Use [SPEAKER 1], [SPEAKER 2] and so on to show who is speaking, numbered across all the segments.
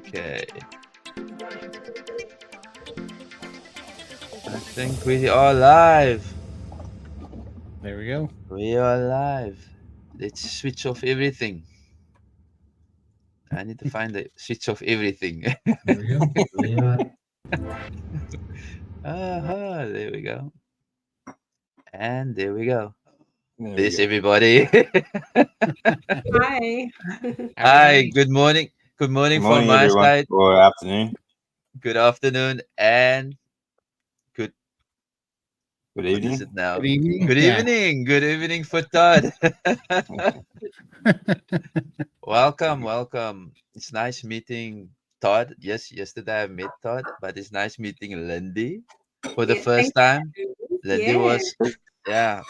[SPEAKER 1] Okay. I think we are live.
[SPEAKER 2] There we go.
[SPEAKER 1] We are live. Let's switch off everything. I need to find the switch off everything.
[SPEAKER 2] There we go.
[SPEAKER 1] Aha, there we go. And there we go.
[SPEAKER 3] There we
[SPEAKER 1] There's
[SPEAKER 3] go.
[SPEAKER 1] everybody.
[SPEAKER 4] Hi.
[SPEAKER 1] Hi, good morning. Good morning
[SPEAKER 3] Good
[SPEAKER 1] from
[SPEAKER 3] morning,
[SPEAKER 1] my
[SPEAKER 3] everyone,
[SPEAKER 1] side.
[SPEAKER 3] or afternoon.
[SPEAKER 1] Good afternoon and good
[SPEAKER 3] Good
[SPEAKER 1] what is
[SPEAKER 3] evening.
[SPEAKER 1] it now?
[SPEAKER 2] Good evening.
[SPEAKER 1] Good
[SPEAKER 2] Yeah.
[SPEAKER 1] evening. Good evening for Todd. Welcome. It's nice meeting Todd. Yes, yesterday I met Todd, but it's nice meeting Lindy for the
[SPEAKER 4] Yeah,
[SPEAKER 1] first
[SPEAKER 4] thank
[SPEAKER 1] time.
[SPEAKER 4] you.
[SPEAKER 1] Lindy
[SPEAKER 4] Yeah.
[SPEAKER 1] was, yeah.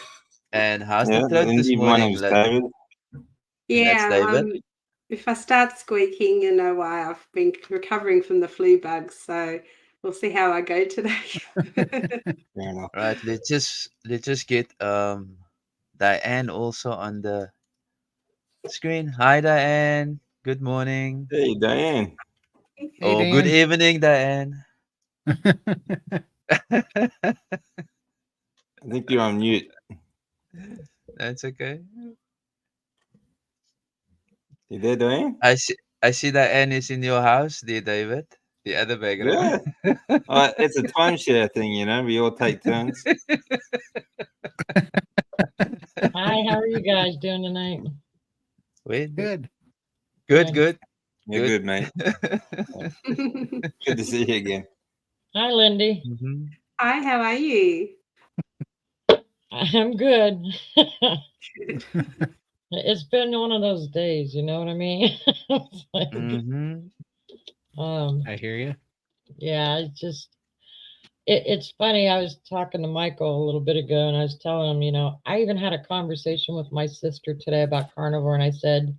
[SPEAKER 1] And how's the
[SPEAKER 3] Yeah,
[SPEAKER 1] throat this
[SPEAKER 3] Lindy, my
[SPEAKER 1] morning?
[SPEAKER 3] name's David.
[SPEAKER 1] That's
[SPEAKER 4] Yeah.
[SPEAKER 1] David.
[SPEAKER 4] If I start squeaking, you know why. I've been recovering from the flu bugs, so we'll see how I go today.
[SPEAKER 3] Fair enough.
[SPEAKER 1] Right, let's just get Diane also on the screen. Hi Diane. Good morning.
[SPEAKER 3] Hey, Diane.
[SPEAKER 2] Hey,
[SPEAKER 1] Oh, good
[SPEAKER 2] Dan.
[SPEAKER 1] evening, Diane.
[SPEAKER 3] I think you're on mute.
[SPEAKER 1] That's okay.
[SPEAKER 3] You there, Diane?
[SPEAKER 1] I see Diane is in your house, dear David. The other background.
[SPEAKER 3] Yeah. It's a timeshare thing, you know. We all take turns.
[SPEAKER 5] Hi, how are you guys doing tonight?
[SPEAKER 1] Wait.
[SPEAKER 2] Good.
[SPEAKER 1] Good.
[SPEAKER 3] You're good, mate. Good to see you again.
[SPEAKER 5] Hi, Lindy.
[SPEAKER 1] Mhm.
[SPEAKER 4] Hi, how are you?
[SPEAKER 5] I'm good. It's been one of those days, you know what I mean? It's like,
[SPEAKER 1] Mhm.
[SPEAKER 2] I hear you.
[SPEAKER 5] yeah, it's funny. I was talking to Michael a little bit ago and I was telling him, I even had a conversation with my sister today about carnivore, and I said,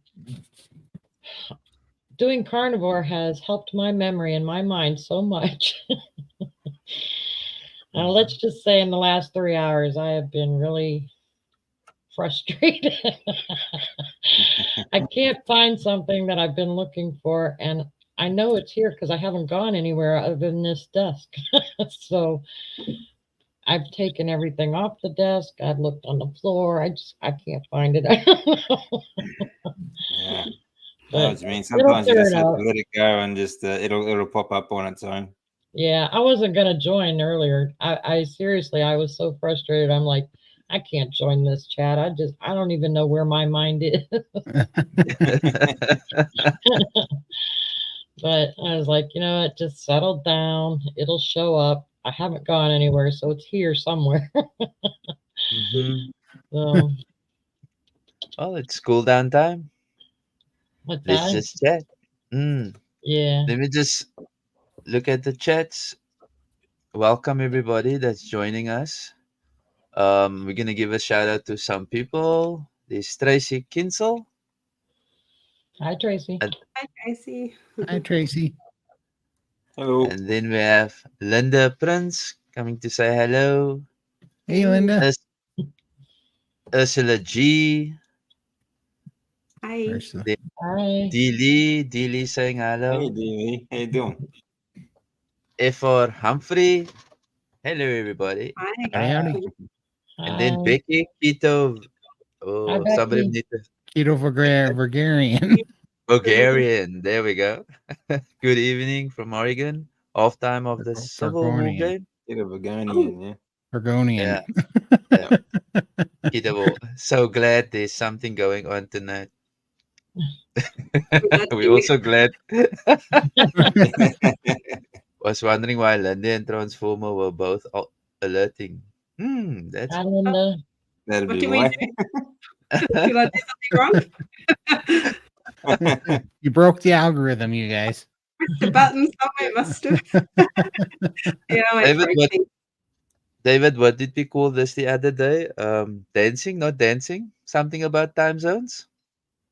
[SPEAKER 5] doing carnivore has helped my memory and my mind so much. Let's just say in the last 3 hours, I have been really frustrated. I can't find something that I've been looking for, and I know it's here because I haven't gone anywhere other than this desk. So I've taken everything off the desk. I've looked on the floor. I can't find it. I don't know.
[SPEAKER 3] Yeah.
[SPEAKER 5] But
[SPEAKER 3] I know what you mean.
[SPEAKER 5] it'll
[SPEAKER 3] Sometimes you
[SPEAKER 5] clear
[SPEAKER 3] just
[SPEAKER 5] it
[SPEAKER 3] have
[SPEAKER 5] out.
[SPEAKER 3] to let it go and just it'll pop up on its own.
[SPEAKER 5] Yeah, I wasn't gonna join earlier. I seriously, I was so frustrated. I'm like, I can't join this chat. I don't even know where my mind is. But I was like, what, just settle down. It'll show up. I haven't gone anywhere, so it's here somewhere.
[SPEAKER 1] Mhm.
[SPEAKER 5] So
[SPEAKER 1] Well, it's cool down time.
[SPEAKER 5] what's
[SPEAKER 1] Let's
[SPEAKER 5] that?
[SPEAKER 1] just chat. Mm.
[SPEAKER 5] Yeah.
[SPEAKER 1] Let me just look at the chats. Welcome everybody that's joining us. We're gonna give a shout out to some people. There's Tracy Kinsel,
[SPEAKER 5] Hi, Tracy.
[SPEAKER 4] Hi, Tracy.
[SPEAKER 2] Hi, Tracy.
[SPEAKER 3] Hello.
[SPEAKER 1] and then we have Linda Prince coming to say hello.
[SPEAKER 2] Hey, Linda.
[SPEAKER 1] Urs- Ursula G.
[SPEAKER 4] Hi.
[SPEAKER 2] Ursula.
[SPEAKER 5] Hi.
[SPEAKER 1] D. Lee saying
[SPEAKER 3] Hey,
[SPEAKER 1] hello.
[SPEAKER 3] Dee. How you doing?
[SPEAKER 1] For Humphrey. Hello everybody.
[SPEAKER 4] Hi.
[SPEAKER 2] Howdy.
[SPEAKER 1] And then
[SPEAKER 5] Hi.
[SPEAKER 1] Becky Keto.
[SPEAKER 5] Hi,
[SPEAKER 1] Oh, somebody
[SPEAKER 5] Becky.
[SPEAKER 1] need to
[SPEAKER 2] Keto Bulgarian.
[SPEAKER 1] Bulgarian. There we go. Good evening from Oregon. Off time of the Civil War
[SPEAKER 2] Burgonian.
[SPEAKER 1] game.
[SPEAKER 3] Get a Burgonian, yeah.
[SPEAKER 2] Burgonian.
[SPEAKER 1] Yeah, yeah. Keto. So glad there's something going on tonight. We're also glad. Was wondering why Lindy and Transformer were both alerting. That's
[SPEAKER 5] Hi, Linda.
[SPEAKER 3] That'll
[SPEAKER 4] What
[SPEAKER 3] be
[SPEAKER 4] do we
[SPEAKER 3] why.
[SPEAKER 4] do? Did I do something wrong?
[SPEAKER 2] You broke the algorithm, you guys.
[SPEAKER 4] Pressed the button somewhere, must have. Yeah, I went
[SPEAKER 1] David.
[SPEAKER 4] for
[SPEAKER 1] What
[SPEAKER 4] it.
[SPEAKER 1] David? What did we call this the other day? Dancing, not dancing. Something about time zones.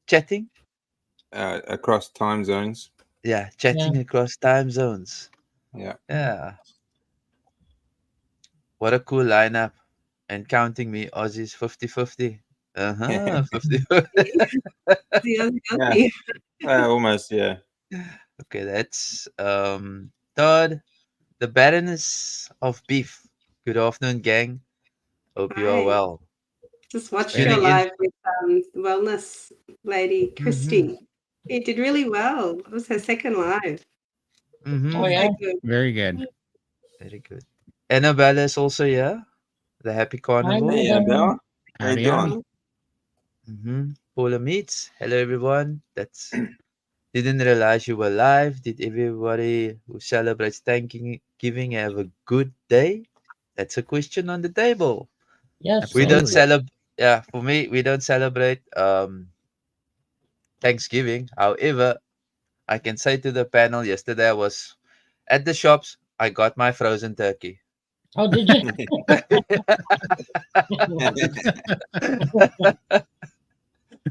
[SPEAKER 1] Chatting.
[SPEAKER 3] Across time zones.
[SPEAKER 1] Yeah,
[SPEAKER 5] Yeah.
[SPEAKER 1] chatting across time zones.
[SPEAKER 3] Yeah.
[SPEAKER 1] Yeah. What a cool lineup. And counting me, Aussies 50-50. 50.
[SPEAKER 4] The other.
[SPEAKER 3] Almost, yeah.
[SPEAKER 1] Okay, that's Todd, the Baroness of Beef. Good afternoon, gang. Hope you are
[SPEAKER 4] Hi.
[SPEAKER 1] well.
[SPEAKER 4] Just watched
[SPEAKER 2] Very
[SPEAKER 4] your
[SPEAKER 1] Tuning in.
[SPEAKER 4] live with the wellness lady, Christy. It did really well. It was her second live.
[SPEAKER 5] Oh, yeah.
[SPEAKER 4] So good.
[SPEAKER 2] Very good.
[SPEAKER 1] Very good. Annabella is also here. The Happy Carnivore.
[SPEAKER 3] Hey, Annabelle. How you
[SPEAKER 2] Howdy,
[SPEAKER 3] doing?
[SPEAKER 2] howdy.
[SPEAKER 1] Paula Meets. Hello, everyone. Didn't realize you were live. Did everybody who celebrates Thanksgiving have a good day? That's a question on the table.
[SPEAKER 5] Yes.
[SPEAKER 1] We don't
[SPEAKER 2] Absolutely.
[SPEAKER 1] celebrate. Yeah, for me, we don't celebrate Thanksgiving. However, I can say to the panel, yesterday I was at the shops. I got my frozen turkey.
[SPEAKER 5] Oh, did you?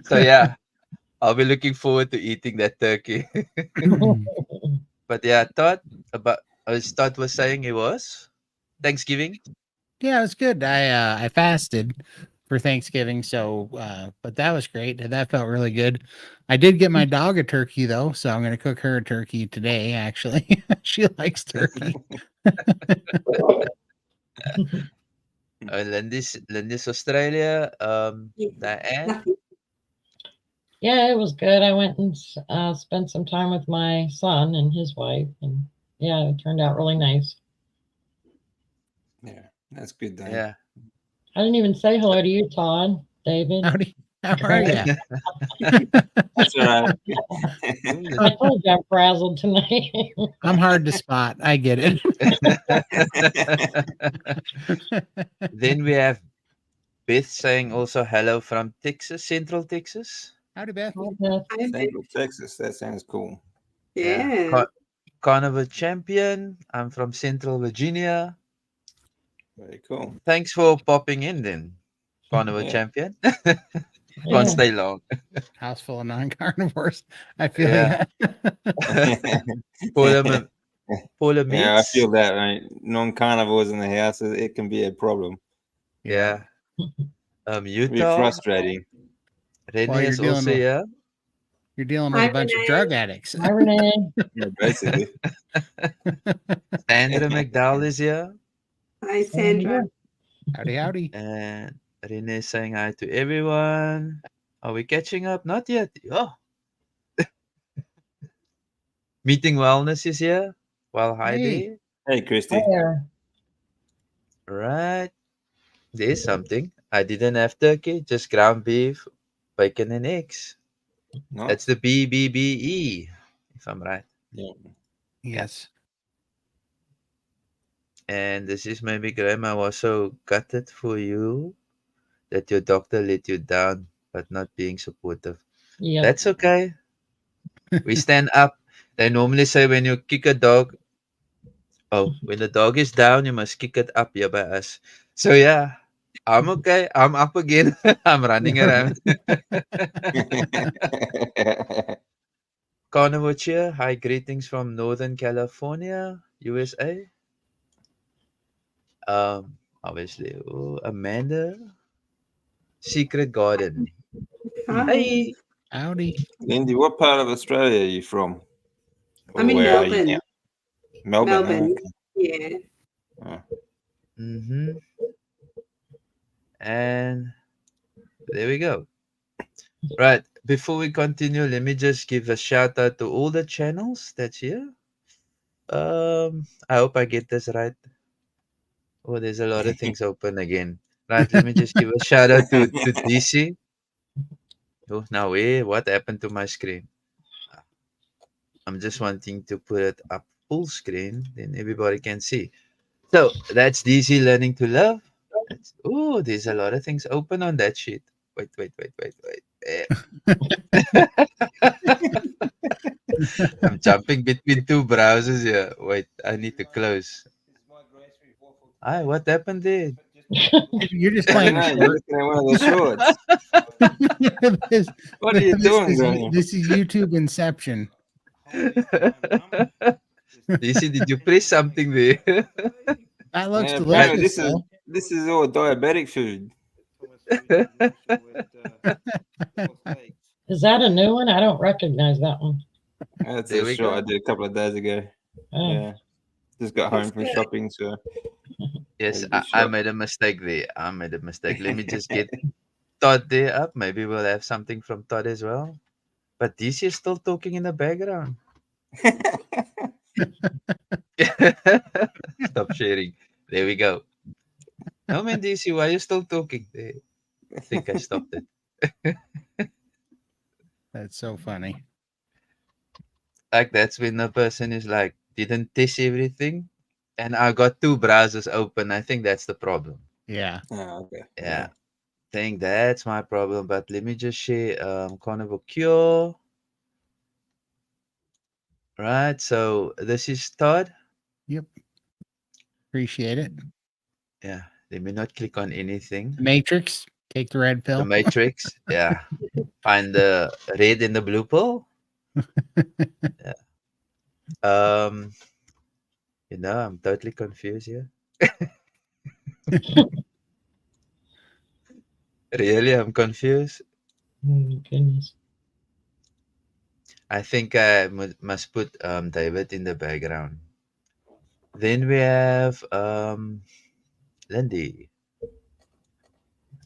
[SPEAKER 1] So yeah, I'll be looking forward to eating that turkey. But yeah, Todd was saying it was Thanksgiving.
[SPEAKER 2] Yeah, it was good. I fasted for Thanksgiving, so but that was great. That felt really good. I did get my dog a turkey though, so I'm gonna cook her a turkey today. Actually, she likes turkey.
[SPEAKER 1] Linda's Australia. Diane.
[SPEAKER 4] Nothing.
[SPEAKER 5] Yeah, it was good. I went and spent some time with my son and his wife, and yeah, it turned out really nice.
[SPEAKER 3] Yeah, that's good, Dave.
[SPEAKER 1] Yeah.
[SPEAKER 5] I didn't even say hello to you, Todd, David.
[SPEAKER 2] Howdy, how are you?
[SPEAKER 3] That's all right.
[SPEAKER 5] I told you I'm frazzled tonight.
[SPEAKER 2] I'm hard to spot. I get it.
[SPEAKER 1] Then we have Beth saying also hello from Texas, Central Texas.
[SPEAKER 2] Howdy, Beth.
[SPEAKER 3] Central Texas. That sounds cool.
[SPEAKER 4] Yeah.
[SPEAKER 1] Carnival champion. I'm from Central Virginia.
[SPEAKER 3] Very cool.
[SPEAKER 1] Thanks for popping in then, Carnival
[SPEAKER 3] Yeah.
[SPEAKER 1] champion.
[SPEAKER 5] Yeah.
[SPEAKER 1] Can't stay long.
[SPEAKER 2] House full of non-carnivores. I feel
[SPEAKER 1] Yeah.
[SPEAKER 3] Yeah,
[SPEAKER 1] Paula
[SPEAKER 3] I
[SPEAKER 1] Meets.
[SPEAKER 3] feel that, right? Non-carnivores in the house, it can be a problem.
[SPEAKER 1] Yeah.
[SPEAKER 3] It can be
[SPEAKER 1] Utah.
[SPEAKER 3] frustrating.
[SPEAKER 2] Well,
[SPEAKER 1] Renee
[SPEAKER 2] you're
[SPEAKER 1] is
[SPEAKER 2] dealing
[SPEAKER 1] also
[SPEAKER 2] with-
[SPEAKER 1] here.
[SPEAKER 2] You're dealing with
[SPEAKER 4] Hi,
[SPEAKER 2] a bunch of
[SPEAKER 4] Renee.
[SPEAKER 2] drug addicts.
[SPEAKER 5] Hi, Renee.
[SPEAKER 3] Yeah, basically.
[SPEAKER 1] Sandra McDowell is here.
[SPEAKER 4] Hi, Sandra.
[SPEAKER 2] Howdy, howdy.
[SPEAKER 1] And Renee saying hi to everyone. Are we catching up? Not yet. Oh. Meeting Wellness is here. Well, hi
[SPEAKER 2] Hey.
[SPEAKER 3] Hey, Christy.
[SPEAKER 5] Hi there.
[SPEAKER 1] there. Right. There's something. I didn't have turkey, just ground beef, bacon, and eggs. That's
[SPEAKER 3] Nice.
[SPEAKER 1] the BBBE, if I'm right.
[SPEAKER 3] Yeah.
[SPEAKER 2] Yes.
[SPEAKER 1] And this is maybe Graham. I was so gutted for you that your doctor let you down, but not being supportive.
[SPEAKER 5] Yep.
[SPEAKER 1] That's okay. We stand up. They normally say when you kick a dog, when the dog is down, you must kick it up here by us. So yeah, I'm okay. I'm up again. I'm running around. Carnival cheer. Hi, greetings from Northern California, USA. Obviously, Amanda, Secret Garden.
[SPEAKER 4] Hi.
[SPEAKER 1] Hey,
[SPEAKER 2] Howdy.
[SPEAKER 3] Lindy, what part of Australia are you from?
[SPEAKER 4] I'm in
[SPEAKER 3] Or where are you
[SPEAKER 4] Melbourne.
[SPEAKER 3] now? Melbourne.
[SPEAKER 4] Melbourne.
[SPEAKER 3] Oh,
[SPEAKER 4] Yeah.
[SPEAKER 3] okay.
[SPEAKER 1] mm-hmm. And there we go. Right. Before we continue, let me just give a shout out to all the channels that's here. I hope I get this right. Oh, there's a lot of things open again. Right. Let me just give a shout out to DC. Oh, now what happened to my screen? I'm just wanting to put it up full screen, then everybody can see. So that's DC Learning to Love. There's a lot of things open on that sheet. Wait. Eh. I'm jumping between two browsers here. Wait, I need to close. Hi, what happened there?
[SPEAKER 2] You're just
[SPEAKER 3] I
[SPEAKER 2] playing
[SPEAKER 3] don't
[SPEAKER 2] a
[SPEAKER 3] know, you're looking at one of the shorts.
[SPEAKER 2] this,
[SPEAKER 3] What are you doing, Graham?
[SPEAKER 2] this is YouTube Inception.
[SPEAKER 1] DC, did you press something there?
[SPEAKER 2] That looks
[SPEAKER 3] Yeah, apparently
[SPEAKER 2] delicious. though.
[SPEAKER 3] this is all diabetic food.
[SPEAKER 5] Is that a new one? I don't recognize that one.
[SPEAKER 3] That's
[SPEAKER 1] There
[SPEAKER 3] a
[SPEAKER 1] we
[SPEAKER 3] shot I
[SPEAKER 1] go.
[SPEAKER 3] did a couple of days ago.
[SPEAKER 5] Oh,
[SPEAKER 3] Yeah. Just got home from shopping, so
[SPEAKER 1] Yes,
[SPEAKER 3] Very good
[SPEAKER 1] I
[SPEAKER 3] shot.
[SPEAKER 1] made a mistake there. I made a mistake. Let me just get Todd there up. Maybe we'll have something from Todd as well. But DC is still talking in the background. Stop sharing. There we go. No man, DC, why are you still talking? There. I think I stopped it.
[SPEAKER 2] That's so funny.
[SPEAKER 1] Like that's when the person is like, didn't test everything. And I got two browsers open. I think that's the problem.
[SPEAKER 2] Yeah.
[SPEAKER 3] Oh, okay.
[SPEAKER 1] Yeah. Think that's my problem. But let me just share Carnival Cure. Right. So this is Todd.
[SPEAKER 2] Yep. Appreciate it.
[SPEAKER 1] Yeah. Let me not click on anything.
[SPEAKER 2] Matrix. Take the red
[SPEAKER 1] The
[SPEAKER 2] pill.
[SPEAKER 1] Matrix. Yeah. Find the red and the blue pill. Yeah. I'm totally confused here. Really, I'm confused.
[SPEAKER 5] my goodness.
[SPEAKER 1] I think I must put David in the background. Then we have Lindy.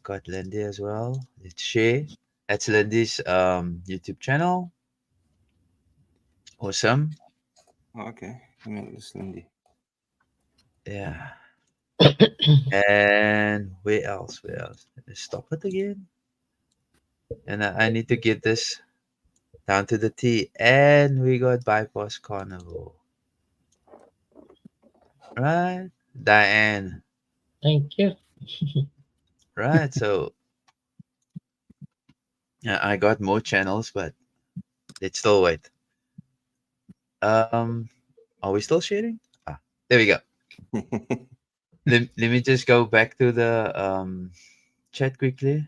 [SPEAKER 1] Got Lindy as well. Let's share. That's Lindy's YouTube channel. Awesome.
[SPEAKER 3] Oh, okay. I mean, this Lindy.
[SPEAKER 1] Yeah. And where else? Where else? Let me stop it again. And I need to get this down to the T. And we got Bypass Carnival. Right? Diane.
[SPEAKER 5] Thank you.
[SPEAKER 1] Right. So yeah, I got more channels, but let's still wait. Are we still sharing? Ah, there we go. Let me just go back to the chat quickly.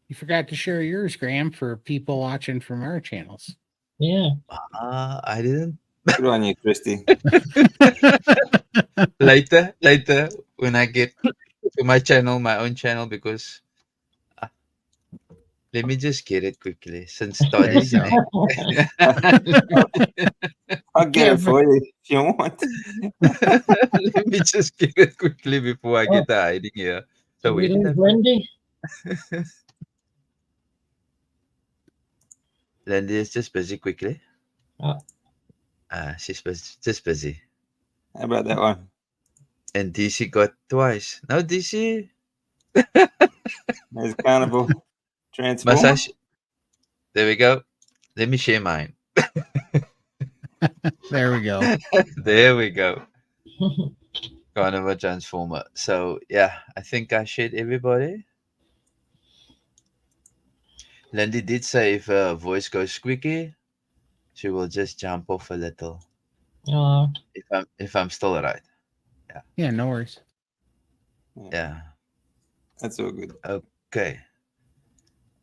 [SPEAKER 2] You forgot to share yours, Graham, for people watching from our channels.
[SPEAKER 5] Yeah.
[SPEAKER 1] I didn't.
[SPEAKER 3] Good on you, Christy.
[SPEAKER 1] Later, when I get to my channel, my own channel, because let me just get it quickly since Todd
[SPEAKER 2] There you
[SPEAKER 1] is
[SPEAKER 2] go.
[SPEAKER 1] there.
[SPEAKER 3] I'll get
[SPEAKER 2] Yeah,
[SPEAKER 3] it for you if you want.
[SPEAKER 1] Let me just get it quickly before I get the hiding here. So
[SPEAKER 5] Did we
[SPEAKER 1] where did I
[SPEAKER 5] lose
[SPEAKER 1] put-
[SPEAKER 5] Lindy?
[SPEAKER 1] Lindy is just busy quickly.
[SPEAKER 5] Oh.
[SPEAKER 1] She's just busy.
[SPEAKER 3] How about that one?
[SPEAKER 1] And DC got twice. No, DC.
[SPEAKER 3] There's Carnival Transformer.
[SPEAKER 1] Massage. There we go. Let me share mine.
[SPEAKER 2] There we go.
[SPEAKER 1] There we go. Carnival Transformer. So yeah, I think I shared everybody. Lindy did say if her voice goes squeaky, she will just jump off a little.
[SPEAKER 5] Oh,
[SPEAKER 1] If I'm still right.
[SPEAKER 2] Yeah, no worries.
[SPEAKER 1] Yeah.
[SPEAKER 3] That's all good.
[SPEAKER 1] Okay.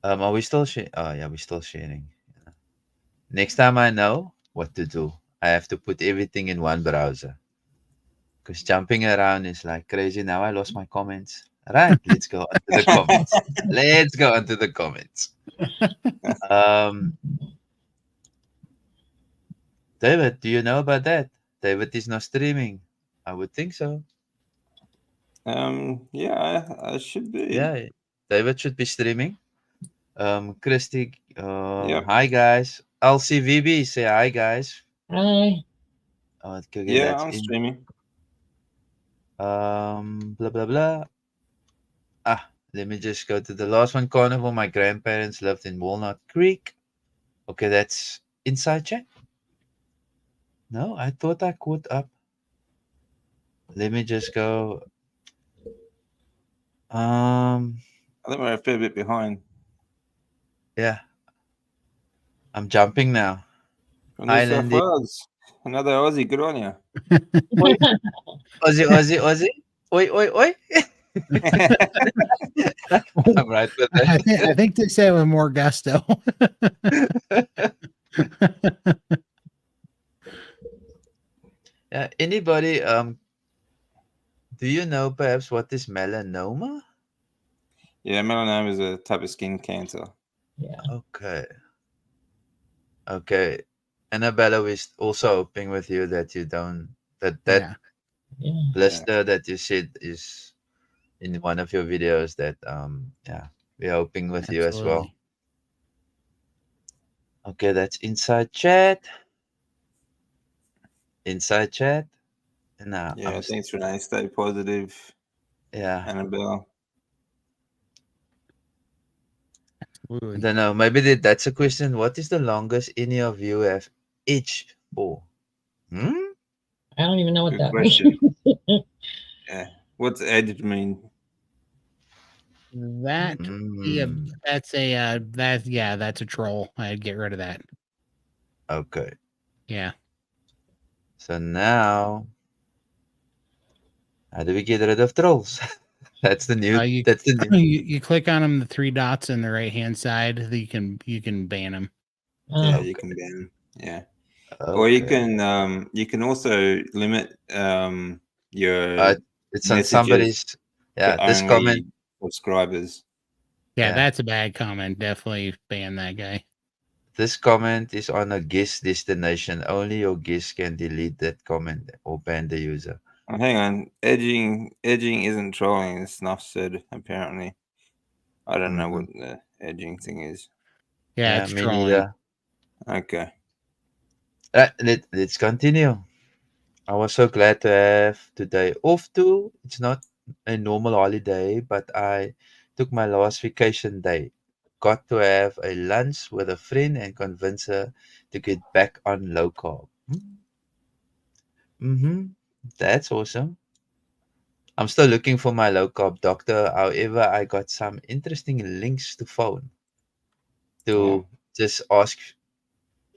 [SPEAKER 1] Are we still sharing? Oh yeah, we're still sharing. Next time I know what to do, I have to put everything in one browser. Because jumping around is like crazy. Now I lost my comments. Right, let's go on to the comments. Let's go on to the comments. David, do you know about that? David is not streaming. I would think so.
[SPEAKER 3] Yeah, I should be.
[SPEAKER 1] Yeah, David should be streaming. Christy,
[SPEAKER 3] Yep.
[SPEAKER 1] hi guys. LCVB, say hi guys.
[SPEAKER 5] hi.
[SPEAKER 1] Okay,
[SPEAKER 3] Yeah,
[SPEAKER 1] that's
[SPEAKER 3] I'm
[SPEAKER 1] in.
[SPEAKER 3] streaming.
[SPEAKER 1] Blah blah blah. Let me just go to the last one. Carnival. My grandparents lived in Walnut Creek. Okay, that's inside chat. No, I thought I caught up. Let me just go.
[SPEAKER 3] I think we're a fair bit behind.
[SPEAKER 1] Yeah. I'm jumping now.
[SPEAKER 3] From
[SPEAKER 1] Hi,
[SPEAKER 3] New South
[SPEAKER 1] Lindy.
[SPEAKER 3] Wales. Another Aussie. Good on you.
[SPEAKER 1] Aussie. Oi, oi, oi. I'm right with
[SPEAKER 2] I
[SPEAKER 1] that.
[SPEAKER 2] think they say it with more gusto.
[SPEAKER 1] Yeah, anybody do you know perhaps what is melanoma?
[SPEAKER 3] Yeah, melanoma is a type of skin cancer.
[SPEAKER 5] Yeah.
[SPEAKER 1] Okay. Okay. Annabella is also hoping with you that you don't that
[SPEAKER 2] Yeah.
[SPEAKER 5] Yeah.
[SPEAKER 1] blister that you said is in one of your videos that we're hoping with you as well.
[SPEAKER 2] Absolutely.
[SPEAKER 1] Okay, that's inside chat. Inside chat. Now
[SPEAKER 3] Yeah, thanks, Renee. Stay positive,
[SPEAKER 1] yeah.
[SPEAKER 3] Annabelle.
[SPEAKER 1] I
[SPEAKER 2] Absolutely.
[SPEAKER 1] don't know. Maybe that's a question. What is the longest any of you have itched for? Hmm?
[SPEAKER 5] I don't even know what
[SPEAKER 3] Good
[SPEAKER 5] that
[SPEAKER 3] question.
[SPEAKER 5] means.
[SPEAKER 3] Yeah. What's edged mean?
[SPEAKER 2] That yeah,
[SPEAKER 1] Mm,
[SPEAKER 2] that's a that's a troll. I'd get rid of that.
[SPEAKER 1] okay.
[SPEAKER 2] Yeah.
[SPEAKER 1] So now, how do we get rid of trolls? That's the new.
[SPEAKER 2] You
[SPEAKER 1] That's the new.
[SPEAKER 2] you click on them, the three dots on the right hand side. You can ban them.
[SPEAKER 3] Yeah,
[SPEAKER 5] Oh,
[SPEAKER 3] you can ban them. Yeah.
[SPEAKER 1] Okay.
[SPEAKER 3] Or you can also limit your
[SPEAKER 1] Uh, it's on
[SPEAKER 3] messages
[SPEAKER 1] somebody's. Yeah,
[SPEAKER 3] to
[SPEAKER 1] this comment.
[SPEAKER 3] only subscribers.
[SPEAKER 2] Yeah,
[SPEAKER 1] Yeah.
[SPEAKER 2] that's a bad comment. Definitely ban that guy.
[SPEAKER 1] This comment is on a guest destination. Only your guest can delete that comment or ban the user.
[SPEAKER 3] Oh, hang on, edging isn't trolling. Snuff said apparently. I don't know what the edging thing is.
[SPEAKER 2] Yeah,
[SPEAKER 1] Yeah,
[SPEAKER 2] it's
[SPEAKER 1] me
[SPEAKER 2] trolling.
[SPEAKER 1] neither.
[SPEAKER 3] Okay.
[SPEAKER 1] Right, let's continue. I was so glad to have today off too. It's not a normal holiday, but I took my last vacation day. Got to have a lunch with a friend and convince her to get back on low carb. Mm-hmm. That's awesome. I'm still looking for my low carb doctor. However, I got some interesting links to phone to just ask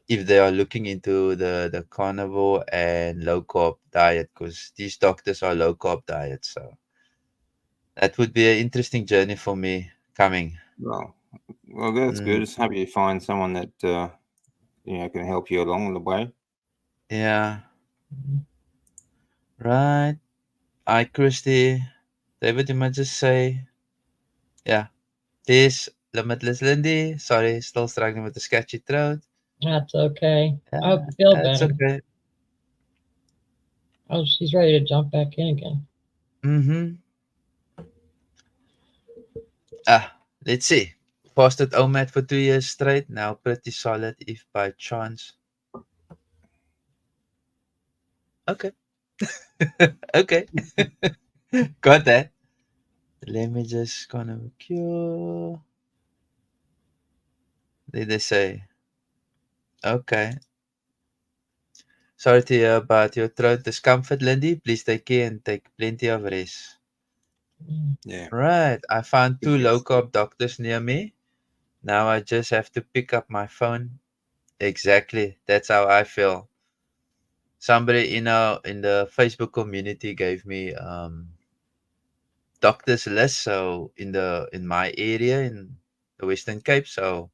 [SPEAKER 1] if they are looking into the carnivore and low carb diet because these doctors are low carb diet. So that would be an interesting journey for me coming.
[SPEAKER 3] Well, that's
[SPEAKER 1] Mm,
[SPEAKER 3] good. Just hope you find someone that can help you along the way.
[SPEAKER 1] yeah, right. Hi, Christy. David, you might just say, yeah, this Limitless Lindy. Sorry, still struggling with the sketchy throat.
[SPEAKER 5] that's okay. I
[SPEAKER 1] Yeah,
[SPEAKER 5] hope you feel
[SPEAKER 1] that's
[SPEAKER 5] better.
[SPEAKER 1] okay.
[SPEAKER 5] Oh, she's ready to jump back in again.
[SPEAKER 1] Mm-hmm. Let's see. Fasted OMAD for 2 years straight. Now pretty solid if by chance. Okay. Okay. Got that. Let me just kind of cure. Did they say? Okay. Sorry to hear about your throat discomfort, Lindy. Please take care and take plenty of rest.
[SPEAKER 5] Mm.
[SPEAKER 3] Yeah.
[SPEAKER 1] Right. I found two
[SPEAKER 3] Yes.
[SPEAKER 1] low carb doctors near me. Now I just have to pick up my phone. Exactly. That's how I feel. Somebody in the Facebook community gave me doctors list. So in my area in the Western Cape. So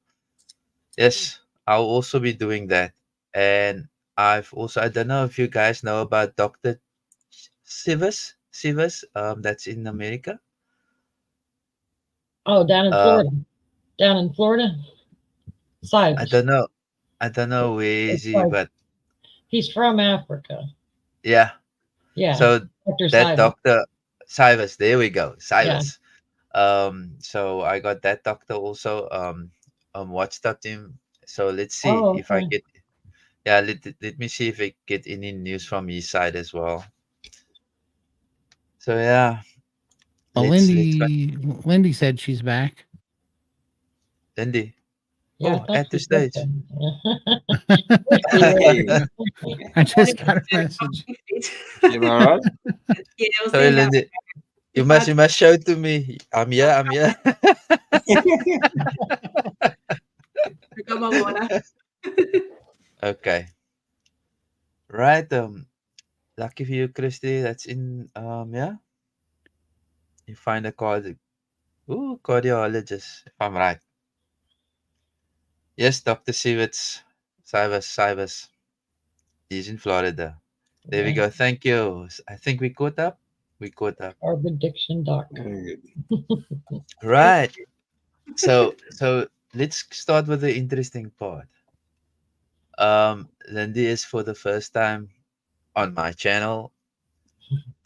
[SPEAKER 1] yes, I'll also be doing that. And I don't know if you guys know about Dr. Sivas, that's in America.
[SPEAKER 5] Oh, down in
[SPEAKER 1] Uh,
[SPEAKER 5] Florida. Down in Florida?
[SPEAKER 1] I
[SPEAKER 5] Cyrus.
[SPEAKER 1] don't know. I don't know where is
[SPEAKER 5] It's
[SPEAKER 1] he,
[SPEAKER 5] like
[SPEAKER 1] but
[SPEAKER 5] he's from Africa.
[SPEAKER 1] yeah.
[SPEAKER 5] Yeah.
[SPEAKER 1] So
[SPEAKER 5] Dr.
[SPEAKER 1] that
[SPEAKER 5] Cyrus.
[SPEAKER 1] doctor, Cyrus, there we go,
[SPEAKER 5] Yeah.
[SPEAKER 1] Cyrus. So I got that doctor also WhatsApped him. So let's see
[SPEAKER 5] Oh,
[SPEAKER 1] if I
[SPEAKER 5] okay.
[SPEAKER 1] get yeah, let me see if I get any news from his side as well. So yeah,
[SPEAKER 2] Well,
[SPEAKER 1] let's
[SPEAKER 2] Lindy said she's back.
[SPEAKER 1] Lindy.
[SPEAKER 5] Yeah, I
[SPEAKER 1] Oh,
[SPEAKER 5] thought
[SPEAKER 1] at the
[SPEAKER 5] she said
[SPEAKER 1] stage.
[SPEAKER 5] that.
[SPEAKER 3] Hey,
[SPEAKER 2] I just got a message.
[SPEAKER 3] you all right?
[SPEAKER 4] Yeah, we'll
[SPEAKER 1] Sorry,
[SPEAKER 4] see how
[SPEAKER 1] Lindy. You
[SPEAKER 4] if I
[SPEAKER 1] must show to me. I'm here. I'm here.
[SPEAKER 4] I got my water.
[SPEAKER 1] Okay. Right. Lucky for you, Christy. That's in yeah. You find a cardiologist, if I'm right. Yes, Dr. Sivits. Cyrus. He's in Florida. There we
[SPEAKER 5] Yeah.
[SPEAKER 1] go. Thank you. I think we caught up. We caught up.
[SPEAKER 5] Carbaddiction.com.
[SPEAKER 3] Very good.
[SPEAKER 1] Right. So let's start with the interesting part. Lindy is for the first time on my channel.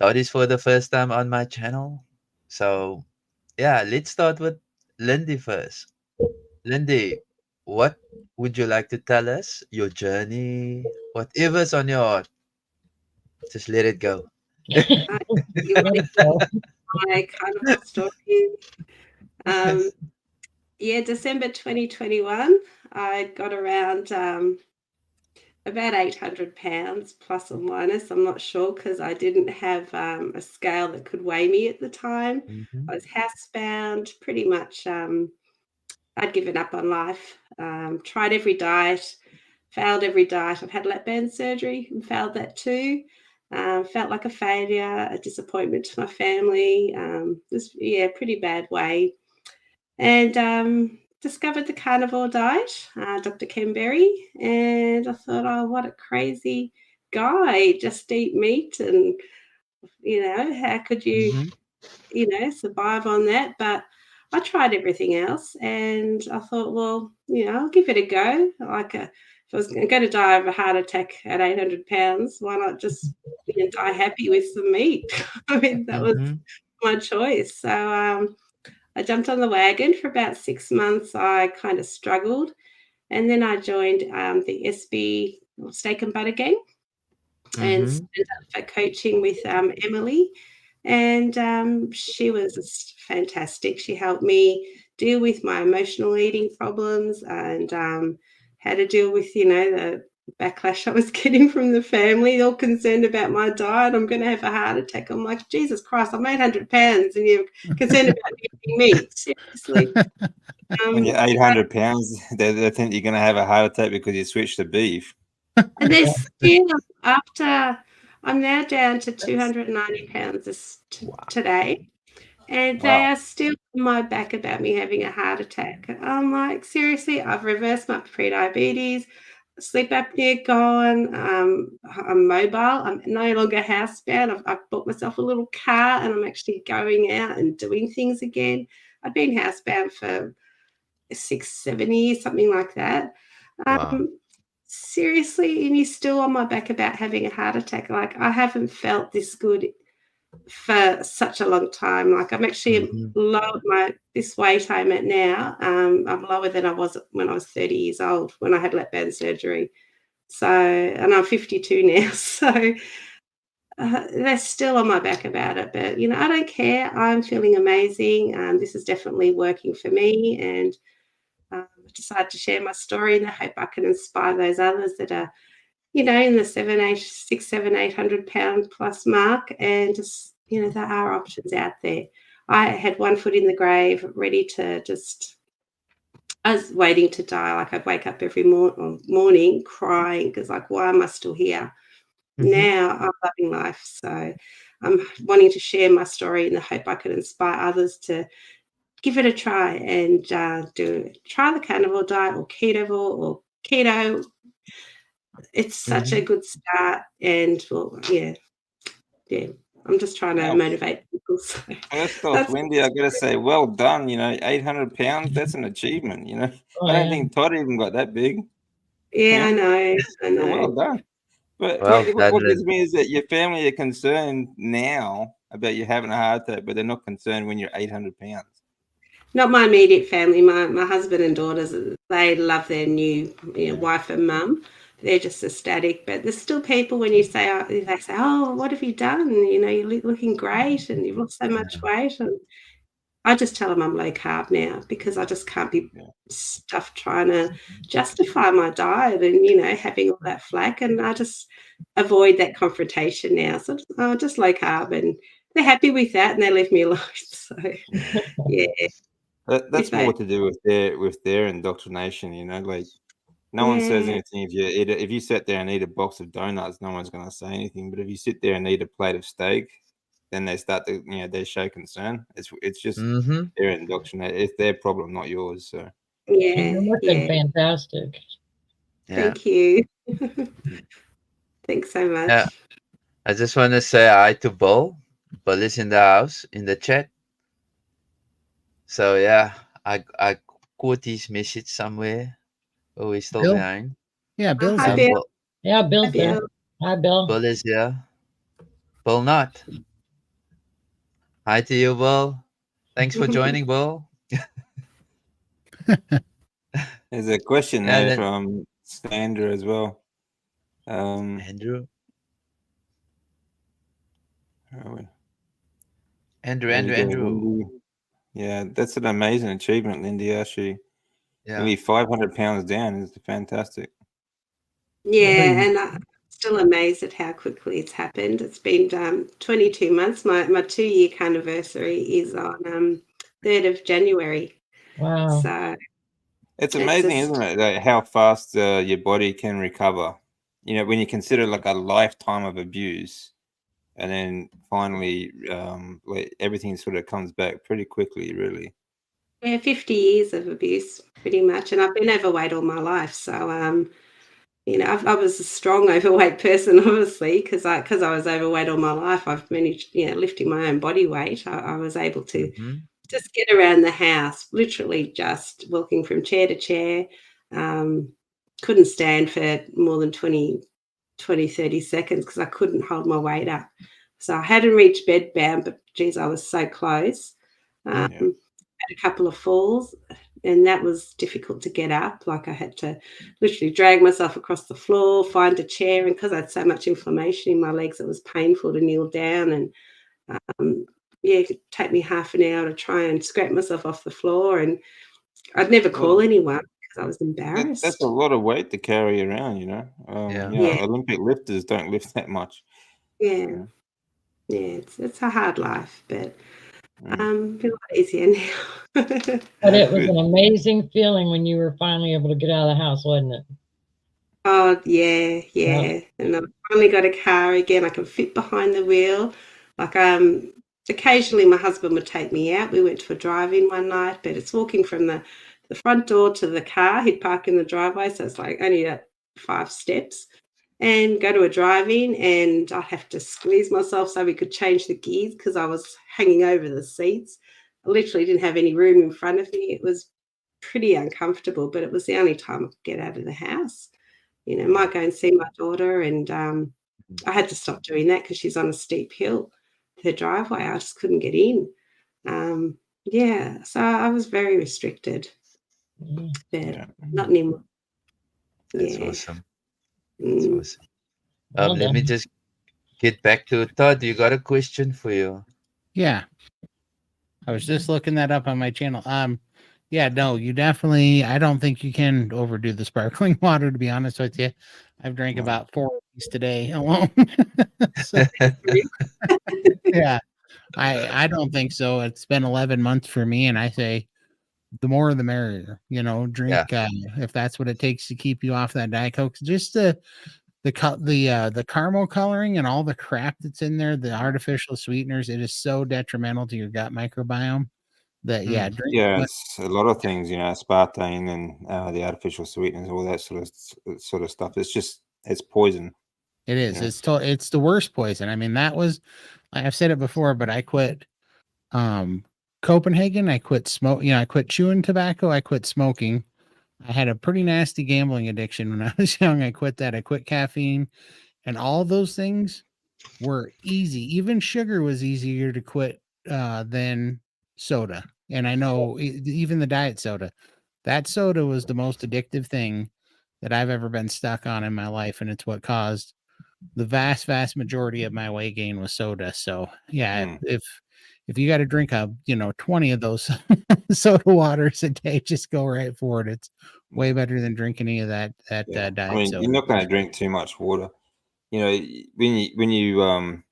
[SPEAKER 1] Todd is for the first time on my channel. So yeah, let's start with Lindy first. Lindy, what would you like to tell us? Your journey, whatever's on your heart. Just let it go.
[SPEAKER 4] You want to
[SPEAKER 5] So,
[SPEAKER 4] my carnival story? Yeah, December 2021, I got around about 800 pounds plus or minus. I'm not sure because I didn't have a scale that could weigh me at the time.
[SPEAKER 1] Mhm.
[SPEAKER 4] I was housebound, pretty much. I'd given up on life, tried every diet, failed every diet. I've had lap band surgery and failed that too. Felt like a failure, a disappointment to my family. Just, yeah, pretty bad way. And discovered the carnivore diet, Dr. Ken Berry, and I thought, oh, what a crazy guy! Just eat meat, and how could you,
[SPEAKER 1] Mhm.
[SPEAKER 4] survive on that? But I tried everything else, and I thought, well, I'll give it a go. If I was going to die of a heart attack at 800 pounds, why not just die happy with some meat? I mean, that was
[SPEAKER 1] Mhm.
[SPEAKER 4] my choice. So I jumped on the wagon for about 6 months. I kind of struggled. And then I joined the SB Steak and Butter Gang and
[SPEAKER 1] Mhm.
[SPEAKER 4] signed up for coaching with Emily. And she was just fantastic. She helped me deal with my emotional eating problems and how to deal with, the backlash I was getting from the family, all concerned about my diet. I'm going to have a heart attack. I'm like, Jesus Christ, I'm 800 pounds and you're concerned about eating meat. Seriously.
[SPEAKER 3] When you're 800 pounds, they think you're going to have a heart attack because you switched to beef.
[SPEAKER 4] And there's still, after I'm now down to 290 pounds today, and they
[SPEAKER 3] Wow.
[SPEAKER 4] are still on my back about me having a heart attack. I'm like, seriously, I've reversed my pre-diabetes, sleep apnea gone, I'm mobile, I'm no longer housebound. I've bought myself a little car and I'm actually going out and doing things again. I've been housebound for 6-7 years, something like that.
[SPEAKER 1] Wow.
[SPEAKER 4] Seriously, and he's still on my back about having a heart attack. Like, I haven't felt this good for such a long time. Like, I'm actually
[SPEAKER 1] Mhm.
[SPEAKER 4] low this weight I'm at now. I'm lower than I was when I was 30 years old when I had lap band surgery. So, and I'm 52 now. So they're still on my back about it, but I don't care. I'm feeling amazing. This is definitely working for me, and I decided to share my story, and I hope I can inspire those others that are, in the 800 pound plus mark, and just, there are options out there. I had one foot in the grave, ready to I was waiting to die. Like, I'd wake up every morning crying because, like, why am I still here?
[SPEAKER 1] Mhm.
[SPEAKER 4] Now I'm loving life. So I'm wanting to share my story in the hope I can inspire others to give it a try and try the carnivore diet or ketovore or keto. It's such a
[SPEAKER 1] Mhm.
[SPEAKER 4] good start, and well, yeah. I'm just trying to
[SPEAKER 3] Wow.
[SPEAKER 4] motivate people. So
[SPEAKER 3] First off,
[SPEAKER 4] that's
[SPEAKER 3] Lindy, I got to say, well done. 800 pounds, that's an achievement.
[SPEAKER 5] oh,
[SPEAKER 3] I don't
[SPEAKER 5] yeah.
[SPEAKER 3] think Todd even got that big.
[SPEAKER 4] yeah, I know.
[SPEAKER 3] So well done. But
[SPEAKER 1] Well done,
[SPEAKER 3] what gets
[SPEAKER 1] Lindy.
[SPEAKER 3] me is that your family are concerned now about you having a heart attack, but they're not concerned when you're 800 pounds.
[SPEAKER 4] Not my immediate family. My husband and daughters, they love their new wife and mum. They're just ecstatic. But there's still people when you say, they say, oh, what have you done? You're looking great and you've lost so much weight. And I just tell them I'm low carb now because I just can't be stuffed trying to justify my diet and, having all that flack. And I just avoid that confrontation now. So just low carb, and they're happy with that and they leave me alone. So, yeah.
[SPEAKER 3] That's
[SPEAKER 4] If
[SPEAKER 3] more
[SPEAKER 4] they,
[SPEAKER 3] to do with their indoctrination. Like, no one says
[SPEAKER 4] yeah,
[SPEAKER 3] anything if you sit there and eat a box of donuts, no one's going to say anything. But if you sit there and eat a plate of steak, then they start to they show concern. It's just
[SPEAKER 1] Mhm.
[SPEAKER 3] their indoctrination. It's their problem, not yours. So
[SPEAKER 5] And
[SPEAKER 4] yeah,
[SPEAKER 5] you're looking
[SPEAKER 4] yeah.
[SPEAKER 5] fantastic.
[SPEAKER 1] Yeah.
[SPEAKER 4] Thank you. Thanks so
[SPEAKER 1] Yeah.
[SPEAKER 4] much.
[SPEAKER 1] I just want to say hi to Bill. Bill is in the house in the chat. So yeah, I caught his message somewhere. Oh, he's still
[SPEAKER 2] Bill?
[SPEAKER 1] behind.
[SPEAKER 2] Yeah, Bill's
[SPEAKER 4] Hi,
[SPEAKER 2] in.
[SPEAKER 4] Bill.
[SPEAKER 1] Bill,
[SPEAKER 5] Yeah,
[SPEAKER 4] Hi,
[SPEAKER 5] Bill's there.
[SPEAKER 4] Bill.
[SPEAKER 5] Hi, Bill.
[SPEAKER 1] Bill is here. Bill not. Hi to you, Bill. Thanks for joining, Bill.
[SPEAKER 3] There's a question
[SPEAKER 1] Yeah,
[SPEAKER 3] there
[SPEAKER 1] then
[SPEAKER 3] from Sandra as well.
[SPEAKER 1] Andrew.
[SPEAKER 3] Where we-
[SPEAKER 1] Andrew,
[SPEAKER 3] there
[SPEAKER 1] Andrew,
[SPEAKER 3] you go,
[SPEAKER 1] Andrew.
[SPEAKER 3] Lindy. Yeah, that's an amazing achievement, Lindy. Actually,
[SPEAKER 1] Yeah.
[SPEAKER 3] nearly 500 pounds down is fantastic.
[SPEAKER 4] Yeah, and I'm still amazed at how quickly it's happened. It's been 22 months. My 2-year anniversary is on 3rd of January.
[SPEAKER 5] Wow.
[SPEAKER 4] So
[SPEAKER 3] It's
[SPEAKER 4] It's
[SPEAKER 3] amazing,
[SPEAKER 4] just-
[SPEAKER 3] isn't it? Like how fast your body can recover. You know, when you consider like a lifetime of abuse, and then finally, like everything sort of comes back pretty quickly, really.
[SPEAKER 4] yeah, 50 years of abuse pretty much. And I've been overweight all my life. So I was a strong overweight person, obviously, because I was overweight all my life. I've managed, lifting my own body weight. I was able to
[SPEAKER 1] Mhm.
[SPEAKER 4] just get around the house, literally just walking from chair to chair. Couldn't stand for more than 20, 30 seconds because I couldn't hold my weight up. So I hadn't reached bed bound, but geez, I was so close.
[SPEAKER 3] Yeah.
[SPEAKER 4] Had a couple of falls, and that was difficult to get up. Like I had to literally drag myself across the floor, find a chair, and because I had so much inflammation in my legs, it was painful to kneel down. And it could take me half an hour to try and scrape myself off the floor, and I'd never call anyone because I was embarrassed.
[SPEAKER 3] That's a lot of weight to carry around, you know.
[SPEAKER 1] Yeah.
[SPEAKER 4] Yeah.
[SPEAKER 3] Olympic lifters don't lift that much.
[SPEAKER 4] Yeah, it's a hard life, but
[SPEAKER 3] Mm.
[SPEAKER 4] a bit easier now.
[SPEAKER 5] But it
[SPEAKER 3] That's
[SPEAKER 5] was
[SPEAKER 3] good.
[SPEAKER 5] an amazing feeling when you were finally able to get out of the house, wasn't it?
[SPEAKER 4] Oh, yeah. And I've finally got a car again. I can fit behind the wheel. Like, occasionally my husband would take me out. We went to a drive-in one night, but it's walking from the front door to the car. He'd park in the driveway, so it's like only 5 steps. And go to a drive-in, and I'd have to squeeze myself so we could change the gears because I was hanging over the seats. I literally didn't have any room in front of me. It was pretty uncomfortable, but it was the only time I could get out of the house. Might go and see my daughter, and I had to stop doing that because she's on a steep hill. Her driveway, I just couldn't get in. So I was very restricted,
[SPEAKER 5] Yeah.
[SPEAKER 4] but
[SPEAKER 3] Yeah.
[SPEAKER 4] not anymore.
[SPEAKER 1] That's
[SPEAKER 4] Yeah.
[SPEAKER 1] awesome. That's
[SPEAKER 4] Mm.
[SPEAKER 1] awesome.
[SPEAKER 5] Well
[SPEAKER 1] Let me
[SPEAKER 5] done.
[SPEAKER 1] just get back to it. Todd, you got a question for you.
[SPEAKER 2] Yeah. I was just looking that up on my channel. Yeah, no, you definitely, I don't think you can overdo the sparkling water, to be honest with you. I've drank
[SPEAKER 3] No.
[SPEAKER 2] about 4 of these today alone. So, yeah, I don't think so. It's been 11 months for me, and I say the more the merrier. Drink if that's what it takes to keep you off that Diet Coke. Just the caramel coloring and all the crap that's in there, the artificial sweeteners, it is so detrimental to your gut microbiome that drink
[SPEAKER 3] Yeah,
[SPEAKER 2] what-
[SPEAKER 3] it's a lot of things, aspartame and the artificial sweeteners, all that sort of stuff. It's poison.
[SPEAKER 2] it is.
[SPEAKER 3] Yeah.
[SPEAKER 2] It's the worst poison. I mean, that was I've said it before, but I quit Copenhagen. I quit smoke. I quit chewing tobacco. I quit smoking. I had a pretty nasty gambling addiction when I was young. I quit that. I quit caffeine, and all those things were easy. Even sugar was easier to quit than soda. And I know even the diet soda. That soda was the most addictive thing that I've ever been stuck on in my life, and it's what caused the vast majority of my weight gain was soda. So yeah, if you got to drink 20 of those soda waters a day, just go right for it. It's way better than drinking any of that
[SPEAKER 3] Yeah.
[SPEAKER 2] diet
[SPEAKER 3] I mean,
[SPEAKER 2] soda.
[SPEAKER 3] you're not going to drink too much water. When you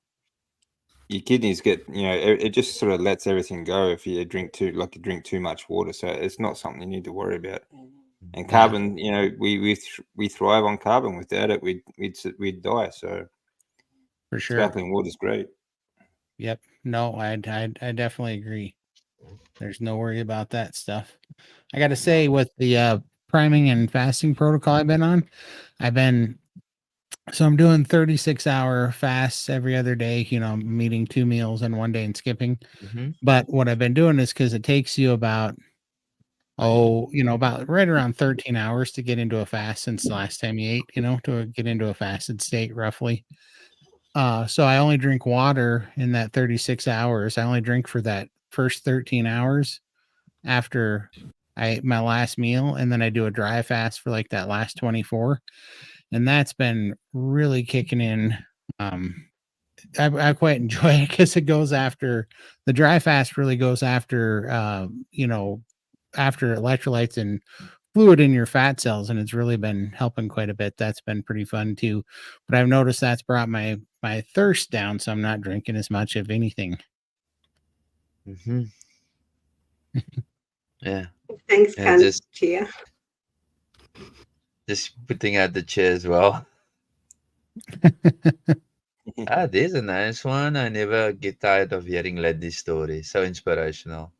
[SPEAKER 3] your kidneys get, it just sort of lets everything go if you drink too much water. So it's not something you need to worry about. And carbon, we thrive on carbon. Without it, we'd die. So
[SPEAKER 2] For sure.
[SPEAKER 3] sparkling water is great.
[SPEAKER 2] Yep. No, I definitely agree. There's no worry about that stuff. I got to say, with the priming and fasting protocol I've been on, I've been So I'm doing 36-hour fasts every other day. I'm eating 2 meals in one day and skipping.
[SPEAKER 1] Mhm.
[SPEAKER 2] But what I've been doing is because it takes you about about right around 13 hours to get into a fast since the last time you ate, to get into a fasted state roughly. So I only drink water in that 36 hours. I only drink for that first 13 hours after I ate my last meal, and then I do a dry fast for like that last 24. And that's been really kicking in. I quite enjoy it because it goes after the dry fast really goes after after electrolytes and fluid in your fat cells, and it's really been helping quite a bit. That's been pretty fun too. But I've noticed that's brought my thirst down, so I'm not drinking as much of anything.
[SPEAKER 1] Mhm. Yeah.
[SPEAKER 4] Thanks,
[SPEAKER 1] Yeah,
[SPEAKER 4] Can.
[SPEAKER 1] just
[SPEAKER 4] Cheer.
[SPEAKER 1] putting out the chair as well. There's a nice one. I never get tired of hearing Ledley's story. So inspirational.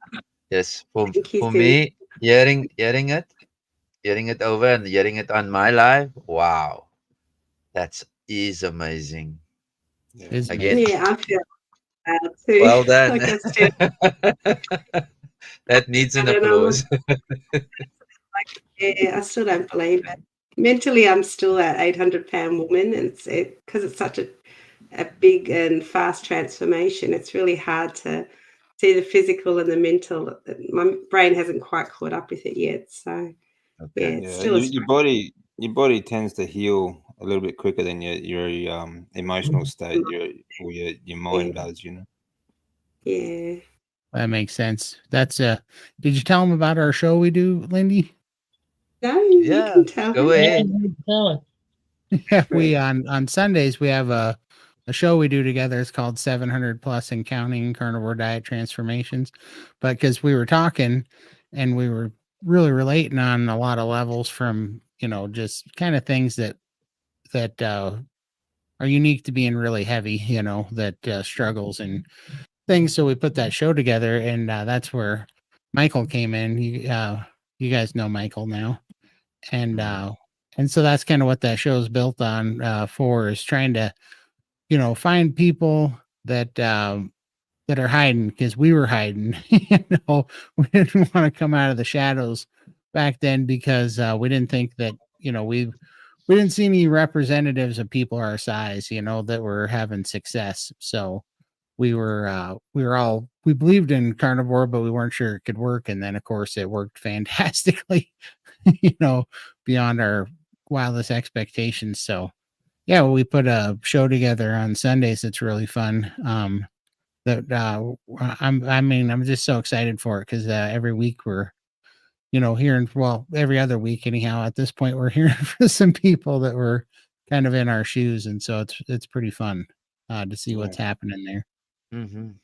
[SPEAKER 1] Yes,
[SPEAKER 4] Thank you,
[SPEAKER 1] for
[SPEAKER 4] Sue.
[SPEAKER 1] me, hearing it over and hearing it on my live, wow, that is amazing.
[SPEAKER 3] Yeah.
[SPEAKER 2] Isn't
[SPEAKER 1] Again,
[SPEAKER 2] it?
[SPEAKER 4] Yeah, I feel bad too.
[SPEAKER 1] well done.
[SPEAKER 4] Like I still,
[SPEAKER 1] That needs an
[SPEAKER 4] I don't know.
[SPEAKER 1] applause.
[SPEAKER 4] Yeah, I still don't believe it. Mentally, I'm still that 800-pound woman, and because it's such a big and fast transformation. It's really hard to see the physical and the mental. My brain hasn't quite caught up with it yet. So yeah,
[SPEAKER 1] Okay.
[SPEAKER 4] it's
[SPEAKER 3] Yeah,
[SPEAKER 4] still a
[SPEAKER 3] your body tends to heal a little bit quicker than your emotional state, your mind
[SPEAKER 4] Yeah.
[SPEAKER 3] does.
[SPEAKER 4] Yeah.
[SPEAKER 2] That makes sense. That's did you tell him about our show we do, Lindy?
[SPEAKER 4] No, you
[SPEAKER 1] Yeah,
[SPEAKER 4] can tell
[SPEAKER 1] go
[SPEAKER 4] him.
[SPEAKER 5] Yeah,
[SPEAKER 1] ahead.
[SPEAKER 5] you tell it.
[SPEAKER 2] Yeah, we on Sundays we have a show we do together. It's called 700 Plus and Counting Carnivore Diet Transformations. But because we were talking and we were really relating on a lot of levels from just kind of things that are unique to being really heavy, that struggles and things. So we put that show together, and that's where Michael came in. You guys know Michael now, and so that's kind of what that show is built on for is trying to find people that that are hiding, because we were hiding. We didn't want to come out of the shadows back then because we didn't think that we didn't see any representatives of people our size that were having success. So we believed in carnivore, but we weren't sure it could work. And then of course it worked fantastically, beyond our wildest expectations. So yeah, we put a show together on Sundays. It's really fun. I'm just so excited for it because every week we're hearing, well, every other week anyhow at this point we're hearing from some people that were kind of in our shoes, and so it's pretty fun to see what's happening there.
[SPEAKER 1] Mhm.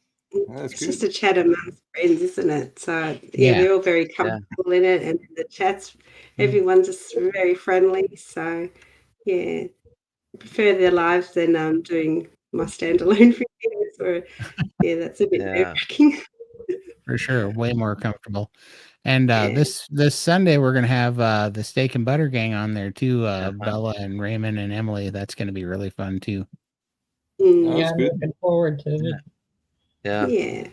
[SPEAKER 3] That's
[SPEAKER 4] It's
[SPEAKER 3] good.
[SPEAKER 4] just a chat amongst friends, isn't it? So
[SPEAKER 2] Yeah.
[SPEAKER 4] they're all very comfortable in it, and the chats, everyone's just very friendly. So yeah, I prefer their lives than doing my standalone videos. Or that's a bit
[SPEAKER 1] Yeah.
[SPEAKER 4] nerve-wracking.
[SPEAKER 2] For sure, way more comfortable. And
[SPEAKER 4] Yeah.
[SPEAKER 2] this Sunday we're gonna have the Steak and Butter Gang on there too. Bella and Raymond and Emily. That's gonna be really fun too.
[SPEAKER 4] Mm,
[SPEAKER 5] Yeah,
[SPEAKER 3] That's
[SPEAKER 5] I'm
[SPEAKER 3] good.
[SPEAKER 5] looking forward to it.
[SPEAKER 1] Yeah.
[SPEAKER 4] yeah.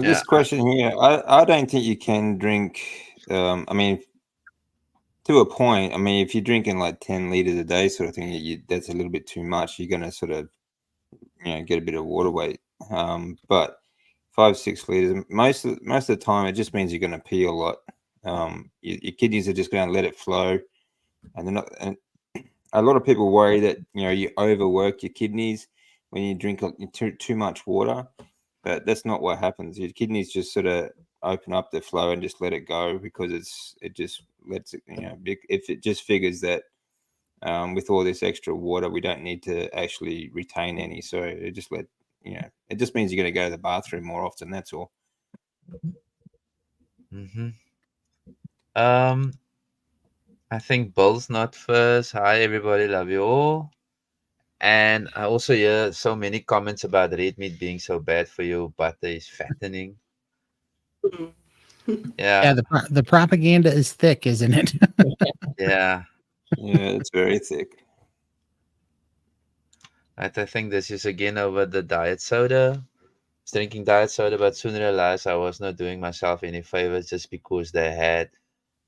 [SPEAKER 3] This
[SPEAKER 1] Yeah.
[SPEAKER 3] question here, I don't think you can drink. I mean, to a point. I mean, if you're drinking like 10 liters a day, sort of thing, that's a little bit too much. You're going to sort of, get a bit of water weight. But 5-6 liters, most of the time, it just means you're going to pee a lot. Your kidneys are just going to let it flow, and they're not. And a lot of people worry that you overwork your kidneys when you drink too much water, but that's not what happens. Your kidneys just sort of open up the flow and just let it go because it just lets it. If it just figures that with all this extra water, we don't need to actually retain any, so it just it just means you're going to go to the bathroom more often. That's all.
[SPEAKER 1] Mhm. Um, I think Bill's not first. Hi, everybody. Love you all. And I also hear so many comments about red meat being so bad for you. Butter is fattening.
[SPEAKER 4] Mm.
[SPEAKER 2] Yeah,
[SPEAKER 1] Yeah.
[SPEAKER 2] the propaganda is thick, isn't it?
[SPEAKER 1] Yeah.
[SPEAKER 3] Yeah, it's very thick.
[SPEAKER 1] Right, I think this is again over the diet soda. I was drinking diet soda, but soon realized I was not doing myself any favors just because they had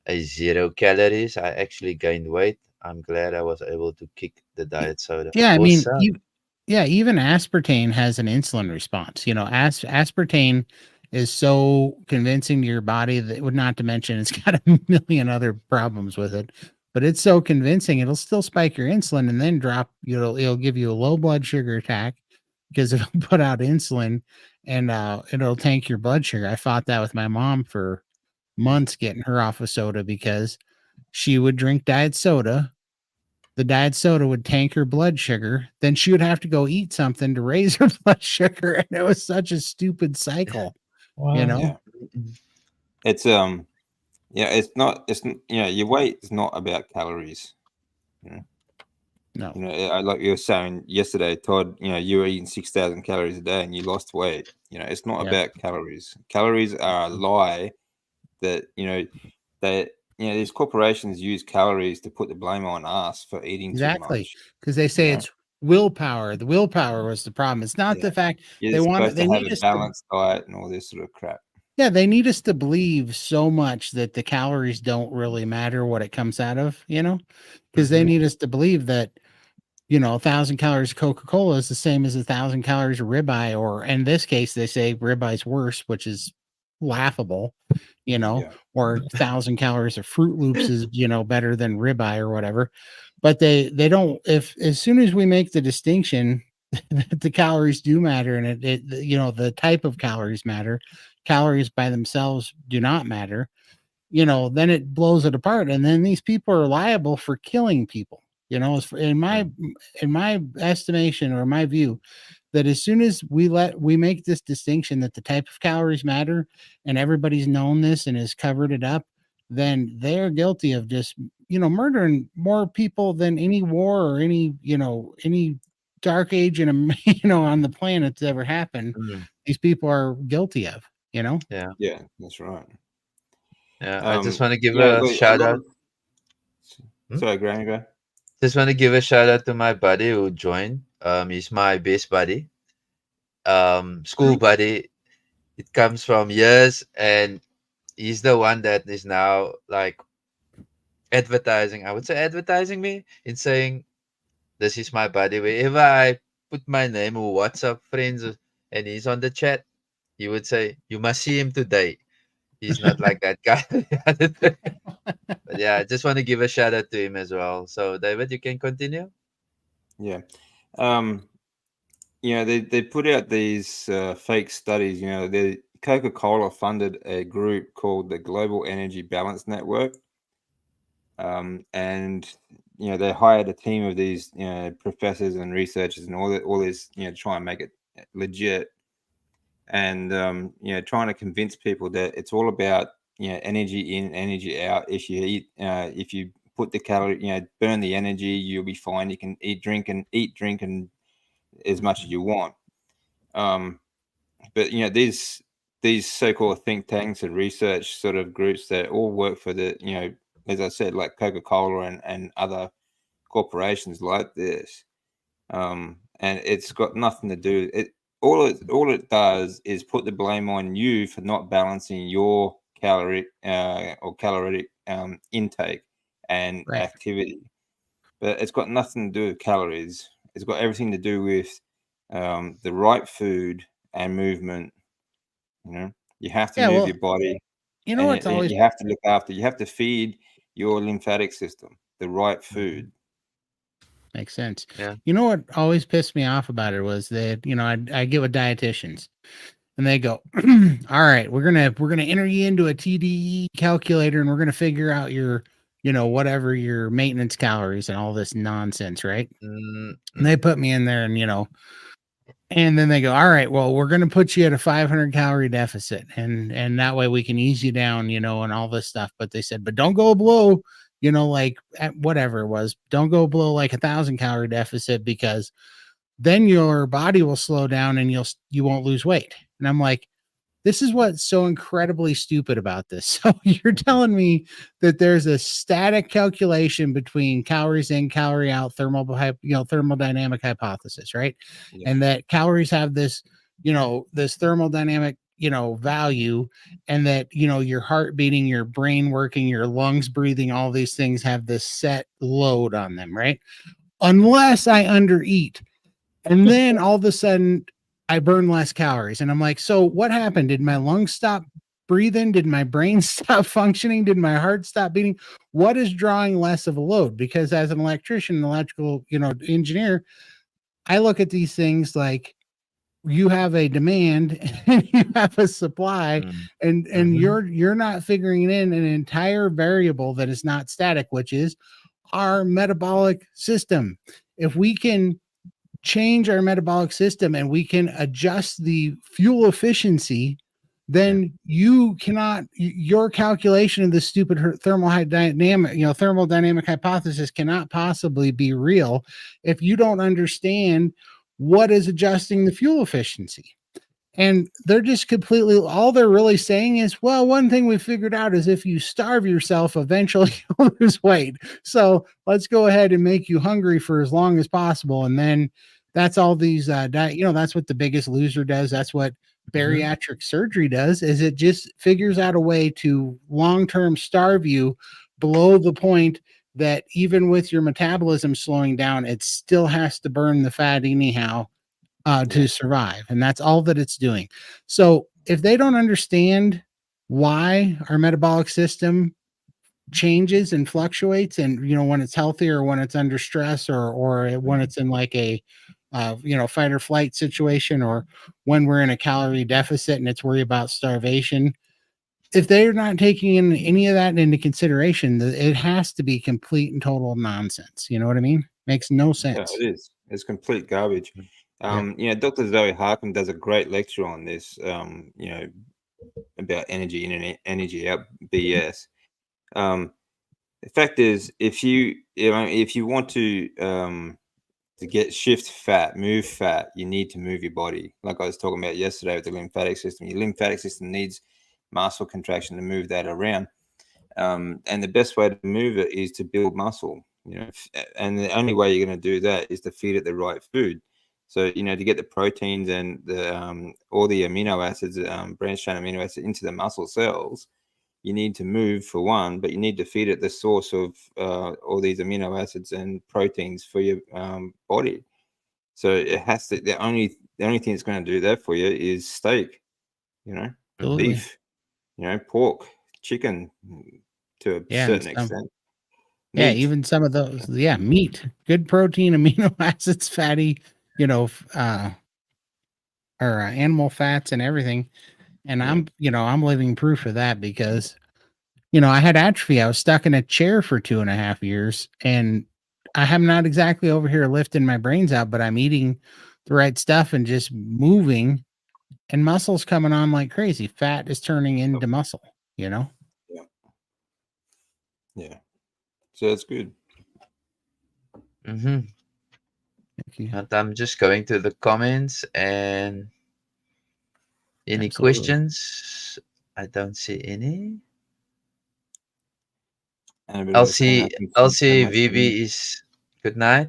[SPEAKER 1] a 0 calories. I actually gained weight. I'm glad I was able to kick the diet soda.
[SPEAKER 2] Yeah, I mean,
[SPEAKER 1] Awesome.
[SPEAKER 2] yeah, even aspartame has an insulin response. You know, aspartame is so convincing to your body that, would not to mention, it's got a million other problems with it, but it's so convincing it'll still spike your insulin and then drop. It'll give you a low blood sugar attack because it'll put out insulin and it'll tank your blood sugar. I fought that with my mom for months, getting her off of soda because she would drink diet soda. The diet soda would tank her blood sugar. Then she would have to go eat something to raise her blood sugar. And it was such a stupid cycle,
[SPEAKER 5] Wow.
[SPEAKER 2] you know?
[SPEAKER 3] Yeah. It's yeah, your weight is not about calories.
[SPEAKER 2] No.
[SPEAKER 3] You know, I like you were saying yesterday, Todd, you know, you were eating 6,000 calories a day and you lost weight. You know, it's not
[SPEAKER 2] Yeah.
[SPEAKER 3] about calories. Calories are a lie that, these corporations use calories to put the blame on us for eating
[SPEAKER 2] Exactly.
[SPEAKER 3] too much.
[SPEAKER 2] Because they say
[SPEAKER 3] Yeah.
[SPEAKER 2] it's willpower. The willpower was the problem. It's not the
[SPEAKER 3] Yeah.
[SPEAKER 2] fact
[SPEAKER 3] You're
[SPEAKER 2] they want
[SPEAKER 3] supposed
[SPEAKER 2] they
[SPEAKER 3] to have
[SPEAKER 2] need
[SPEAKER 3] a
[SPEAKER 2] us to,
[SPEAKER 3] balanced diet and all this sort of crap.
[SPEAKER 2] yeah, they need us to believe so much that the calories don't really matter what it comes out of, you know, because they
[SPEAKER 1] Mhm.
[SPEAKER 2] need us to believe that, you know, 1,000 calories of Coca-Cola is the same as 1,000 calories of ribeye, or in this case, they say ribeye's worse, which is laughable, you know,
[SPEAKER 3] Yeah.
[SPEAKER 2] or 1,000 calories of Fruit Loops is, you know, better than ribeye or whatever. But they don't, if as soon as we make the distinction that the calories do matter and you know, the type of calories matter, calories by themselves do not matter, you know, then it blows it apart. And then these people are liable for killing people. You know, in my estimation or my view, that as soon as we make this distinction that the type of calories matter and everybody's known this and has covered it up, then they're guilty of just, you know, murdering more people than any war or any, you know, any dark age in a you know, on the planet's ever happened.
[SPEAKER 1] Mm.
[SPEAKER 2] These people are guilty of, you know.
[SPEAKER 1] Yeah.
[SPEAKER 3] Yeah, that's right.
[SPEAKER 1] Yeah. I just want to give
[SPEAKER 3] Yeah,
[SPEAKER 1] a
[SPEAKER 3] look,
[SPEAKER 1] shout out. Hmm?
[SPEAKER 3] Sorry, Graham, go.
[SPEAKER 1] Just want to give a shout out to my buddy who joined. He's my best buddy. School buddy. It comes from years, and he's the one that is now like advertising. I would say advertising me in saying, "This is my buddy." Wherever I put my name or WhatsApp friends, and he's on the chat, he would say, "You must see him today." He's not like that guy the other day. But yeah, I just want to give a shout out to him as well. So David, you can continue.
[SPEAKER 3] Yeah. You know, they put out these fake studies. You know, the Coca-Cola funded a group called the Global Energy Balance Network. And, you know, they hired a team of these, you know, professors and researchers and all this, you know, to try and make it legit. And, you know, trying to convince people that it's all about, you know, energy in, energy out. If you eat, if you put the calorie, you know, burn the energy, you'll be fine. You can eat, drink, and as much as you want. But you know, these so-called think tanks and research sort of groups that all work for the, you know, as I said, like Coca-Cola and other corporations like this. And it's got nothing to do. All it does is put the blame on you for not balancing your caloric or caloric intake and
[SPEAKER 2] Right.
[SPEAKER 3] activity. But it's got nothing to do with calories. It's got everything to do with the right food and movement. You know, you have to
[SPEAKER 2] Yeah,
[SPEAKER 3] move
[SPEAKER 2] well,
[SPEAKER 3] your body,
[SPEAKER 2] you know
[SPEAKER 3] and
[SPEAKER 2] what's always
[SPEAKER 3] you have to look after. You have to feed your lymphatic system the right food.
[SPEAKER 2] makes sense.
[SPEAKER 1] Yeah.
[SPEAKER 2] You know what always pissed me off about it was that, you know, I get with dietitians and they go, all right, we're gonna enter you into a TDE calculator and we're gonna figure out your, you know, whatever your maintenance calories and all this nonsense, right?
[SPEAKER 1] Mm,
[SPEAKER 2] And they put me in there and, you know, and then they go, all right, well, we're gonna put you at a 500 calorie deficit, and that way we can ease you down, you know, and all this stuff. But they said, but don't go below, you know, like at whatever it was, don't go below like 1,000 calorie deficit because then your body will slow down and you won't lose weight. And I'm like, this is what's so incredibly stupid about this. So you're telling me that there's a static calculation between calories in, calorie out, thermodynamic hypothesis, right?
[SPEAKER 3] Yeah.
[SPEAKER 2] And that calories have this, this thermodynamic, value, and that, your heart beating, your brain working, your lungs breathing, all these things have this set load on them, right? Unless I undereat. And then all of a sudden I burn less calories. And I'm like, so what happened? Did my lungs stop breathing? Did my brain stop functioning? Did my heart stop beating? What is drawing less of a load? Because as an electrician, electrical, engineer, I look at these things like you have a demand and you have a supply, and you're not figuring in an entire variable that is not static, which is our metabolic system. If we can change our metabolic system and we can adjust the fuel efficiency, then your calculation of the stupid thermodynamic hypothesis cannot possibly be real if you don't understand what is adjusting the fuel efficiency. And they're just all they're really saying is, well, one thing we figured out is if you starve yourself, eventually you'll lose weight. So let's go ahead and make you hungry for as long as possible. And then that's all these, that's what The Biggest Loser does. That's what bariatric surgery does, is it just figures out a way to long-term starve you below the point that even with your metabolism slowing down, it still has to burn the fat anyhow to survive. And that's all that it's doing. So if they don't understand why our metabolic system changes and fluctuates, and when it's healthy or when it's under stress, or when it's in like a fight or flight situation, or when we're in a calorie deficit and it's worried about starvation, if they're not taking in any of that into consideration, it has to be complete and total nonsense. You know what I mean? Makes no sense.
[SPEAKER 3] Yeah, it is. It's complete garbage. Dr. Zoe Harkin does a great lecture on this, about energy in and energy out BS. The fact is, if you want to shift fat, move fat, you need to move your body. Like I was talking about yesterday with the lymphatic system. Your lymphatic system needs muscle contraction to move that around. And the best way to move it is to build muscle, and the only way you're going to do that is to feed it the right food. So, to get the proteins and the all the amino acids, branched chain amino acids into the muscle cells, you need to move for one, but you need to feed it the source of all these amino acids and proteins for your body. So it has to. The only thing that's going to do that for you is steak, beef, pork, chicken, to a certain extent.
[SPEAKER 2] Yeah, even some of those. Yeah, meat, good protein, amino acids, fatty, or animal fats and everything. And I'm living proof of that because, I had atrophy. I was stuck in a chair for 2.5 years, and I am not exactly over here lifting my brains out, but I'm eating the right stuff and just moving, and muscle's coming on like crazy. Fat is turning into muscle,
[SPEAKER 3] Yeah. So it's good.
[SPEAKER 1] And I'm just going to the comments, and any questions? I don't see any. I'll see Vivi is good night.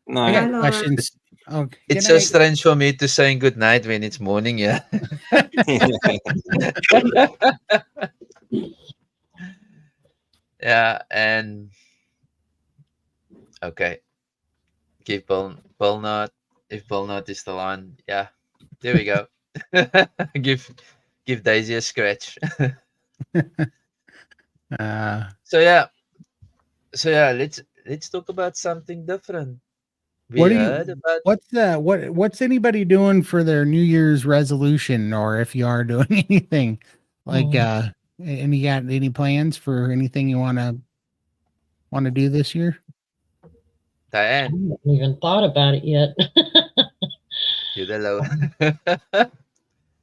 [SPEAKER 3] No,
[SPEAKER 2] I got
[SPEAKER 4] Hello.
[SPEAKER 2] questions. Oh,
[SPEAKER 1] It's so strange for me to say good night when it's morning. Yeah. Yeah, and okay. Give Bolnot, if Bolnot is still on. Yeah, there we go. give Daisy a scratch. So yeah, let's talk about something different.
[SPEAKER 2] What's anybody doing for their New Year's resolution, or if you are doing anything like and you got any plans for anything you want to do this year?
[SPEAKER 5] I
[SPEAKER 1] Diane,
[SPEAKER 5] haven't even thought about it yet.
[SPEAKER 1] you're the low.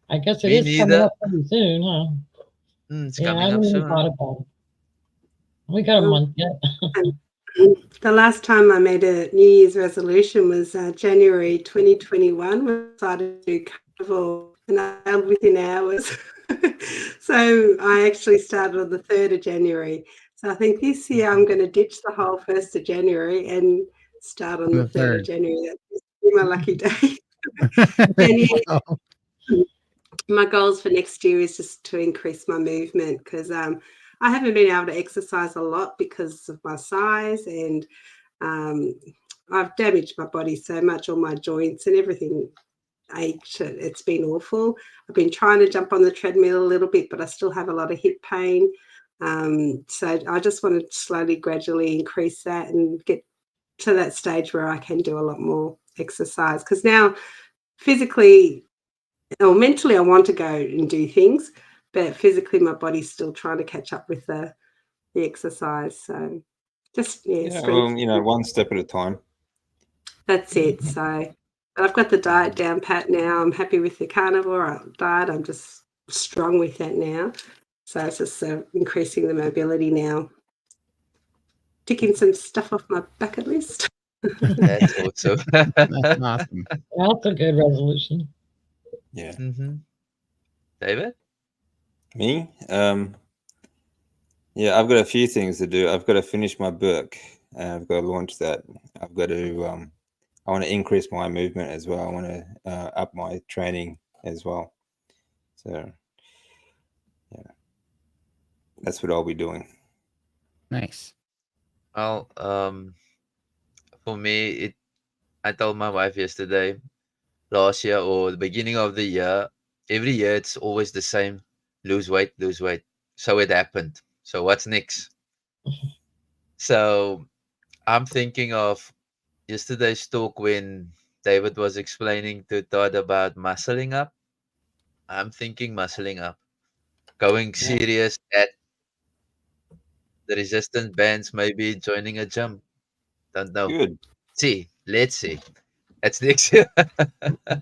[SPEAKER 5] I guess it
[SPEAKER 1] Me
[SPEAKER 5] is coming
[SPEAKER 1] neither.
[SPEAKER 5] up pretty soon, huh?
[SPEAKER 1] It's
[SPEAKER 5] Yeah, I
[SPEAKER 1] coming
[SPEAKER 5] haven't
[SPEAKER 1] up
[SPEAKER 5] even
[SPEAKER 1] soon.
[SPEAKER 5] thought about it. We got a month yet.
[SPEAKER 4] The last time I made a New Year's resolution was January 2021, when I decided to do carnivore and I within hours. So I actually started on the 3rd of January. So I think this year I'm going to ditch the whole 1st of January and start on the
[SPEAKER 2] The
[SPEAKER 4] 3rd of
[SPEAKER 2] 3rd.
[SPEAKER 4] January. That's my lucky day.
[SPEAKER 2] There
[SPEAKER 4] And
[SPEAKER 2] you
[SPEAKER 4] yeah,
[SPEAKER 2] go.
[SPEAKER 4] my goals for next year is just to increase my movement because I haven't been able to exercise a lot because of my size, and I've damaged my body so much, all my joints and everything ached. It's been awful. I've been trying to jump on the treadmill a little bit, but I still have a lot of hip pain. So I just want to slowly, gradually increase that and get to that stage where I can do a lot more exercise, because now physically or mentally I want to go and do things, but physically my body's still trying to catch up with the exercise. So just
[SPEAKER 3] Yeah,
[SPEAKER 4] strength.
[SPEAKER 3] well, you know, one step at a time.
[SPEAKER 4] That's it. So but I've got the diet down pat now. I'm happy with the carnivore diet. I'm just strong with that now. So it's just increasing the mobility now. Ticking some stuff off my bucket list.
[SPEAKER 1] That's awesome.
[SPEAKER 2] That's awesome.
[SPEAKER 5] That's a good resolution.
[SPEAKER 3] Yeah.
[SPEAKER 1] Mhm. David?
[SPEAKER 3] Me? Yeah, I've got a few things to do. I've got to finish my book. I've got to launch that. I've got to. I want to increase my movement as well. I want to up my training as well. So, yeah, that's what I'll be doing.
[SPEAKER 2] Nice.
[SPEAKER 1] Well, for me, I told my wife yesterday, last year or the beginning of the year, every year it's always the same: lose weight, lose weight. So it happened. So what's next? So I'm thinking of yesterday's talk when David was explaining to Todd about muscling up. I'm thinking muscling up, going
[SPEAKER 3] Yeah.
[SPEAKER 1] serious at the resistance bands, maybe joining a gym. Don't know.
[SPEAKER 3] Good.
[SPEAKER 1] Let's see. That's next year.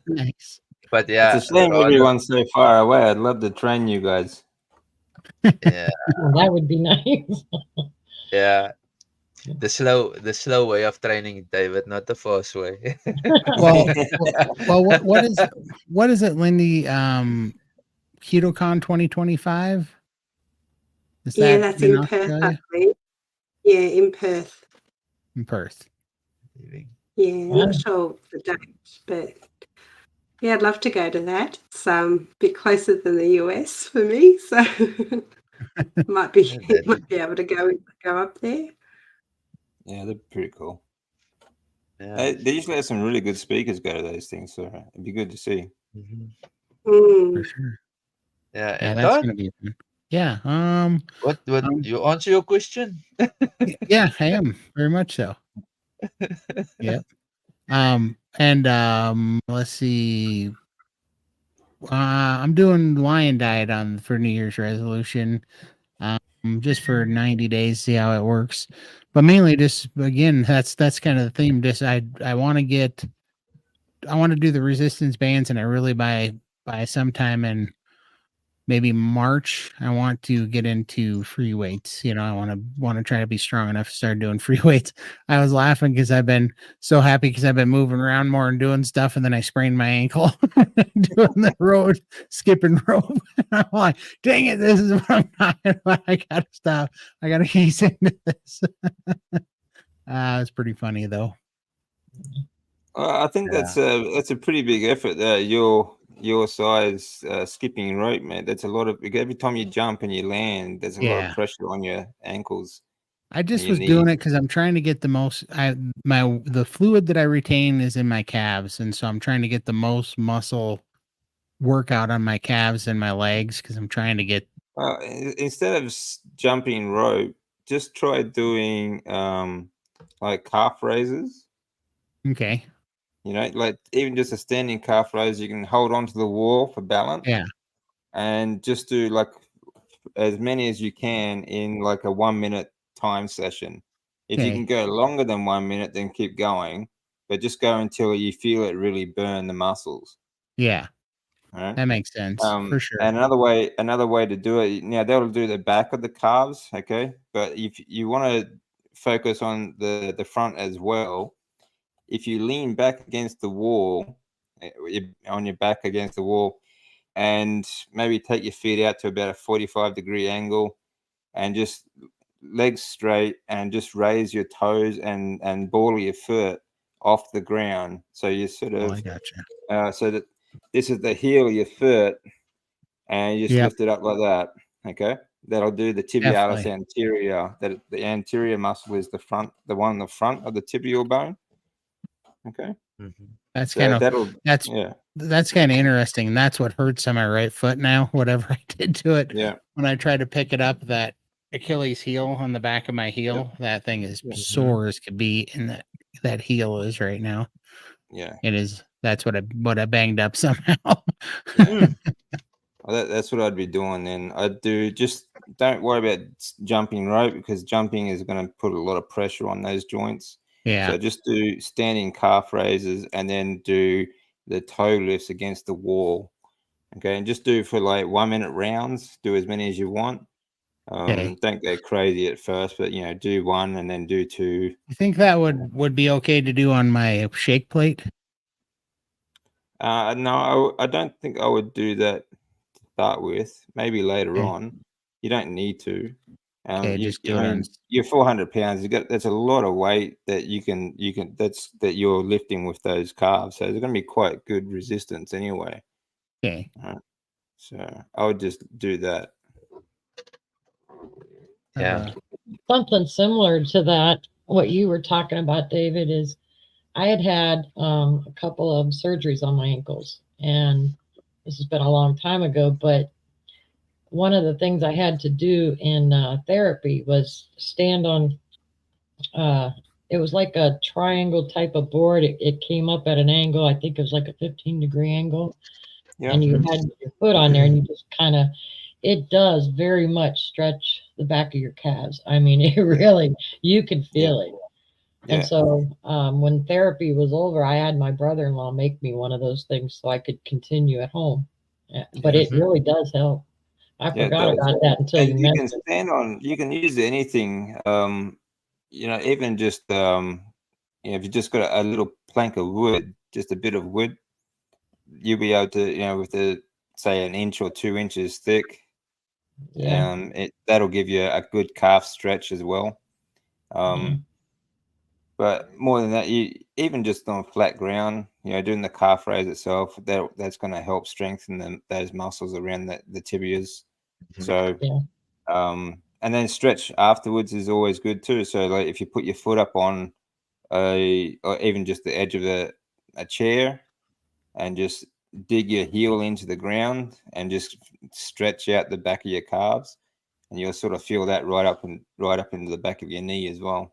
[SPEAKER 2] Nice.
[SPEAKER 1] But
[SPEAKER 3] It's a
[SPEAKER 1] yeah,
[SPEAKER 3] shame
[SPEAKER 1] rather,
[SPEAKER 3] everyone's so far away. I'd love to train you guys.
[SPEAKER 1] yeah,
[SPEAKER 5] Well, that would be nice.
[SPEAKER 1] yeah. The slow way of training, David, not the fast way.
[SPEAKER 2] Well, what is it, Lindy? KetoCon 2025? Is
[SPEAKER 4] Yeah,
[SPEAKER 2] that
[SPEAKER 4] that's
[SPEAKER 2] in
[SPEAKER 4] in Perth, I
[SPEAKER 2] Australia?
[SPEAKER 4] believe. Yeah, in Perth.
[SPEAKER 2] In Perth.
[SPEAKER 4] Yeah, I'm
[SPEAKER 5] Wow.
[SPEAKER 4] not sure the date, but yeah, I'd love to go to that. It's a bit closer than the US for me, so might be able to go up there.
[SPEAKER 3] Yeah, they're pretty cool.
[SPEAKER 1] Yeah.
[SPEAKER 3] They usually have some really good speakers go to those things, so it'd be good to see.
[SPEAKER 1] Mhm.
[SPEAKER 2] For
[SPEAKER 4] Mm.
[SPEAKER 2] sure.
[SPEAKER 1] Yeah,
[SPEAKER 2] Yeah,
[SPEAKER 1] and
[SPEAKER 2] that's
[SPEAKER 1] Todd,
[SPEAKER 2] gonna be fun. Yeah.
[SPEAKER 1] what
[SPEAKER 2] Um,
[SPEAKER 1] you answer your question?
[SPEAKER 2] yeah, I am very much so. Yep. And let's see. I'm doing lion diet for New Year's resolution. Just for 90 days, see how it works. But mainly just again, that's kind of the theme. Just I want to do the resistance bands, and I really by sometime in maybe March, I want to get into free weights. You know, I want to try to be strong enough to start doing free weights. I was laughing because I've been so happy because I've been moving around more and doing stuff, and then I sprained my ankle doing the road skipping rope. I'm like, dang it, this is what I'm talking about. I gotta stop. I gotta ease into this. It's pretty funny though.
[SPEAKER 3] I think that's a pretty big effort there. Your size skipping rope, man. That's a lot of every time you jump and you land, there's a lot of
[SPEAKER 2] Yeah.
[SPEAKER 3] pressure on your ankles.
[SPEAKER 2] I just
[SPEAKER 3] your
[SPEAKER 2] was doing
[SPEAKER 3] knees.
[SPEAKER 2] it because I'm trying to get the most. The fluid that I retain is in my calves, and so I'm trying to get the most muscle workout on my calves and my legs because I'm trying to get.
[SPEAKER 3] Instead of jumping rope, just try doing like calf raises.
[SPEAKER 2] Okay.
[SPEAKER 3] You know, like even just a standing calf raise, you can hold onto the wall for balance.
[SPEAKER 2] Yeah.
[SPEAKER 3] And just do like as many as you can in like a 1 minute time session. If you
[SPEAKER 2] Okay.
[SPEAKER 3] can go longer than 1 minute, then keep going, but just go until you feel it really burn the muscles.
[SPEAKER 2] Yeah.
[SPEAKER 3] All right.
[SPEAKER 2] That makes sense for sure.
[SPEAKER 3] And another way to do it, now that'll do the back of the calves, okay? But if you want to focus on the front as well, if you lean back against the wall, on your back against the wall, and maybe take your feet out to about a 45-degree angle, and just legs straight, and just raise your toes and ball your foot off the ground. So you sort
[SPEAKER 2] Oh, I
[SPEAKER 3] of
[SPEAKER 2] gotcha.
[SPEAKER 3] so that this is the heel of your foot, and you just
[SPEAKER 2] Yep.
[SPEAKER 3] lift it up like that. Okay, that'll do the tibialis
[SPEAKER 2] Definitely.
[SPEAKER 3] anterior. That the anterior muscle is the one in the front of the tibial bone. Okay,
[SPEAKER 1] Mhm.
[SPEAKER 2] That's
[SPEAKER 3] so
[SPEAKER 2] kind of
[SPEAKER 3] that'll
[SPEAKER 2] that's
[SPEAKER 3] yeah.
[SPEAKER 2] kind of interesting. And that's what hurts on my right foot now. Whatever I did to it
[SPEAKER 3] Yeah.
[SPEAKER 2] when I tried to pick it up, that Achilles heel on the back of my heel, that thing is
[SPEAKER 3] Yeah.
[SPEAKER 2] sore as could be, and that heel is right now.
[SPEAKER 3] Yeah.
[SPEAKER 2] It is. That's what I banged up somehow.
[SPEAKER 1] Mm.
[SPEAKER 3] Well, that's what I'd be doing then. I'd do just don't worry about jumping rope, because jumping is going to put a lot of pressure on those joints.
[SPEAKER 2] Yeah.
[SPEAKER 3] So just do standing calf raises, and then do the toe lifts against the wall. Okay, and just do for like 1 minute rounds. Do as many as you want.
[SPEAKER 2] Okay.
[SPEAKER 3] Don't go crazy at first, but do one and then do two.
[SPEAKER 2] You think that would be okay to do on my shake plate?
[SPEAKER 3] No, I don't think I would do that to start with. Maybe later
[SPEAKER 2] Okay.
[SPEAKER 3] on. You don't need to.
[SPEAKER 2] Okay,
[SPEAKER 3] You,
[SPEAKER 2] just
[SPEAKER 3] you
[SPEAKER 2] do it
[SPEAKER 3] know,
[SPEAKER 2] on.
[SPEAKER 3] you're 400 pounds. That's a lot of weight that that you're lifting with those calves. So there's going to be quite good resistance anyway.
[SPEAKER 2] Okay.
[SPEAKER 3] So I would just do that.
[SPEAKER 1] Yeah.
[SPEAKER 5] Something similar to that, what you were talking about, David, is I had a couple of surgeries on my ankles, and this has been a long time ago, but one of the things I had to do in therapy was stand on, it was like a triangle type of board. It came up at an angle, I think it was like a 15-degree angle,
[SPEAKER 3] Yeah.
[SPEAKER 5] and you had your foot on there, and you just kind of, it does very much stretch the back of your calves. I mean, it really, you can feel it. And
[SPEAKER 3] Yeah.
[SPEAKER 5] so when therapy was over, I had my brother-in-law make me one of those things so I could continue at home. But it
[SPEAKER 1] Mhm.
[SPEAKER 5] really does help. I
[SPEAKER 3] Yeah, it
[SPEAKER 5] forgot
[SPEAKER 3] does.
[SPEAKER 5] about that until you
[SPEAKER 3] And you can
[SPEAKER 5] mentioned it.
[SPEAKER 3] stand on. You can use anything. Even just if you just got a little plank of wood, just a bit of wood, you'll be able to, with say an inch or 2 inches thick,
[SPEAKER 5] Yeah.
[SPEAKER 3] that'll give you a good calf stretch as well. But more than that, you even just on flat ground, doing the calf raise itself, that's going to help strengthen those muscles around the tibias.
[SPEAKER 1] Mhm.
[SPEAKER 3] So,
[SPEAKER 5] Yeah.
[SPEAKER 3] and then stretch afterwards is always good too. So, like if you put your foot up on or even just the edge of a chair, and just dig your heel into the ground and just stretch out the back of your calves, and you'll sort of feel that right up into the back of your knee as well.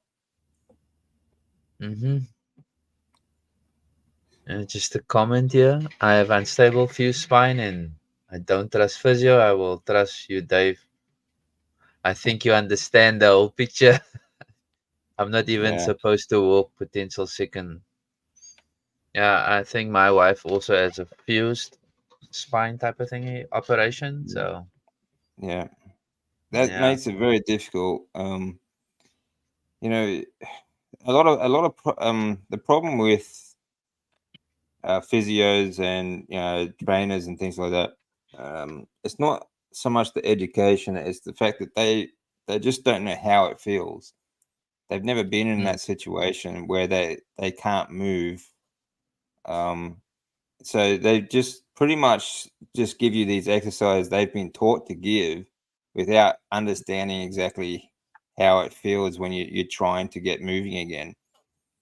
[SPEAKER 1] Mm-hmm. Just a comment here. I have unstable fused spine and I don't trust physio. I will trust you, Dave. I think you understand the whole picture. I'm not even
[SPEAKER 3] Yeah.
[SPEAKER 1] supposed to walk potential second. Yeah, I think my wife also has a fused spine type of thing operation. So
[SPEAKER 3] Yeah. That
[SPEAKER 1] yeah.
[SPEAKER 3] makes it very difficult. A lot of the problem with physios and trainers and things like that, it's not so much the education, it's the fact that they just don't know how it feels. They've never been in
[SPEAKER 1] Mm.
[SPEAKER 3] that situation where they can't move. So they just pretty much just give you these exercises they've been taught to give without understanding exactly how it feels when you're trying to get moving again.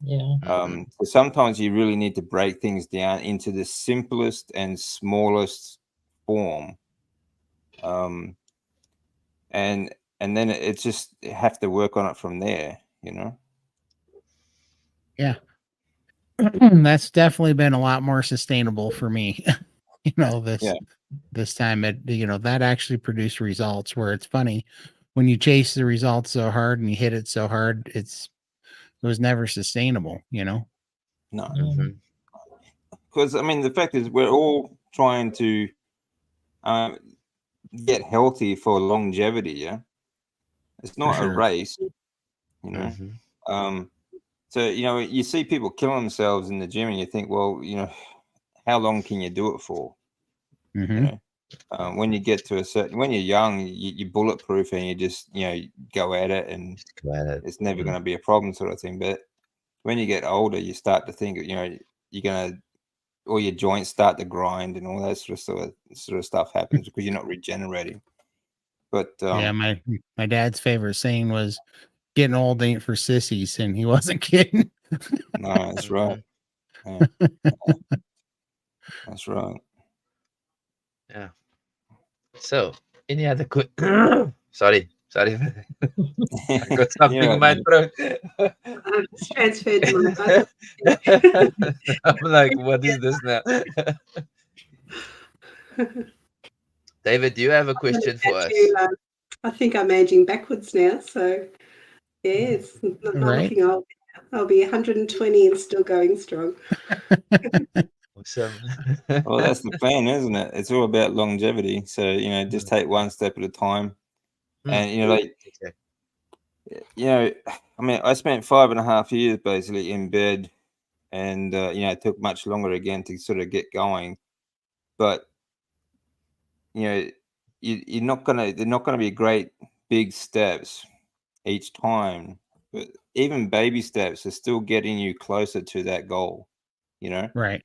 [SPEAKER 5] Yeah.
[SPEAKER 3] So sometimes you really need to break things down into the simplest and smallest form. And then it's just have to work on it from there,
[SPEAKER 2] Yeah. That's definitely been a lot more sustainable for me.
[SPEAKER 3] Yeah.
[SPEAKER 2] This time that actually produced results, where it's funny when you chase the results so hard and you hit it so hard, it was never sustainable.
[SPEAKER 3] No.
[SPEAKER 1] Mm-hmm.
[SPEAKER 3] Because I mean, the fact is, we're all trying to get healthy for longevity. Yeah, it's not a
[SPEAKER 2] sure.
[SPEAKER 3] race.
[SPEAKER 1] Mm-hmm.
[SPEAKER 3] So you see people kill themselves in the gym, and you think, well, how long can you do it for?
[SPEAKER 2] Mm-hmm.
[SPEAKER 3] When you get to when you're young, you're bulletproof and you just, go at it and
[SPEAKER 1] Just go at it.
[SPEAKER 3] it's never going to be a problem sort of thing. But when you get older, you start to think, you're going to, all your joints start to grind and all that sort of stuff happens because you're not regenerating. But
[SPEAKER 2] Yeah, my dad's favorite saying was, "Getting old ain't for sissies," and he wasn't kidding.
[SPEAKER 3] no, that's right. Yeah. That's right.
[SPEAKER 1] Yeah. So, any other sorry. I got something in my
[SPEAKER 3] man.
[SPEAKER 1] throat.
[SPEAKER 4] I've just transferred to my phone.
[SPEAKER 1] I'm like, what is this now? David, do you have a question for us?
[SPEAKER 4] I think I'm aging backwards now. So, yeah, it's not
[SPEAKER 2] Right.
[SPEAKER 4] looking old. I'll be 120 and still going strong.
[SPEAKER 1] Awesome.
[SPEAKER 3] Well, that's the plan, isn't it? It's all about longevity. So, just take one step at a time. And, I mean, I spent 5.5 years basically in bed and, it took much longer again to sort of get going. But, they're not going to be great big steps each time. But even baby steps are still getting you closer to that goal,
[SPEAKER 2] Right.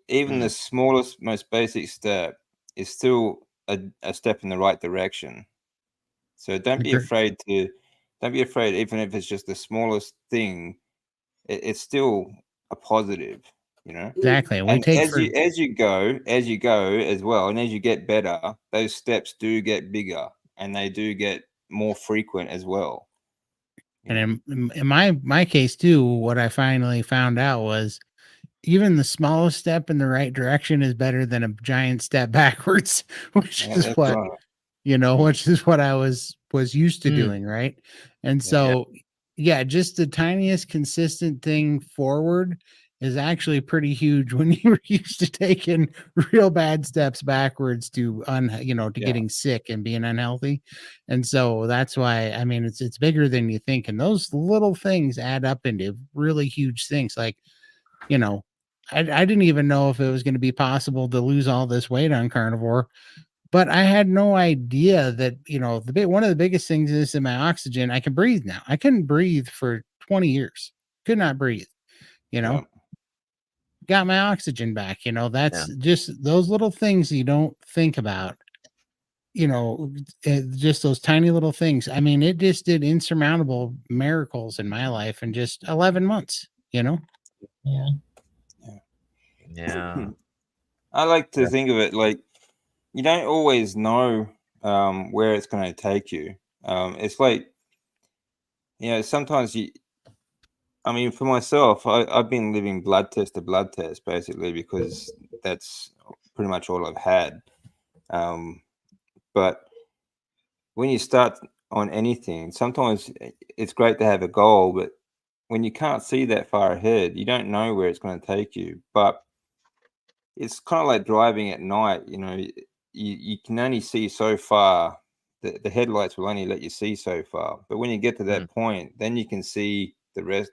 [SPEAKER 3] Even the smallest, most basic step is still a step in the right direction. So don't be afraid, even if it's just the smallest thing, it's still a positive,
[SPEAKER 2] Exactly. We
[SPEAKER 3] And
[SPEAKER 2] take
[SPEAKER 3] as you go as well, and as you get better, those steps do get bigger and they do get more frequent as well.
[SPEAKER 2] And in my case too, what I finally found out was even the smallest step in the right direction is better than a giant step backwards, which is
[SPEAKER 3] that's
[SPEAKER 2] what
[SPEAKER 3] right.
[SPEAKER 2] which is what I was used to
[SPEAKER 1] Mm.
[SPEAKER 2] doing, right? And
[SPEAKER 3] Yeah.
[SPEAKER 2] so just the tiniest consistent thing forward is actually pretty huge when you're used to taking real bad steps backwards to getting sick and being unhealthy. And so that's why, I mean, it's bigger than you think, and those little things add up into really huge things. Like, I didn't even know if it was going to be possible to lose all this weight on carnivore, but I had no idea that, one of the biggest things is in my oxygen. I can breathe now. I couldn't breathe for 20 years. Could not breathe,
[SPEAKER 3] Yeah.
[SPEAKER 2] got my oxygen back. That's just those little things you don't think about, just those tiny little things. I mean, it just did insurmountable miracles in my life in just 11 months,
[SPEAKER 5] Yeah.
[SPEAKER 1] Yeah.
[SPEAKER 3] I like to think of it like you don't always know where it's going to take you. It's like, sometimes I mean, for myself, I've been living blood test to blood test basically because that's pretty much all I've had. But when you start on anything, sometimes it's great to have a goal, but when you can't see that far ahead, you don't know where it's going to take you. But it's kind of like driving at night. You can only see so far. The headlights will only let you see so far. But when you get to that point, then you can see the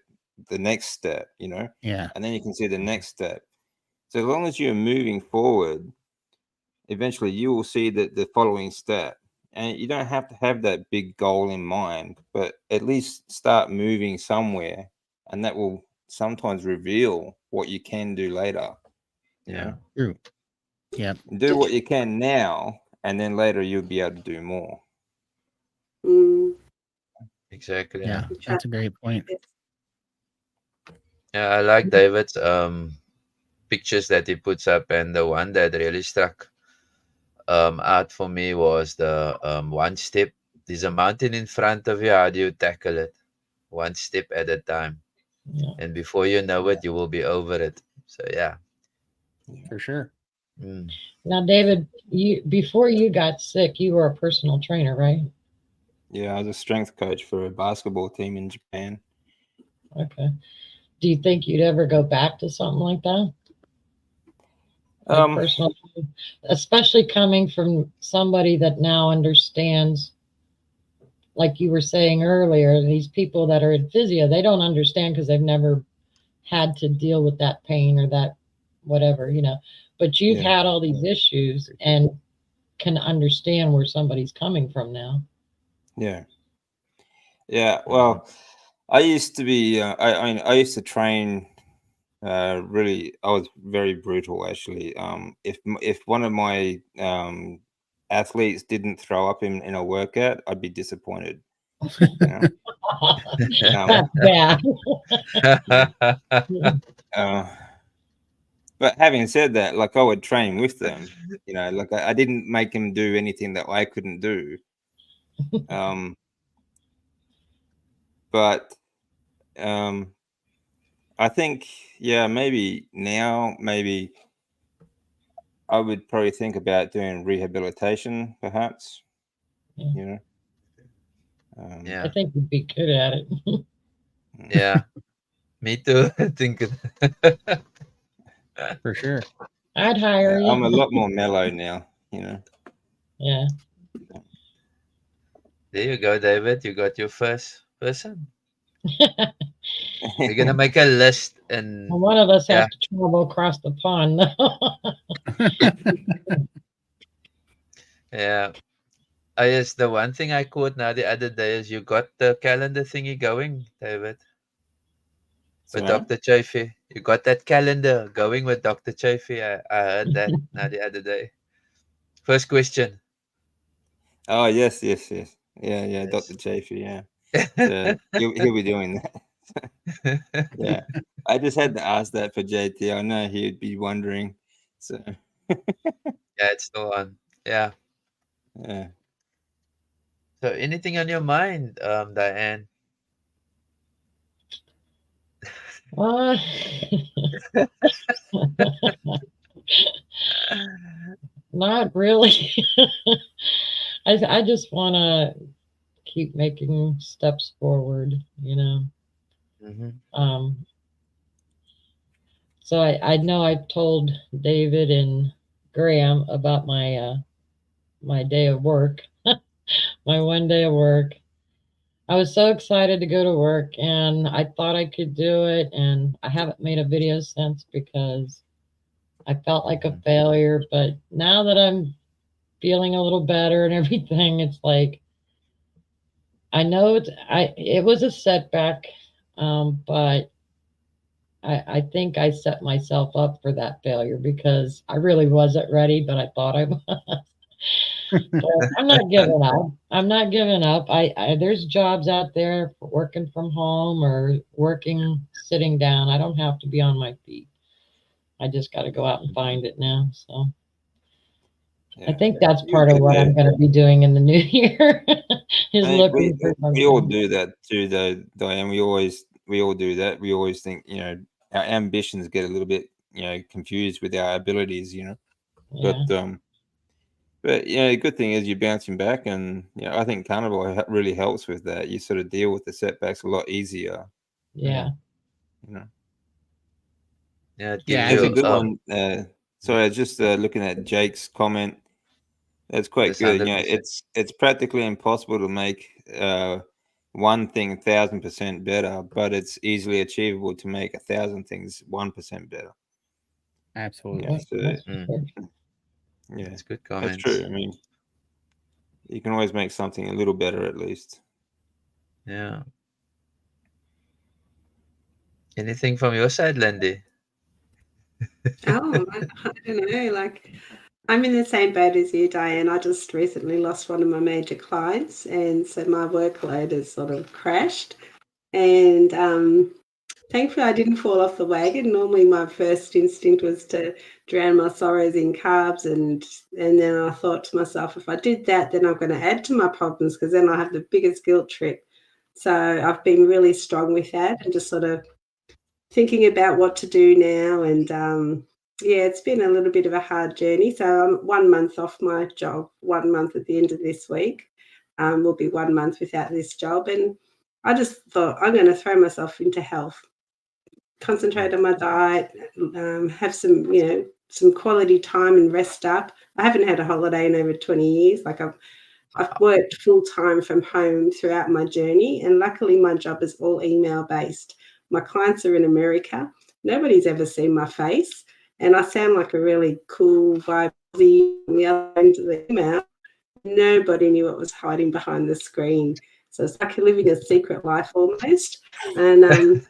[SPEAKER 3] next step,
[SPEAKER 2] Yeah.
[SPEAKER 3] and then you can see the next step. So as long as you're moving forward, eventually you will see the following step. And you don't have to have that big goal in mind, but at least start moving somewhere, and that will sometimes reveal what you can do later.
[SPEAKER 1] Yeah.
[SPEAKER 2] True. Yeah.
[SPEAKER 3] Do what you can now, and then later you'll be able to do more.
[SPEAKER 1] Exactly.
[SPEAKER 2] Yeah. That's a great point.
[SPEAKER 1] Yeah, I like David's pictures that he puts up, and the one that really struck out for me was the one step. There's a mountain in front of you. How do you tackle it? One step at a time.
[SPEAKER 5] Yeah.
[SPEAKER 1] And before you know it, you will be over it. So yeah.
[SPEAKER 2] For sure.
[SPEAKER 5] Now, David, before you got sick, you were a personal trainer, right?
[SPEAKER 3] Yeah, I was a strength coach for a basketball team in Japan.
[SPEAKER 5] Okay. Do you think you'd ever go back to something like that? Like personal, especially coming from somebody that now understands, like you were saying earlier, these people that are in physio, they don't understand because they've never had to deal with that pain or that whatever, but you've had all these issues, and can understand where somebody's coming from now.
[SPEAKER 3] Yeah. Well, I used to be. I used to train. Really, I was very brutal actually. If one of my athletes didn't throw up in a workout, I'd be disappointed. You know?
[SPEAKER 5] That's bad.
[SPEAKER 3] But having said that, like I would train with them. You know, like I didn't make them do anything that I couldn't do. But I think, yeah, maybe now, maybe I would probably think about doing rehabilitation, perhaps.
[SPEAKER 5] Yeah.
[SPEAKER 3] You know.
[SPEAKER 5] I
[SPEAKER 1] Yeah.
[SPEAKER 5] think you'd be good at it.
[SPEAKER 1] Yeah. Me too. I think
[SPEAKER 2] For sure.
[SPEAKER 5] I'd hire
[SPEAKER 3] Yeah, I'm a
[SPEAKER 5] you.
[SPEAKER 3] lot more mellow now. You know.
[SPEAKER 5] Yeah.
[SPEAKER 1] there you go, David. You got your first person. We're gonna make a list and
[SPEAKER 5] Well, one of us
[SPEAKER 1] Yeah.
[SPEAKER 5] has to travel across the pond, though.
[SPEAKER 1] yeah. I guess the one thing I caught now the other day is you got the calendar thingy going, David, with
[SPEAKER 3] So,
[SPEAKER 1] Dr. Chafee. You got that calendar going with Dr. Chafee. I heard that now the other day. First question.
[SPEAKER 3] oh yes. Yeah,
[SPEAKER 1] Yes.
[SPEAKER 3] Dr. Chafee, yeah. So he'll be doing that. Yeah. I just had to ask that for JT. I know he'd be wondering. So
[SPEAKER 1] Yeah, it's still on. Yeah.
[SPEAKER 3] yeah.
[SPEAKER 1] So anything on your mind, Diane?
[SPEAKER 5] Uh, not really. I just want to keep making steps forward, you know.
[SPEAKER 1] Mm-hmm.
[SPEAKER 5] So I know I told David and Graham about my my day of work, my one day of work. I was so excited to go to work, and I thought I could do it, and I haven't made a video since because I felt like a failure. But now that I'm feeling a little better and everything, it's like I know it was a setback, but I think I set myself up for that failure because I really wasn't ready, but I thought I was. But I'm not giving up. I'm not giving up. There's jobs out there for working from home or working sitting down. I don't have to be on my feet. I just got to go out and find it now. So I
[SPEAKER 3] Yeah.
[SPEAKER 5] think that's
[SPEAKER 3] You
[SPEAKER 5] part of
[SPEAKER 3] get
[SPEAKER 5] what
[SPEAKER 3] there.
[SPEAKER 5] I'm going to be doing in the new year is
[SPEAKER 3] I think
[SPEAKER 5] looking for
[SPEAKER 3] we all
[SPEAKER 5] something.
[SPEAKER 3] do that too, though, Diane. We all do that. We always think, you know, our ambitions get a little bit, you know, confused with our abilities, you know.
[SPEAKER 5] Yeah.
[SPEAKER 3] But you know, the good thing is you're bouncing back, and you know, I think Carnival really helps with that. You sort of deal with the setbacks a lot easier,
[SPEAKER 5] Yeah.
[SPEAKER 3] you know.
[SPEAKER 1] Yeah, it
[SPEAKER 2] Yeah,
[SPEAKER 1] gives
[SPEAKER 2] I
[SPEAKER 3] There's a
[SPEAKER 1] you
[SPEAKER 3] good one. Sorry, I was just looking at Jake's comment. That's quite
[SPEAKER 1] That's
[SPEAKER 3] good. You know,
[SPEAKER 1] 100%.
[SPEAKER 3] it's practically impossible to make one thing 1,000% better, but it's easily achievable to make 1,000 things 1% better.
[SPEAKER 2] absolutely.
[SPEAKER 3] Yeah, so
[SPEAKER 5] That's for
[SPEAKER 1] Mm.
[SPEAKER 5] sure.
[SPEAKER 3] yeah,
[SPEAKER 1] That's good
[SPEAKER 3] that's
[SPEAKER 1] comments.
[SPEAKER 3] true. I mean, you can always make something a little better at least.
[SPEAKER 1] Yeah. Anything from your side, Lindy?
[SPEAKER 4] Oh, I don't know. Like, I'm in the same boat as you, Diane. I just recently lost one of my major clients, and so my workload has sort of crashed. And thankfully, I didn't fall off the wagon. Normally, my first instinct was to drown my sorrows in carbs, and then I thought to myself, if I did that, then I'm going to add to my problems because then I have the biggest guilt trip. So I've been really strong with that, and just sort of thinking about what to do now. And yeah, it's been a little bit of a hard journey. So I'm 1 month off my job, 1 month at the end of this week. Will be 1 month without this job. And I just thought I'm going to throw myself into health, concentrate on my diet, have some, you know, some quality time and rest up. I haven't had a holiday in over 20 years. Like I've worked full time from home throughout my journey. And luckily my job is all email based. My clients are in America. Nobody's ever seen my face. And I sound like a really cool, vibrant the other end of the email. Nobody knew what was hiding behind the screen. So it's like living a secret life almost. And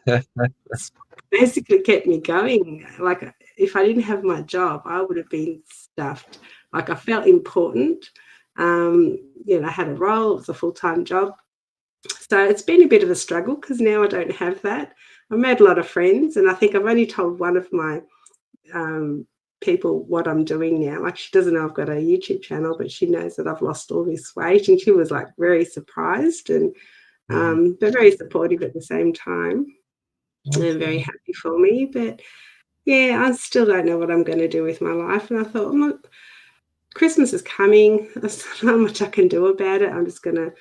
[SPEAKER 4] basically kept me going. Like if I didn't have my job, I would have been stuffed. Like I felt important. I had a role, it was a full-time job. So it's been a bit of a struggle because now I don't have that. I've made a lot of friends, and I think I've only told one of my people what I'm doing now. Like she doesn't know I've got a YouTube channel, but she knows that I've lost all this weight, and she was like very surprised and but very supportive at the same time. And very happy for me. But yeah, I still don't know what I'm going to do with my life. And I thought, look, Christmas is coming. There's not much I can do about it. I'm just going to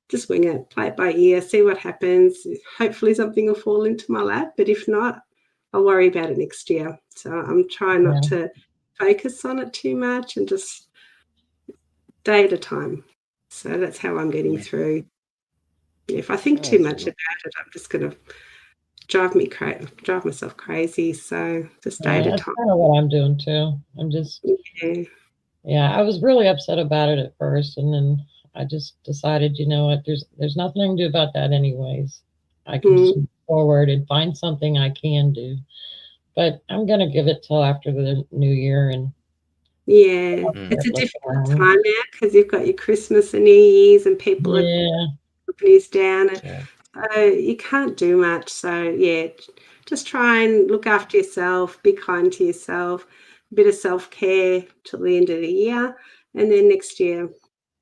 [SPEAKER 4] just wing it, play it by ear, see what happens. Hopefully something will fall into my lap. But if not, I'll worry about it next year. So I'm trying not to focus on it too much and just day at a time. So that's how I'm getting through. If I think too much about it, I'm just going to drive myself crazy. So just day at a
[SPEAKER 5] That's
[SPEAKER 4] time.
[SPEAKER 5] kind of what I'm doing too. I'm just I was really upset about it at first, and then I just decided, you know what, there's nothing I can do about that anyways. I can just move forward and find something I can do. But I'm gonna give it till after the new year, and
[SPEAKER 4] it's a difficult time now because you've got your Christmas and New Year's and people are companies down, and so you can't do much. So just try and look after yourself, be kind to yourself, a bit of self-care till the end of the year, and then next year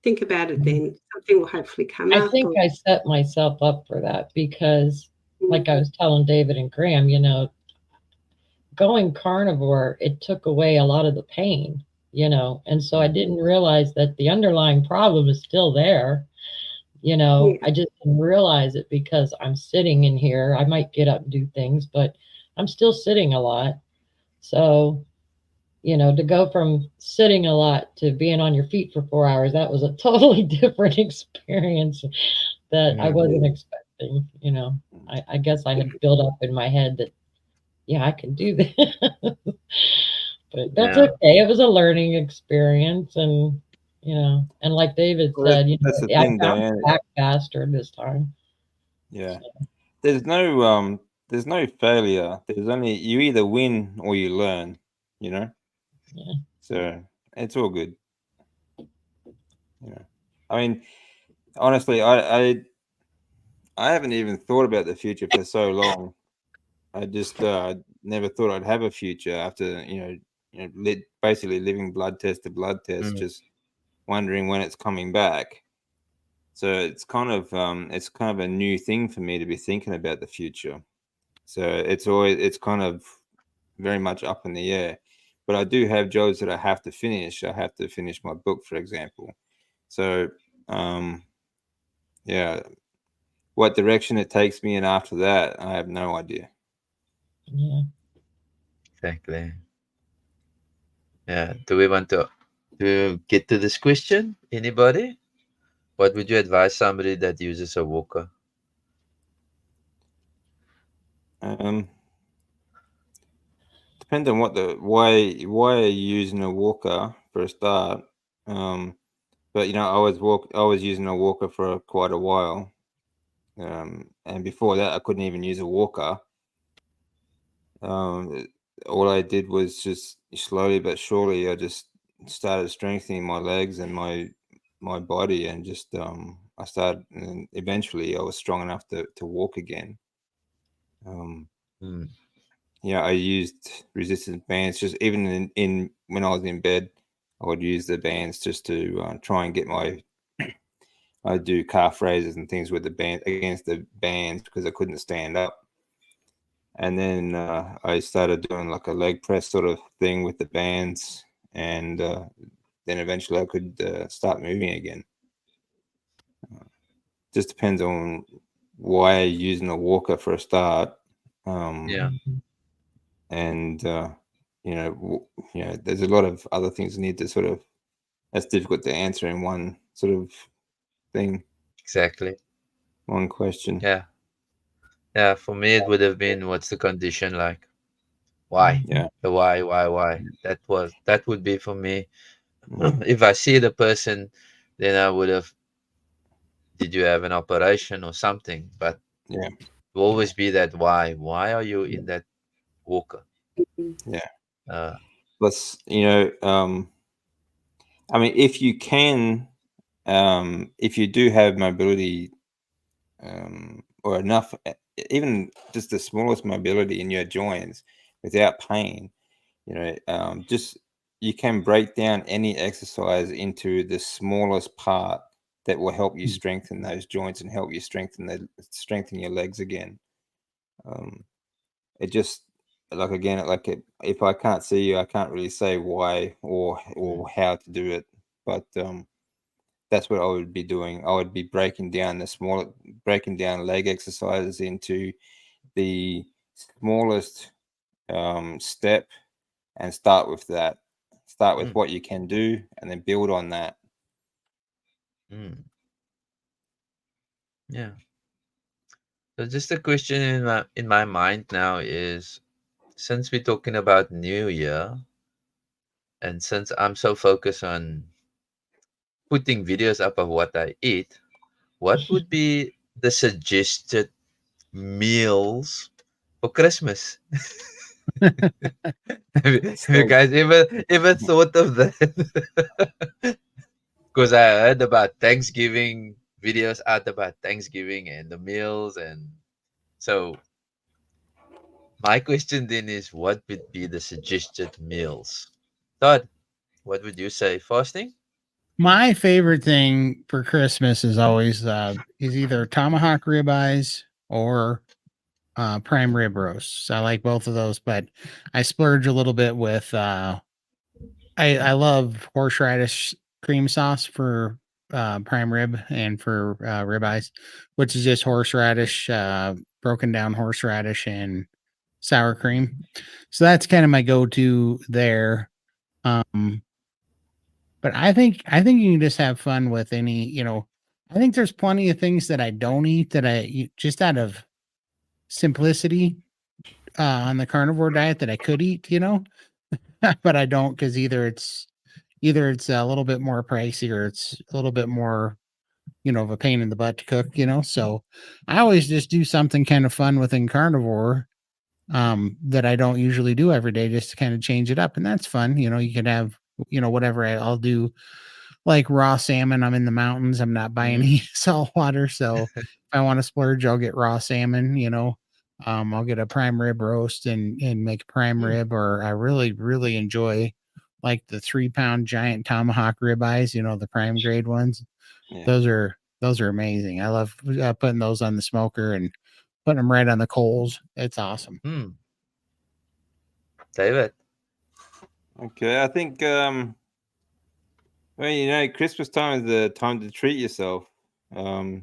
[SPEAKER 4] think about it. Then something will hopefully come up.
[SPEAKER 5] I think I set myself up for that because like I was telling David and Graham, you know, going carnivore, it took away a lot of the pain, you know, and so I didn't realize that the underlying problem is still there. You know, I just didn't realize it because I'm sitting in here. I might get up and do things, but I'm still sitting a lot. So, you know, to go from sitting a lot to being on your feet for 4 hours, that was a totally different experience that I wasn't expecting. You know, I guess I had built up in my head that, yeah, I can do that. But that's okay. It was a learning experience, and you know, and like David said, you know, I bounced back faster this time.
[SPEAKER 3] Yeah, so. There's no failure. There's only you either win or you learn. You know.
[SPEAKER 5] Yeah.
[SPEAKER 3] So it's all good. Yeah. I mean, honestly, I haven't even thought about the future for so long. I just never thought I'd have a future after basically living blood test to blood test, just wondering when it's coming back. So it's kind of a new thing for me to be thinking about the future. So it's kind of very much up in the air. But I do have jobs that I have to finish. I have to finish my book, for example. So what direction it takes me in after that, I have no idea.
[SPEAKER 5] Yeah.
[SPEAKER 1] Exactly. Yeah. Do we want to get to this question? Anybody? What would you advise somebody that uses a walker?
[SPEAKER 3] Depends on why are you using a walker for a start. But you know, I was using a walker for quite a while. And before that I couldn't even use a walker. All I did was just slowly but surely I just started strengthening my legs and my body, and just I started, and eventually I was strong enough to walk again. Yeah, I used resistance bands just even in when I was in bed. I would use the bands just to try and get I do calf raises and things with the band against the bands because I couldn't stand up. And then I started doing like a leg press sort of thing with the bands, and then eventually I could start moving again. Just depends on why you're using a walker for a start. And there's a lot of other things you need to sort of. That's difficult to answer in one sort of thing.
[SPEAKER 1] Exactly.
[SPEAKER 3] One question.
[SPEAKER 1] Yeah. Yeah. For me, it would have been, what's the condition like? Why?
[SPEAKER 3] Yeah.
[SPEAKER 1] The why? That would be for me.
[SPEAKER 3] Mm.
[SPEAKER 1] If I see the person, then I would have. Did you have an operation or something? But
[SPEAKER 3] Yeah.
[SPEAKER 1] it will always be that why. Why are you in that walker?
[SPEAKER 3] Yeah.
[SPEAKER 1] Uh,
[SPEAKER 3] Let's, I mean, if you can, if you do have mobility, or enough, even just the smallest mobility in your joints without pain, just you can break down any exercise into the smallest part that will help you strengthen those joints and help you strengthen your legs again. It just, like, again, if I can't see you, I can't really say why or how to do it, but that's what I would be doing. I would be breaking down leg exercises into the smallest step, and start with that. Start with
[SPEAKER 1] Mm.
[SPEAKER 3] what you can do, and then build on that.
[SPEAKER 1] mm. Yeah. So just a question in my mind now is, since we're talking about New Year, and since I'm so focused on putting videos up of what I eat, what would be the suggested meals for Christmas? Have you
[SPEAKER 3] So,
[SPEAKER 1] guys ever thought of that? Because I heard about Thanksgiving videos out about Thanksgiving and the meals, and so my question then is, what would be the suggested meals? Todd, what would you say? Fasting?
[SPEAKER 2] My favorite thing for Christmas is always is either tomahawk ribeyes or prime rib roasts. I like both of those, but I splurge a little bit with I love horseradish cream sauce for prime rib and for ribeyes, which is just horseradish, broken down horseradish and sour cream. So that's kind of my go-to there. Um, but I think you can just have fun with any, I think there's plenty of things that I don't eat that just out of simplicity on the carnivore diet that I could eat, but I don't, because either it's a little bit more pricey or it's a little bit more, of a pain in the butt to cook. So I always just do something kind of fun within carnivore that I don't usually do every day, just to kind of change it up. And that's fun. You can have, whatever I'll do, like raw salmon. I'm in the mountains. I'm not buying
[SPEAKER 1] Mm.
[SPEAKER 2] any salt water. So if I want to splurge, I'll get raw salmon, I'll get a prime rib roast and make a prime
[SPEAKER 1] Mm.
[SPEAKER 2] rib, or I really, really enjoy like the 3-pound giant tomahawk ribeyes, the prime grade ones.
[SPEAKER 3] yeah.
[SPEAKER 2] Those are amazing. I love putting those on the smoker and putting them right on the coals. It's awesome.
[SPEAKER 1] Hmm. David.
[SPEAKER 3] Okay, I think well, Christmas time is the time to treat yourself. I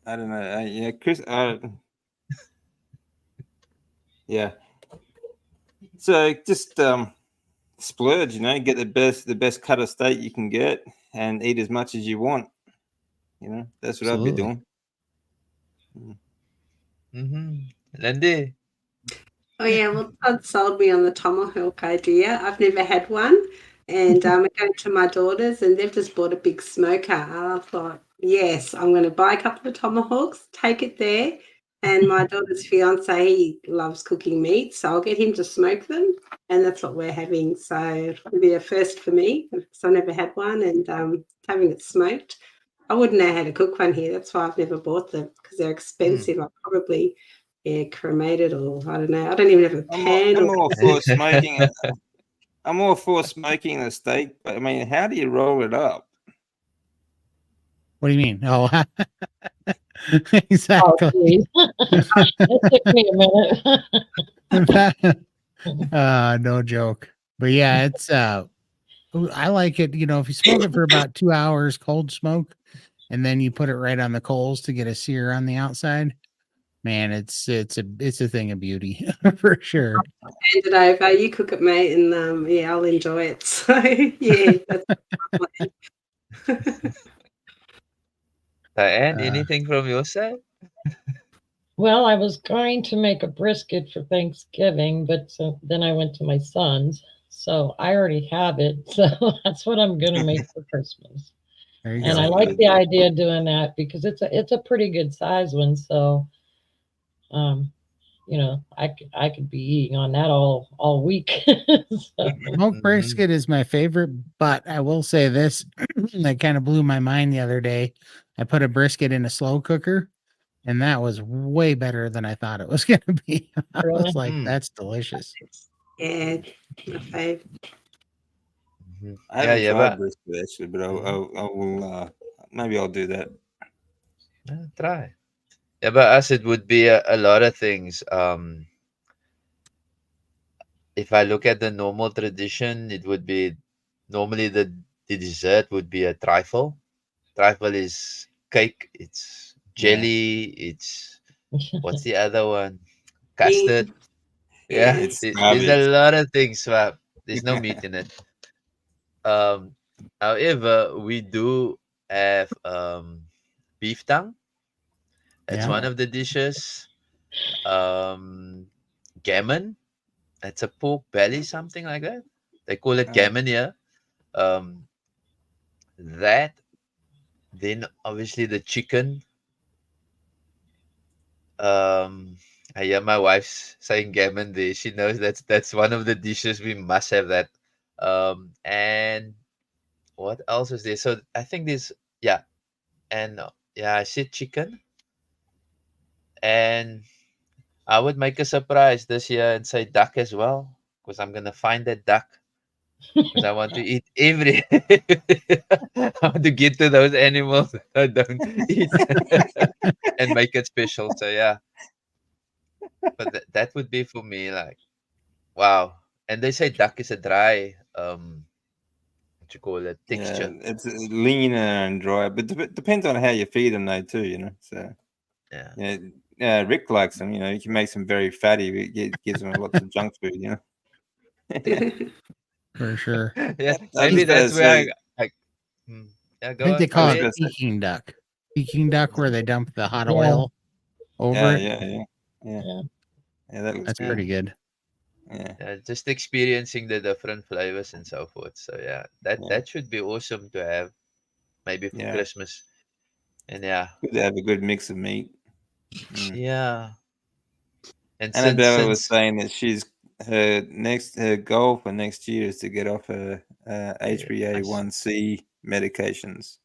[SPEAKER 3] don't know. Yeah, Chris. Yeah. So just splurge. Get the best cut of steak you can get, and eat as much as you want. That's what I'd be
[SPEAKER 2] Absolutely.
[SPEAKER 3] doing.
[SPEAKER 1] Mm-hmm. Lindy.
[SPEAKER 4] Oh yeah, well, Todd sold me on the tomahawk idea. I've never had one, and I went to my daughters, and they've just bought a big smoker. And I thought, yes, I'm going to buy a couple of tomahawks, take it there. And my daughter's fiance, he loves cooking meat, so I'll get him to smoke them, and that's what we're having. So it'll be a first for me because I never had one, and having it smoked. I wouldn't know how to cook one here. That's why I've never bought them, because they're expensive. I'll probably cremated, or I don't know. I don't even have a pan.
[SPEAKER 3] I'm
[SPEAKER 4] Or
[SPEAKER 3] all for smoking. I'm all for smoking a steak, but I mean, how do you roll it up?
[SPEAKER 2] What do you mean? Oh,
[SPEAKER 5] Oh,
[SPEAKER 2] exactly.
[SPEAKER 5] geez. It took me a minute.
[SPEAKER 2] No joke. But yeah, it's I like it, if you smoke it for about 2 hours, cold smoke, and then you put it right on the coals to get a sear on the outside. Man, it's a thing of beauty for sure.
[SPEAKER 4] hand it over. You cook it, mate, and yeah, I'll enjoy it. So yeah, that's my plan.
[SPEAKER 1] Diane,
[SPEAKER 2] Uh,
[SPEAKER 1] anything from your side?
[SPEAKER 5] Well, I was going to make a brisket for Thanksgiving, but then I went to my son's. So I already have it. So that's what I'm going to make for Christmas.
[SPEAKER 2] There you
[SPEAKER 5] And
[SPEAKER 2] go.
[SPEAKER 5] I like the idea of doing that because it's a pretty good size one. So, you know, I could be eating on that all week. So,
[SPEAKER 2] Smoked brisket is my favorite, but I will say this that kind of blew my mind the other day. I put a brisket in a slow cooker, and that was way better than I thought it was going to be. I
[SPEAKER 5] Really?
[SPEAKER 2] was like,
[SPEAKER 1] Mm.
[SPEAKER 2] that's delicious.
[SPEAKER 4] Yeah, my fave.
[SPEAKER 1] Mhm.
[SPEAKER 3] I haven't
[SPEAKER 1] yeah,
[SPEAKER 3] tried
[SPEAKER 1] but
[SPEAKER 3] brisket actually, but I will. Maybe I'll do that.
[SPEAKER 1] try. Yeah, but as it would be a lot of things. If I look at the normal tradition, it would be normally the dessert would be a trifle. Trifle is cake. It's
[SPEAKER 3] Yeah.
[SPEAKER 1] jelly. It's what's the other one?
[SPEAKER 4] Bean.
[SPEAKER 1] Custard.
[SPEAKER 4] Yeah.
[SPEAKER 1] Yeah,
[SPEAKER 3] It's
[SPEAKER 1] there's a
[SPEAKER 3] garbage.
[SPEAKER 1] lot of things, but there's no meat in it. Um, however, we do have beef tongue. That's
[SPEAKER 2] Yeah.
[SPEAKER 1] one of the dishes. Um, gammon. That's a pork belly, something like that. They call it
[SPEAKER 3] Oh.
[SPEAKER 1] gammon here. Um, that. Then obviously the chicken. I hear my wife's saying gammon there. She knows that's one of the dishes we must have that. And what else is there? So I think there's yeah, and yeah, I said chicken, and I would make a surprise this year and say duck as well, because I'm gonna find that duck. Because I want to eat every. I want to get to those animals that I don't eat and make it special. So yeah, but that would be for me like wow. And they say duck is a dry what you call it
[SPEAKER 3] Yeah,
[SPEAKER 1] texture.
[SPEAKER 3] it's leaner and dry, but depends on how you feed them, though, too. You know, so
[SPEAKER 1] Yeah.
[SPEAKER 3] yeah, Rick likes them. You know, you can make them very fatty. It gives them lots of junk food. You know.
[SPEAKER 2] For sure.
[SPEAKER 1] Yeah.
[SPEAKER 3] I
[SPEAKER 1] Maybe
[SPEAKER 3] was gonna
[SPEAKER 1] that's where
[SPEAKER 3] say,
[SPEAKER 1] I yeah,
[SPEAKER 2] I
[SPEAKER 1] go
[SPEAKER 2] think they
[SPEAKER 1] on.
[SPEAKER 2] call
[SPEAKER 1] Go
[SPEAKER 3] was
[SPEAKER 2] it
[SPEAKER 1] ahead.
[SPEAKER 3] gonna say,
[SPEAKER 2] Peking duck. Peking duck, where they dump the hot
[SPEAKER 5] Yeah.
[SPEAKER 2] oil over
[SPEAKER 3] yeah,
[SPEAKER 2] it.
[SPEAKER 3] yeah.
[SPEAKER 5] Yeah.
[SPEAKER 3] Yeah, that looks
[SPEAKER 2] That's
[SPEAKER 3] good.
[SPEAKER 2] pretty good.
[SPEAKER 3] Yeah,
[SPEAKER 1] Just experiencing the different flavors and so forth. So yeah,
[SPEAKER 3] Yeah.
[SPEAKER 1] that should be awesome to have maybe for
[SPEAKER 3] Yeah.
[SPEAKER 1] Christmas. And yeah.
[SPEAKER 3] Good to have a good mix of meat. Mm.
[SPEAKER 1] Yeah. And
[SPEAKER 3] Annabella was
[SPEAKER 1] since
[SPEAKER 3] saying that her goal for next year is to get off her HbA1c medications.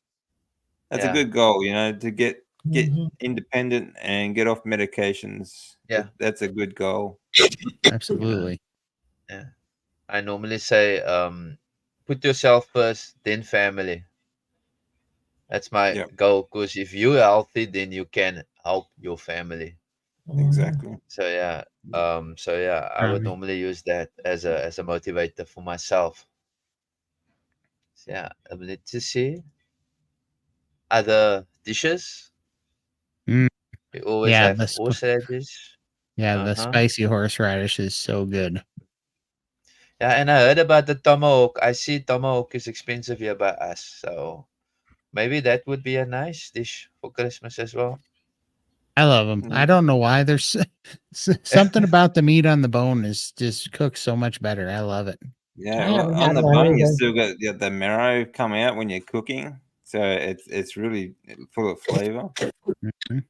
[SPEAKER 3] That's a
[SPEAKER 1] yeah.
[SPEAKER 3] good goal, you know, to get
[SPEAKER 5] Mhm.
[SPEAKER 3] independent and get off medications.
[SPEAKER 1] Yeah.
[SPEAKER 3] That's a good goal.
[SPEAKER 2] Absolutely.
[SPEAKER 1] Yeah. I normally say put yourself first, then family. That's my
[SPEAKER 3] Yep,
[SPEAKER 1] goal. Because if you're healthy, then you can help your family.
[SPEAKER 5] Mhm.
[SPEAKER 3] exactly.
[SPEAKER 1] So yeah, I would normally use that as a motivator for myself. So, yeah, let's just see other dishes.
[SPEAKER 2] Mm,
[SPEAKER 1] We always
[SPEAKER 2] yeah,
[SPEAKER 1] have horseradish.
[SPEAKER 2] the
[SPEAKER 1] Uh-huh.
[SPEAKER 2] spicy horseradish is so good.
[SPEAKER 1] Yeah, and I heard about the tomahawk. I see tomahawk is expensive here by us, so maybe that would be a nice dish for Christmas as well.
[SPEAKER 2] I love them. I don't know why. There's something about the meat on the bone is just cooked so much better. I love it.
[SPEAKER 3] Yeah,
[SPEAKER 5] I
[SPEAKER 3] well,
[SPEAKER 5] haven't
[SPEAKER 3] on
[SPEAKER 5] had
[SPEAKER 3] the
[SPEAKER 5] one
[SPEAKER 3] bone, you
[SPEAKER 5] either.
[SPEAKER 3] still got the marrow come out when you're cooking, so it's really full of flavor.
[SPEAKER 2] Mhm.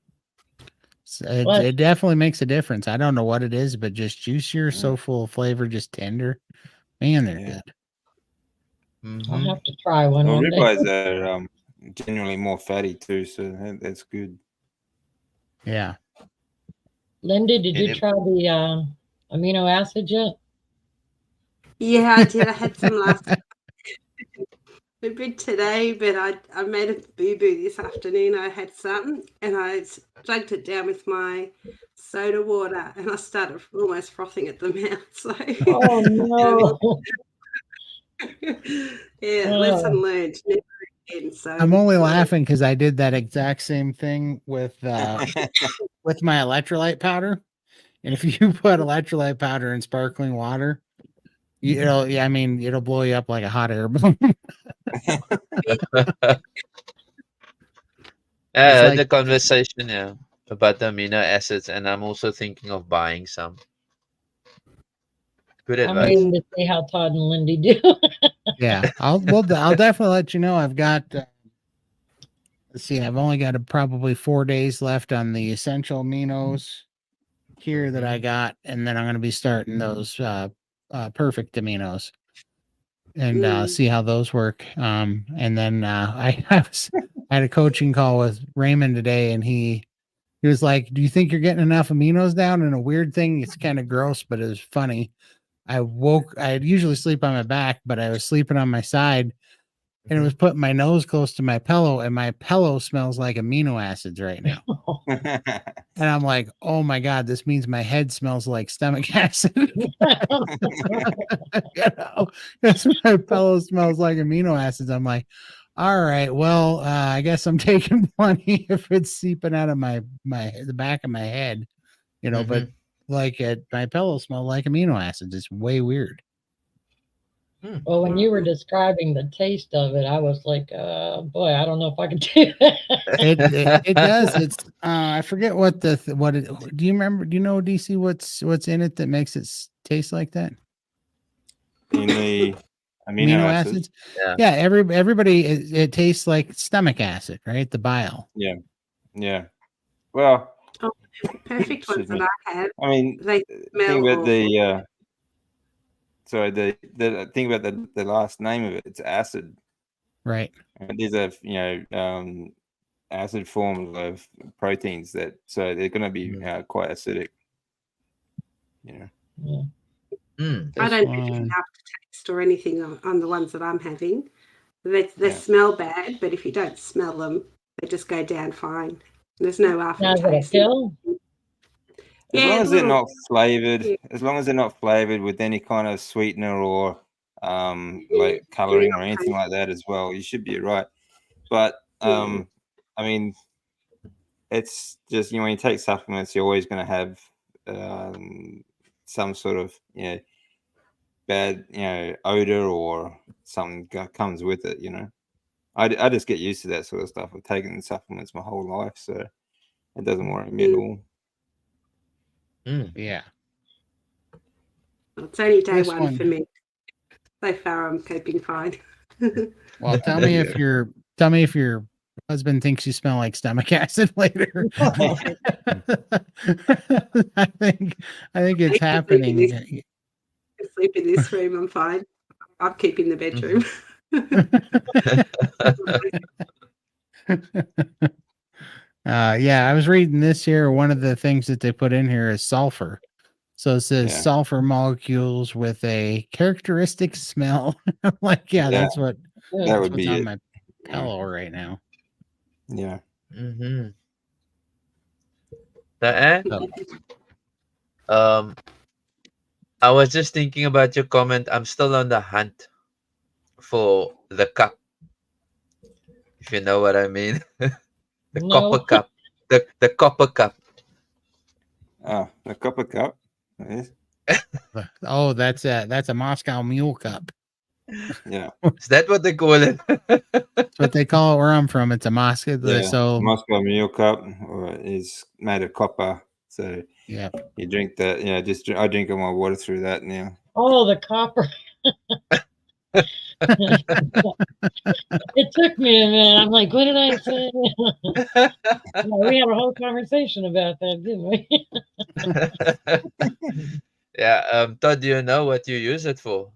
[SPEAKER 2] It,
[SPEAKER 5] What?
[SPEAKER 2] it definitely makes a difference. I don't know what it is, but just juicier, so full of flavor, just tender. Man, they're
[SPEAKER 3] Yeah.
[SPEAKER 2] good.
[SPEAKER 5] I'll
[SPEAKER 1] Hmm.
[SPEAKER 5] have to try one
[SPEAKER 3] Well,
[SPEAKER 5] one day.
[SPEAKER 3] ribeyes are generally more fatty too, so that's good.
[SPEAKER 2] Yeah.
[SPEAKER 5] Linda, did you
[SPEAKER 1] Any-
[SPEAKER 5] try the amino acid yet?
[SPEAKER 4] Yeah, I did. I had some last a bit today, but I made a boo-boo this afternoon. I had some and I chugged it down with my soda water and I started almost frothing at the mouth. So
[SPEAKER 5] Oh no.
[SPEAKER 4] yeah,
[SPEAKER 5] Oh.
[SPEAKER 4] lesson learned. Never again. So
[SPEAKER 2] I'm only
[SPEAKER 4] so-
[SPEAKER 2] laughing because I did that exact same thing with my electrolyte powder. And if you put electrolyte powder in sparkling water, it'll blow you up like a hot air balloon.
[SPEAKER 1] Yeah,
[SPEAKER 2] like-
[SPEAKER 1] the conversation, yeah. about the amino acids, and I'm also thinking of buying some. Good
[SPEAKER 5] I'm
[SPEAKER 1] advice.
[SPEAKER 5] waiting to see how Todd and Lindy do.
[SPEAKER 2] Yeah, I'll definitely let you know. I've got let's see, I've only got probably 4 days left on the essential aminos here that I got, and then I'm going to be starting those perfect aminos and see how those work. And then I had a coaching call with Raymond today, and he was like, "Do you think you're getting enough aminos down?" And a weird thing, it's kind of gross, but it was funny. I usually sleep on my back, but I was sleeping on my side, and it was putting my nose close to my pillow, and my pillow smells like amino acids right now. And I'm like, oh my God, this means my head smells like stomach acid. You know, because my pillow smells like amino acids. I'm like, all right, well, I guess I'm taking plenty if it's seeping out of the back of my head, you know, but like my pillow smelled like amino acids. It's way weird.
[SPEAKER 5] Well, when you were describing the taste of it, I was like, boy, I don't know if I can do that.
[SPEAKER 2] It does. It's I forget what do you remember? Do you know, DC, what's in it that makes it taste like that?
[SPEAKER 3] In the amino acids.
[SPEAKER 2] Yeah, everybody it tastes like stomach acid, right? The bile.
[SPEAKER 3] Yeah. Well,
[SPEAKER 4] Perfect ones that I had.
[SPEAKER 3] I mean,
[SPEAKER 4] They
[SPEAKER 3] the thing
[SPEAKER 4] smell
[SPEAKER 3] about the the thing about the last name of it, it's acid.
[SPEAKER 2] Right.
[SPEAKER 3] And these are acid forms of proteins so they're going to be quite acidic. You know.
[SPEAKER 5] Yeah.
[SPEAKER 4] I don't get enough taste or anything on the ones that I'm having. They smell bad, but if you don't smell them, they just go down fine. There's no aftertaste.
[SPEAKER 5] Now, is it a pill?
[SPEAKER 3] As long as they're not flavored, as long as they're not flavored with any kind of sweetener or like coloring or anything like that as well, you should be right. But I mean, it's just, when you take supplements, you're always going to have some sort of bad odor or something comes with it. I just get used to that sort of stuff. I've taken supplements my whole life, so it doesn't worry me at all.
[SPEAKER 2] Yeah.
[SPEAKER 4] It's only day one for me. So far, I'm coping fine.
[SPEAKER 2] Well, tell me if your husband thinks you smell like stomach acid later. I think it's happening.
[SPEAKER 4] I sleep in this room. I'm fine. I'm keeping the bedroom.
[SPEAKER 2] Yeah, I was reading this here. One of the things that they put in here is sulfur. So it says sulfur molecules with a characteristic smell. I'm like, that's what's on my pillow right now.
[SPEAKER 3] Yeah.
[SPEAKER 1] I was just thinking about your comment. I'm still on the hunt for the cup, if you know what I mean. The copper cup. The copper cup.
[SPEAKER 3] Oh, the copper cup. Yes.
[SPEAKER 2] Oh, that's a Moscow Mule cup.
[SPEAKER 3] Yeah.
[SPEAKER 1] Is that what they call it?
[SPEAKER 2] That's what they call it where I'm from. It's a Moscow.
[SPEAKER 3] Yeah.
[SPEAKER 2] So
[SPEAKER 3] Moscow Mule cup is made of copper. So
[SPEAKER 2] yeah,
[SPEAKER 3] you drink that. Yeah, I drink all my water through that now.
[SPEAKER 5] Oh, the copper. It took me a minute. I'm like, what did I say? We had a whole conversation about that, didn't we?
[SPEAKER 1] Yeah. Todd, do you know what you use it for?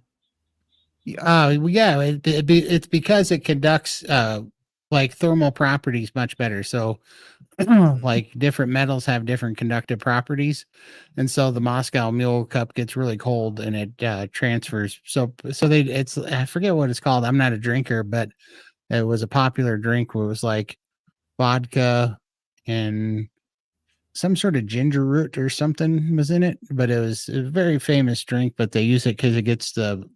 [SPEAKER 2] it's because it conducts like thermal properties much better. So like different metals have different conductive properties, and so the Moscow Mule cup gets really cold and it transfers. So I forget what it's called. I'm not a drinker, but it was a popular drink where it was like vodka and some sort of ginger root or something was in it, but it was a very famous drink. But they use it because it gets the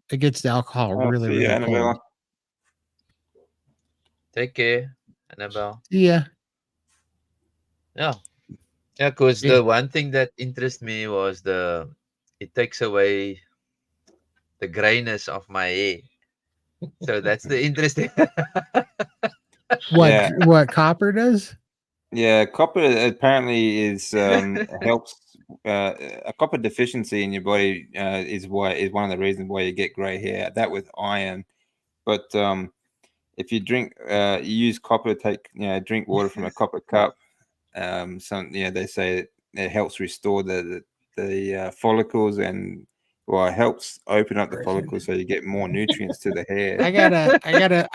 [SPEAKER 2] alcohol really cold.
[SPEAKER 1] Take care, Annabelle.
[SPEAKER 2] Yeah.
[SPEAKER 1] Because the one thing that interests me was it takes away the grayness of my hair. So that's the interesting.
[SPEAKER 2] What copper does?
[SPEAKER 3] Yeah, copper apparently is helps. A copper deficiency in your body is one of the reasons why you get grey hair. That with iron, but if you drink, you use copper. Drink water from a copper cup. They say it helps restore the follicles and it helps open up the follicles so you get more nutrients to the hair.
[SPEAKER 2] I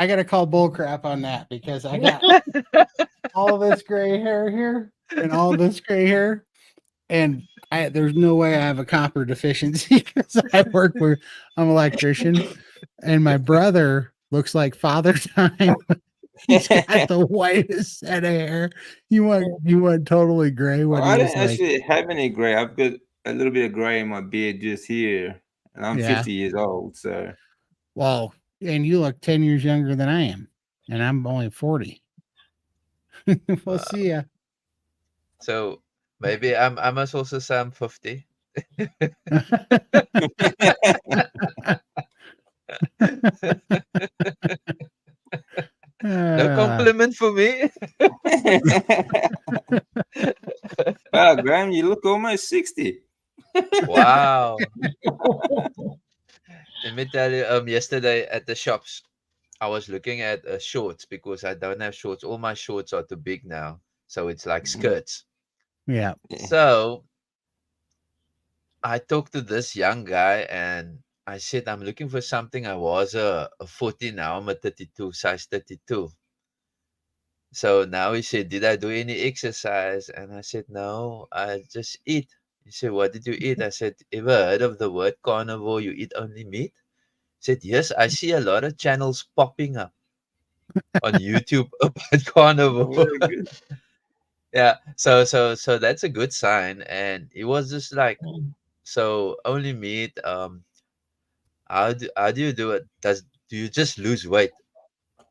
[SPEAKER 2] gotta call bull crap on that because I got all this gray hair here and all this gray hair, and there's no way I have a copper deficiency because I'm an electrician, and my brother looks like Father Time. He's got the whitest set of hair. You want totally gray when
[SPEAKER 3] I
[SPEAKER 2] he
[SPEAKER 3] don't
[SPEAKER 2] was like,
[SPEAKER 3] actually have any gray. I've got a little bit of gray in my beard just here, and I'm
[SPEAKER 2] Yeah.
[SPEAKER 3] 50 years old. So
[SPEAKER 2] well, and you look 10 years younger than I am, and I'm only 40. We'll see ya.
[SPEAKER 1] So maybe I must also say I'm 50. No compliment for me.
[SPEAKER 3] wow, Graham, you look almost 60.
[SPEAKER 1] Wow. Let me tell you, yesterday at the shops, I was looking at shorts because I don't have shorts. All my shorts are too big now. So it's like skirts.
[SPEAKER 2] Yeah.
[SPEAKER 1] So I talked to this young guy and I said, I'm looking for something. I was a 40 now. I'm a 32, size 32. So now he said, did I do any exercise? And I said, no, I just eat. He said, what did you eat? I said, ever heard of the word carnivore? You eat only meat? He said, yes, I see a lot of channels popping up on YouTube about carnivore.
[SPEAKER 3] Very good.
[SPEAKER 1] Yeah. So that's a good sign. And he was just like, so only meat. How do you do it? Do you just lose weight?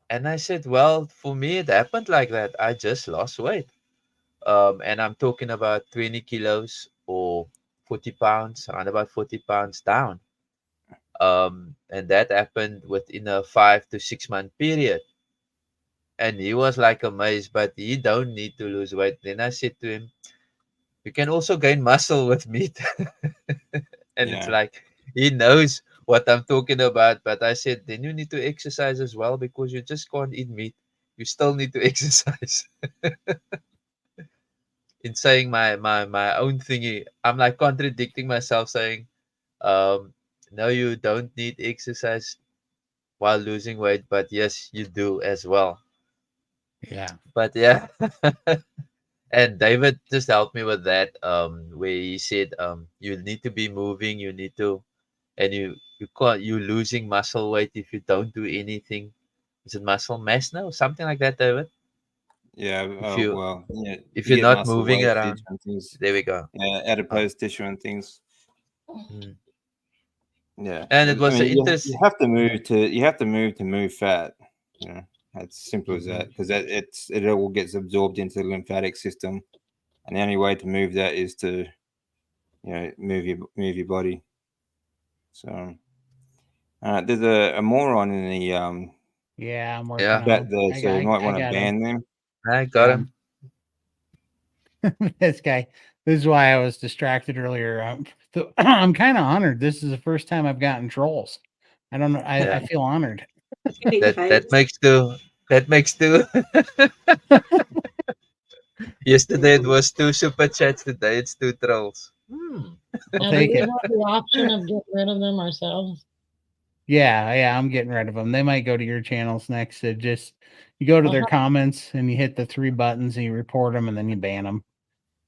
[SPEAKER 1] And I said, well, for me it happened like that. I just lost weight. And I'm talking about 20 kilos or 40 pounds, around about 40 pounds down. And that happened within a 5 to 6 month period. And he was like amazed, but he don't need to lose weight. Then I said to him, you can also gain muscle with meat. And it's
[SPEAKER 3] Yeah.
[SPEAKER 1] like, he knows what I'm talking about. But I said, then you need to exercise as well because you just can't eat meat. You still need to exercise. In saying my own thingy, I'm like contradicting myself, saying, no, you don't need exercise while losing weight, but yes, you do as well.
[SPEAKER 2] Yeah.
[SPEAKER 1] But yeah, and David just helped me with that, where he said, you need to be moving, you need to, and you can't, you losing muscle weight if you don't do anything. Is it muscle mass now? Something like that, David.
[SPEAKER 3] Yeah.
[SPEAKER 1] If you
[SPEAKER 3] Well, yeah.
[SPEAKER 1] if
[SPEAKER 3] You
[SPEAKER 1] you're
[SPEAKER 3] get
[SPEAKER 1] not
[SPEAKER 3] muscle
[SPEAKER 1] moving
[SPEAKER 3] wastage
[SPEAKER 1] around,
[SPEAKER 3] and things.
[SPEAKER 1] there we go.
[SPEAKER 3] Yeah, adipose tissue and things.
[SPEAKER 1] Mm.
[SPEAKER 3] Yeah.
[SPEAKER 1] And it was an
[SPEAKER 3] you
[SPEAKER 1] interest.
[SPEAKER 3] have to move to move fat. You know, it's simple as that because it all gets absorbed into the lymphatic system, and the only way to move that is to, move your body. So there's a moron in the
[SPEAKER 2] Yeah, I'm working
[SPEAKER 1] Yeah,
[SPEAKER 2] on
[SPEAKER 3] chat
[SPEAKER 2] it.
[SPEAKER 3] there, so you might want to
[SPEAKER 2] got
[SPEAKER 3] ban them.
[SPEAKER 1] I got him.
[SPEAKER 2] This guy. This is why I was distracted earlier. I'm kind of honored. This is the first time I've gotten trolls. I don't know. I feel honored.
[SPEAKER 1] That makes two. That makes two. Yesterday it was 2 super chats. Today it's 2 trolls.
[SPEAKER 2] I'll
[SPEAKER 5] Now, do
[SPEAKER 2] take
[SPEAKER 5] we
[SPEAKER 2] it.
[SPEAKER 5] have the option of getting rid of them ourselves?
[SPEAKER 2] Yeah, I'm getting rid of them. They might go to your channels next. You go to their
[SPEAKER 5] Uh-huh.
[SPEAKER 2] comments and you hit the 3 buttons and you report them and then you ban them.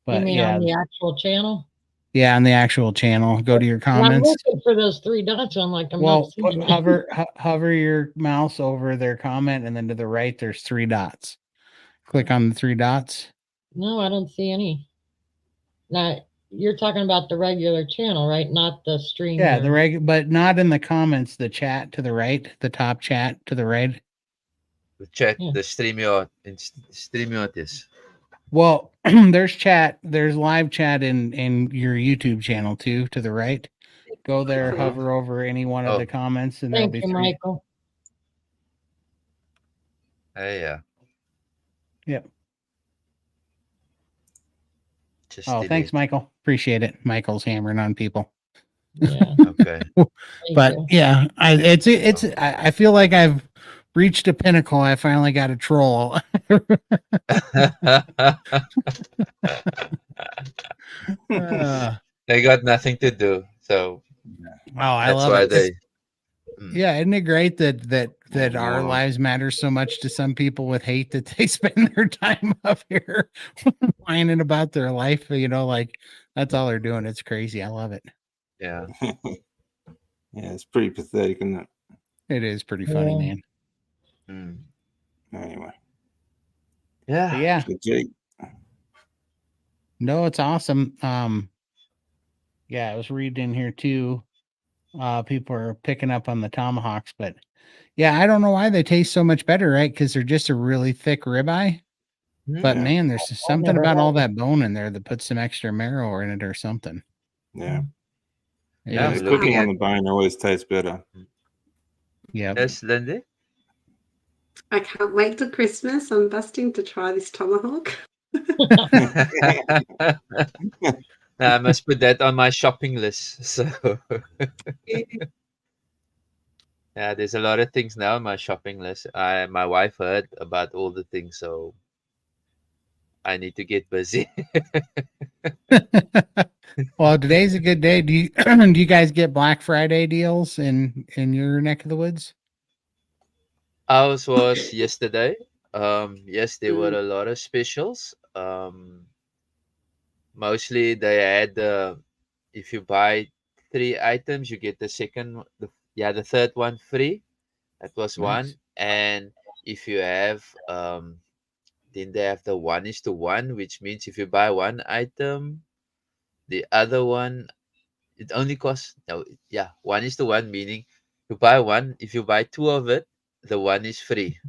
[SPEAKER 5] You
[SPEAKER 2] But
[SPEAKER 5] mean
[SPEAKER 2] yeah,
[SPEAKER 5] on the actual channel?
[SPEAKER 2] yeah, on the actual channel, go to your
[SPEAKER 5] Well, I'm
[SPEAKER 2] comments.
[SPEAKER 5] looking for those 3 dots. I'm like, I'm
[SPEAKER 2] Well,
[SPEAKER 5] not seeing it.
[SPEAKER 2] hover your mouse over their comment, and then to the right, there's 3 dots. Click on the 3 dots.
[SPEAKER 5] No, I don't see any. Now, you're talking about the regular channel, right? Not the stream.
[SPEAKER 2] Yeah, but not in the comments. The chat to the right, the top chat to the right.
[SPEAKER 1] The chat,
[SPEAKER 5] Yeah.
[SPEAKER 1] the StreamYard is.
[SPEAKER 2] Well, there's chat. There's live chat in your YouTube channel too, to the right. Go there, hover over any one of
[SPEAKER 1] Oh.
[SPEAKER 2] the comments, and there'll
[SPEAKER 5] Thank
[SPEAKER 2] be
[SPEAKER 5] you,
[SPEAKER 2] 3.
[SPEAKER 5] Michael.
[SPEAKER 1] Hey, yeah.
[SPEAKER 2] Yep.
[SPEAKER 1] Just
[SPEAKER 2] Oh, thanks,
[SPEAKER 1] delete.
[SPEAKER 2] Michael. Appreciate it. Michael's hammering on people.
[SPEAKER 5] Yeah.
[SPEAKER 1] Okay.
[SPEAKER 5] thank
[SPEAKER 2] But
[SPEAKER 5] you.
[SPEAKER 2] yeah, I feel like I've reached a pinnacle. I finally got a troll.
[SPEAKER 1] They got nothing to do, so
[SPEAKER 2] I
[SPEAKER 1] that's
[SPEAKER 2] love
[SPEAKER 1] why
[SPEAKER 2] it.
[SPEAKER 1] they. Mm.
[SPEAKER 2] Yeah, isn't it great that our
[SPEAKER 3] Wow.
[SPEAKER 2] lives matter so much to some people with hate that they spend their time up here whining about their life? Like that's all they're doing. It's crazy. I love it.
[SPEAKER 1] Yeah.
[SPEAKER 3] Yeah, it's pretty pathetic, isn't it?
[SPEAKER 2] It is pretty funny,
[SPEAKER 5] Yeah.
[SPEAKER 2] man.
[SPEAKER 1] Mm.
[SPEAKER 3] Anyway,
[SPEAKER 2] But
[SPEAKER 1] Yeah.
[SPEAKER 2] yeah,
[SPEAKER 3] so Jake,
[SPEAKER 2] no, it's awesome. Yeah, I was reading in here too. People are picking up on the tomahawks, but yeah, I don't know why they taste so much better, right? Because they're just a really thick ribeye. But
[SPEAKER 3] Yeah.
[SPEAKER 2] man, there's just something
[SPEAKER 5] never
[SPEAKER 2] about
[SPEAKER 5] had
[SPEAKER 2] all
[SPEAKER 5] it.
[SPEAKER 2] that bone in there that puts some extra marrow in it or something.
[SPEAKER 3] yeah,
[SPEAKER 2] It
[SPEAKER 1] Yeah,
[SPEAKER 2] is
[SPEAKER 1] I'm
[SPEAKER 2] cool.
[SPEAKER 1] looking
[SPEAKER 3] cooking on
[SPEAKER 1] at-
[SPEAKER 3] the bone always tastes better.
[SPEAKER 2] Yeah.
[SPEAKER 1] Yes, Lindy.
[SPEAKER 4] I can't wait till Christmas. I'm busting to try this tomahawk.
[SPEAKER 1] Now I must put that on my shopping list. So yeah, there's a lot of things now on my shopping list. My wife heard about all the things, so I need to get busy.
[SPEAKER 2] Well, today's a good day. Do you do you guys get Black Friday deals in your neck of the woods?
[SPEAKER 1] Ours was yesterday. Yes, there were
[SPEAKER 4] Mm.
[SPEAKER 1] a lot of specials. Mostly they had if you buy 3 items, you get the third one free. That was
[SPEAKER 2] Nice.
[SPEAKER 1] one. And if you have then they have the 1:1, which means if you buy one item, the other one it only costs 1:1, meaning you buy one, if you buy two of it, the one is free.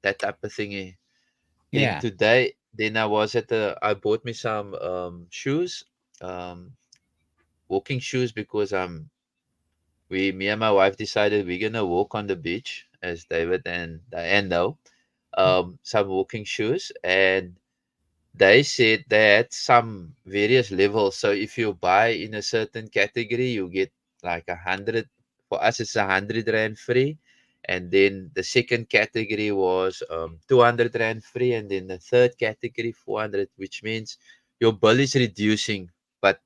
[SPEAKER 1] That type of thingy. Then
[SPEAKER 2] Yeah.
[SPEAKER 1] today, then I bought me some shoes, um, walking shoes because me and my wife decided we're gonna walk on the beach, as David and Diane know. Some walking shoes, and they said they had some various levels. So if you buy in a certain category, you get like 100. For us, it's 100 rand free, and then the second category was 200 rand free, and then the third category 400, which means your bill is reducing. But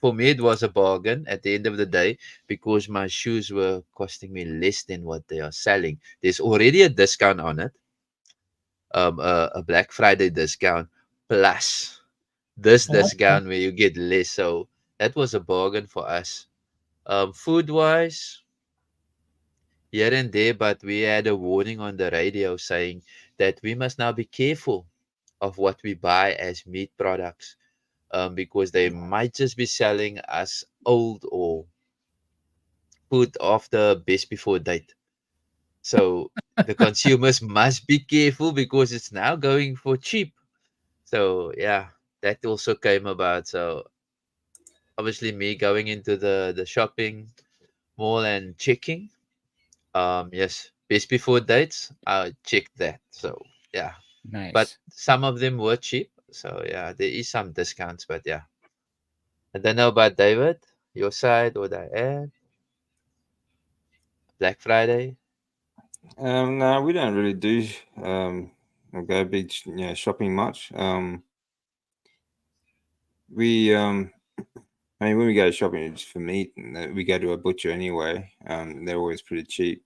[SPEAKER 1] for me, it was a bargain at the end of the day because my shoes were costing me less than what they are selling. There's already a discount on it, a Black Friday discount plus this
[SPEAKER 5] Well, that's
[SPEAKER 1] discount where you get less. So that was a bargain for us. Food wise, here and there, but we had a warning on the radio saying that we must now be careful of what we buy as meat products, because they might just be selling us old or food off the best before date. So the consumers must be careful because it's now going for cheap. So yeah, that also came about. So obviously me going into the shopping mall and checking. Yes, best before dates. I checked that. So yeah, but
[SPEAKER 2] Nice.
[SPEAKER 1] some of them were cheap. So yeah, there is some discounts, but yeah. I don't know about David, your side or Diane. Black Friday.
[SPEAKER 3] No, we don't really do or go big, shopping much. We I mean, when we go shopping, it's for meat, and we go to a butcher anyway. They're always pretty cheap.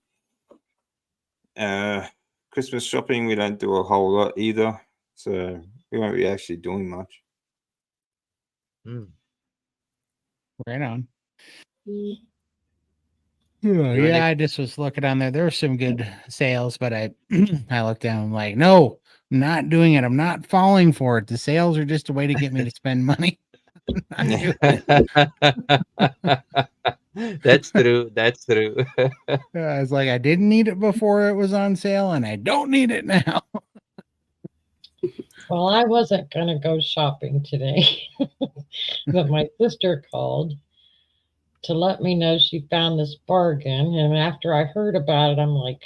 [SPEAKER 3] Christmas shopping, we don't do a whole lot either, so we won't be actually doing much.
[SPEAKER 1] Mm.
[SPEAKER 2] Right on.
[SPEAKER 4] Mm.
[SPEAKER 2] Yeah, I just was looking on there. There were some good sales, but I I looked down. I'm like, no, I'm not doing it. I'm not falling for it. The sales are just a way to get me to spend money. I'm not doing it.
[SPEAKER 1] That's true. That's true.
[SPEAKER 2] I was like, I didn't need it before it was on sale, and I don't need it now.
[SPEAKER 5] Well, I wasn't going to go shopping today, but my sister called to let me know she found this bargain. And after I heard about it, I'm like,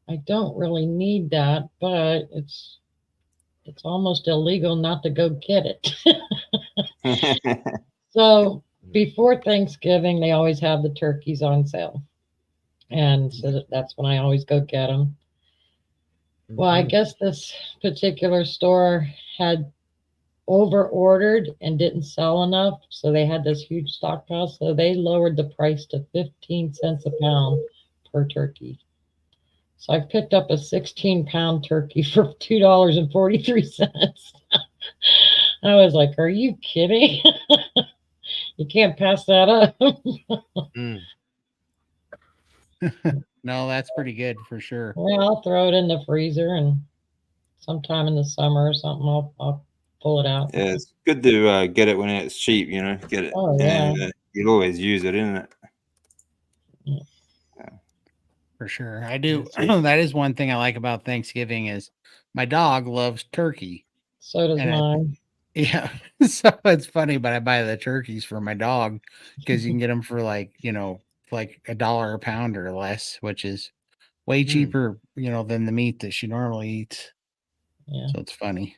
[SPEAKER 5] I don't really need that, but it's almost illegal not to go get it. So before Thanksgiving, they always have the turkeys on sale. And so that's when I always go get them. Well, I
[SPEAKER 1] Mhm.
[SPEAKER 5] guess this particular store had over ordered and didn't sell enough. So they had this huge stockpile. So they lowered the price to 15 cents a pound per turkey. So I picked up a 16-pound turkey for $2.43. I was like, are you kidding? You can't pass that up.
[SPEAKER 1] Mm.
[SPEAKER 2] No, that's pretty good for sure.
[SPEAKER 5] Yeah, I'll throw it in the freezer and sometime in the summer or something, I'll pull it out.
[SPEAKER 3] Yeah, it's good to get it when it's cheap, you know, get it.
[SPEAKER 5] Oh, yeah.
[SPEAKER 3] And you'll always use it, isn't it?
[SPEAKER 2] For sure. I do.
[SPEAKER 1] That's right.
[SPEAKER 2] That is one thing I like about Thanksgiving is my dog loves turkey.
[SPEAKER 5] So does
[SPEAKER 2] And
[SPEAKER 5] mine.
[SPEAKER 2] Yeah. So it's funny, but I buy the turkeys for my dog because you can get them for like, like $1 a pound or less, which is way
[SPEAKER 1] Hmm.
[SPEAKER 2] cheaper, than the meat that she normally eats.
[SPEAKER 5] Yeah.
[SPEAKER 2] So it's funny.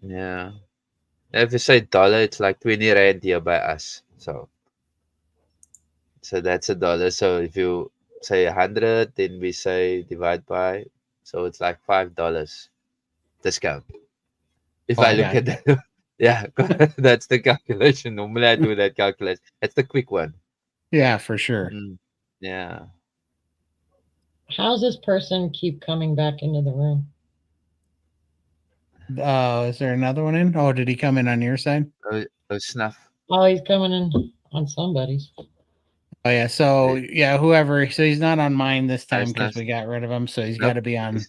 [SPEAKER 1] Yeah. If you say dollar, it's like 20 rand here by us. So that's $1. So if you say 100, then we say divide by. So it's like $5 discount. If
[SPEAKER 2] Oh,
[SPEAKER 1] I
[SPEAKER 2] I
[SPEAKER 1] look
[SPEAKER 2] got
[SPEAKER 1] at that, yeah, that's the calculation. Normally I do that calculation. That's the quick one.
[SPEAKER 2] Yeah, for sure.
[SPEAKER 1] Mm, yeah.
[SPEAKER 5] How's this person keep coming back into the room?
[SPEAKER 2] Is there another one in? Oh, did he come in on your side?
[SPEAKER 1] Oh, snuff.
[SPEAKER 5] Oh, he's coming in on somebody's.
[SPEAKER 2] Oh yeah. So yeah, whoever. So he's not on mine this time because
[SPEAKER 1] snuff.
[SPEAKER 2] we got rid of him. So he's
[SPEAKER 1] Nope.
[SPEAKER 2] got to be on.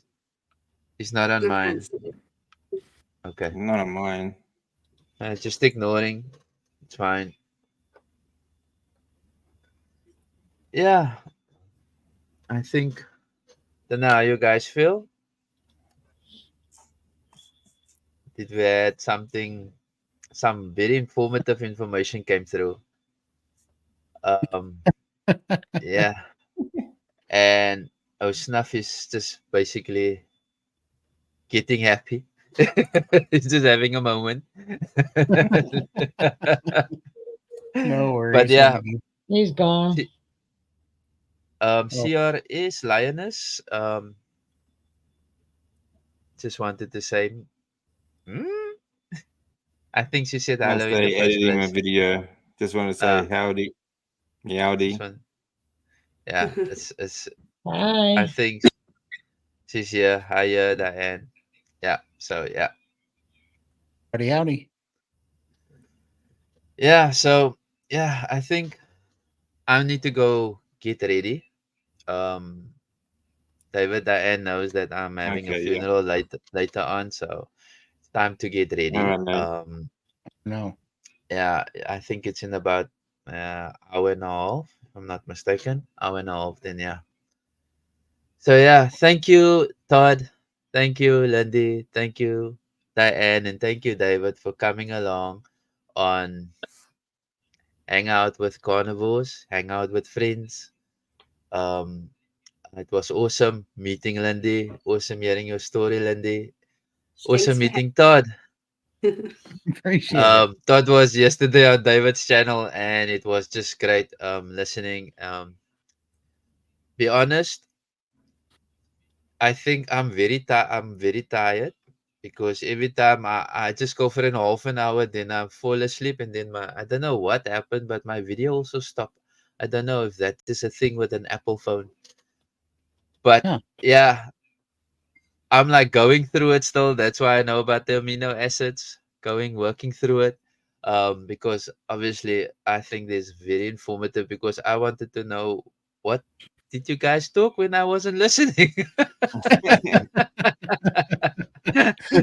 [SPEAKER 1] He's not on mine. Okay.
[SPEAKER 3] Not on mine.
[SPEAKER 1] Just ignoring. It's fine. Yeah. I think. Don't know how you guys feel. Did we add something? Some very informative information came through. Um. Yeah. And Snuff is just basically getting happy. He's just having a moment.
[SPEAKER 2] No worries.
[SPEAKER 1] But yeah,
[SPEAKER 5] He's gone.
[SPEAKER 1] CR is Lioness. Just wanted to say, hmm? I think she said
[SPEAKER 3] I
[SPEAKER 1] hello in the
[SPEAKER 3] say
[SPEAKER 1] first
[SPEAKER 3] editing my
[SPEAKER 1] place.
[SPEAKER 3] video. Just want to say howdy,
[SPEAKER 1] This
[SPEAKER 3] meowdy.
[SPEAKER 1] one, yeah, it's.
[SPEAKER 5] Hi.
[SPEAKER 1] I think she's here, higher, Diane. Yeah. So yeah,
[SPEAKER 2] Howdy, howdy.
[SPEAKER 1] yeah. So yeah, I think I need to go get ready. Um, David, Diane knows that I'm having a
[SPEAKER 3] Okay, yeah.
[SPEAKER 1] funeral later on, so it's time to get ready.
[SPEAKER 3] All right, mate.
[SPEAKER 2] No.
[SPEAKER 1] Yeah, I think it's in about hour and a half, if I'm not mistaken. Hour and a half, then yeah. So yeah, thank you, Todd. Thank you, Lindy. Thank you, Diane, and thank you, David, for coming along on hang out with carnivores, hang out with friends. Um, it was awesome meeting Lindy. Awesome hearing your story, Lindy. Awesome meeting Todd.
[SPEAKER 2] Appreciate it.
[SPEAKER 1] Todd was yesterday on David's channel, and it was just great listening. Be honest, I think I'm very tired because every time I just go for an half an hour, then I fall asleep, and then I don't know what happened, but my video also stopped. I don't know if that is a thing with an Apple phone, but
[SPEAKER 2] Huh.
[SPEAKER 1] yeah, I'm like going through it still. That's why I know about the amino acids. Working through it, because obviously I think this is very informative because I wanted to know what did you guys talk when I wasn't listening,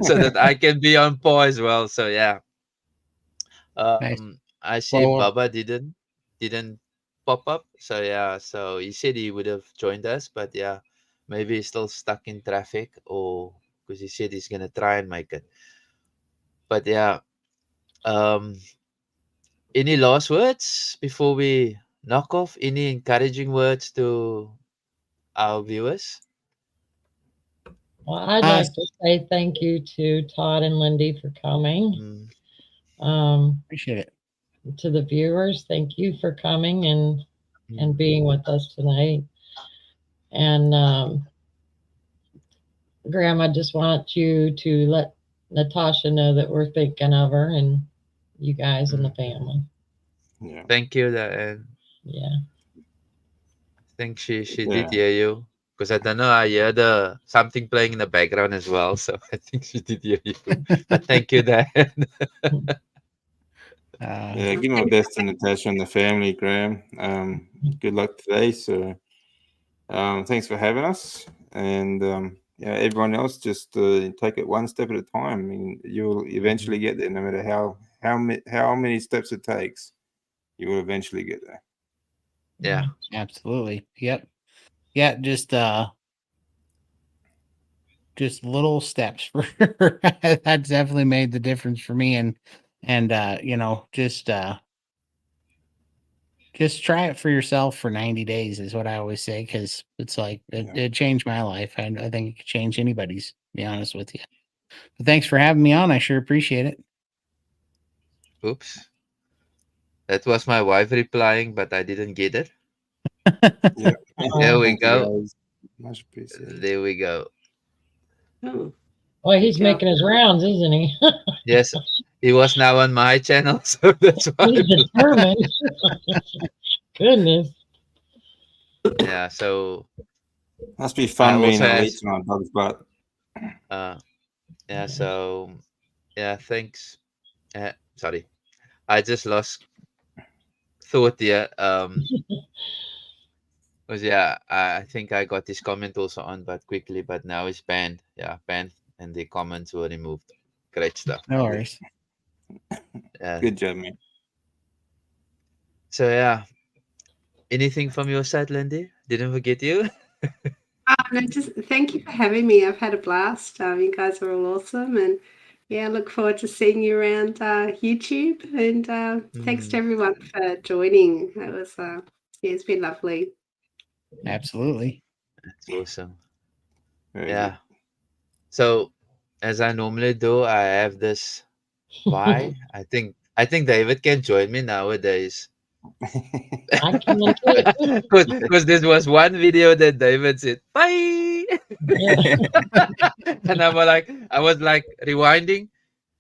[SPEAKER 1] so that I can be on par as well. So yeah,
[SPEAKER 2] Nice.
[SPEAKER 1] I see
[SPEAKER 2] Well,
[SPEAKER 1] Baba didn't pop up. So yeah, so he said he would have joined us, but yeah, maybe he's still stuck in traffic or because he said he's gonna try and make it. But yeah, um, any last words before we knock off? Any encouraging words to our viewers?
[SPEAKER 5] Well, I'd like to say thank you to Todd and Lindy for coming.
[SPEAKER 1] Mm,
[SPEAKER 2] Appreciate it.
[SPEAKER 5] To the viewers, thank you for coming and being with us tonight. And Graham, I just want you to let Natasha know that we're thinking of her and you guys and the family.
[SPEAKER 3] Yeah.
[SPEAKER 1] Thank you, and
[SPEAKER 5] Yeah.
[SPEAKER 1] I think she
[SPEAKER 3] Yeah.
[SPEAKER 1] did hear you. Because I don't know, I heard something playing in the background as well. So I think she did hear you. But thank you, Dan.
[SPEAKER 3] Yeah, give my best to Natasha and the family, Graham. Good luck today. So, thanks for having us, and yeah, everyone else, just take it one step at a time. I mean, you'll eventually get there, no matter how many steps it takes. You will eventually get there.
[SPEAKER 1] Yeah.
[SPEAKER 2] Absolutely. Yep. Yeah, just little steps for sure. That's definitely made the difference for me. And you know, just try it for yourself for 90 days is what I always say, because it's like it changed my life. I think it could change anybody's, to be honest with you. But thanks for having me on. I sure appreciate it.
[SPEAKER 1] Oops. That was my wife replying, but I didn't get it.
[SPEAKER 3] Yeah.
[SPEAKER 1] There we
[SPEAKER 3] Thank you,
[SPEAKER 1] go.
[SPEAKER 3] guys. Much appreciated.
[SPEAKER 1] There we go.
[SPEAKER 4] Oh,
[SPEAKER 5] Well, he's
[SPEAKER 4] Good job.
[SPEAKER 5] making his rounds, isn't he?
[SPEAKER 1] Yes, he was now on my channel, so that's why.
[SPEAKER 5] He's determined. Goodness.
[SPEAKER 1] Yeah, so
[SPEAKER 3] Must be fun being
[SPEAKER 1] also
[SPEAKER 3] a
[SPEAKER 1] has-
[SPEAKER 3] leech on a dog's butt.
[SPEAKER 1] yeah, so yeah, thanks. Sorry, I just lost thought here. Was yeah, I think I got this comment also on, but quickly, but now it's banned. Yeah, banned, and the comments were removed. Great stuff.
[SPEAKER 2] No worries.
[SPEAKER 1] Yeah.
[SPEAKER 3] Good job, man.
[SPEAKER 1] So yeah, anything from your side, Lindy? Didn't forget you.
[SPEAKER 4] No, just thank you for having me. I've had a blast. You guys are all awesome, and yeah, I look forward to seeing you around YouTube. And thanks to everyone for joining. It was yeah, it's been lovely.
[SPEAKER 2] Absolutely.
[SPEAKER 1] That's awesome.
[SPEAKER 3] Very
[SPEAKER 1] Yeah. So, as I normally do, I have this. Why? I think David can join me nowadays.
[SPEAKER 3] good.
[SPEAKER 5] I can too.
[SPEAKER 1] Because this was one video that David said bye,
[SPEAKER 5] Yeah.
[SPEAKER 1] and I was like rewinding,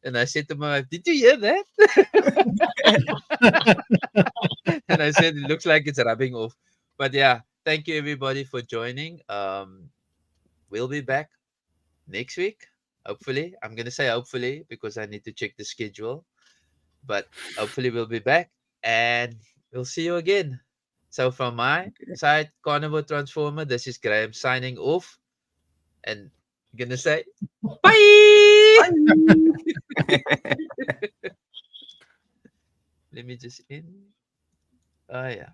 [SPEAKER 1] and I said to my wife, "Did you hear that?" And I said, "It looks like it's rubbing off." But yeah, thank you everybody for joining. We'll be back next week. Hopefully, I'm gonna say hopefully because I need to check the schedule. But hopefully, we'll be back and we'll see you again. So, from my side, Carnivore Transformer, this is Graham signing off. And I'm gonna say bye. Let me just end. Oh, yeah.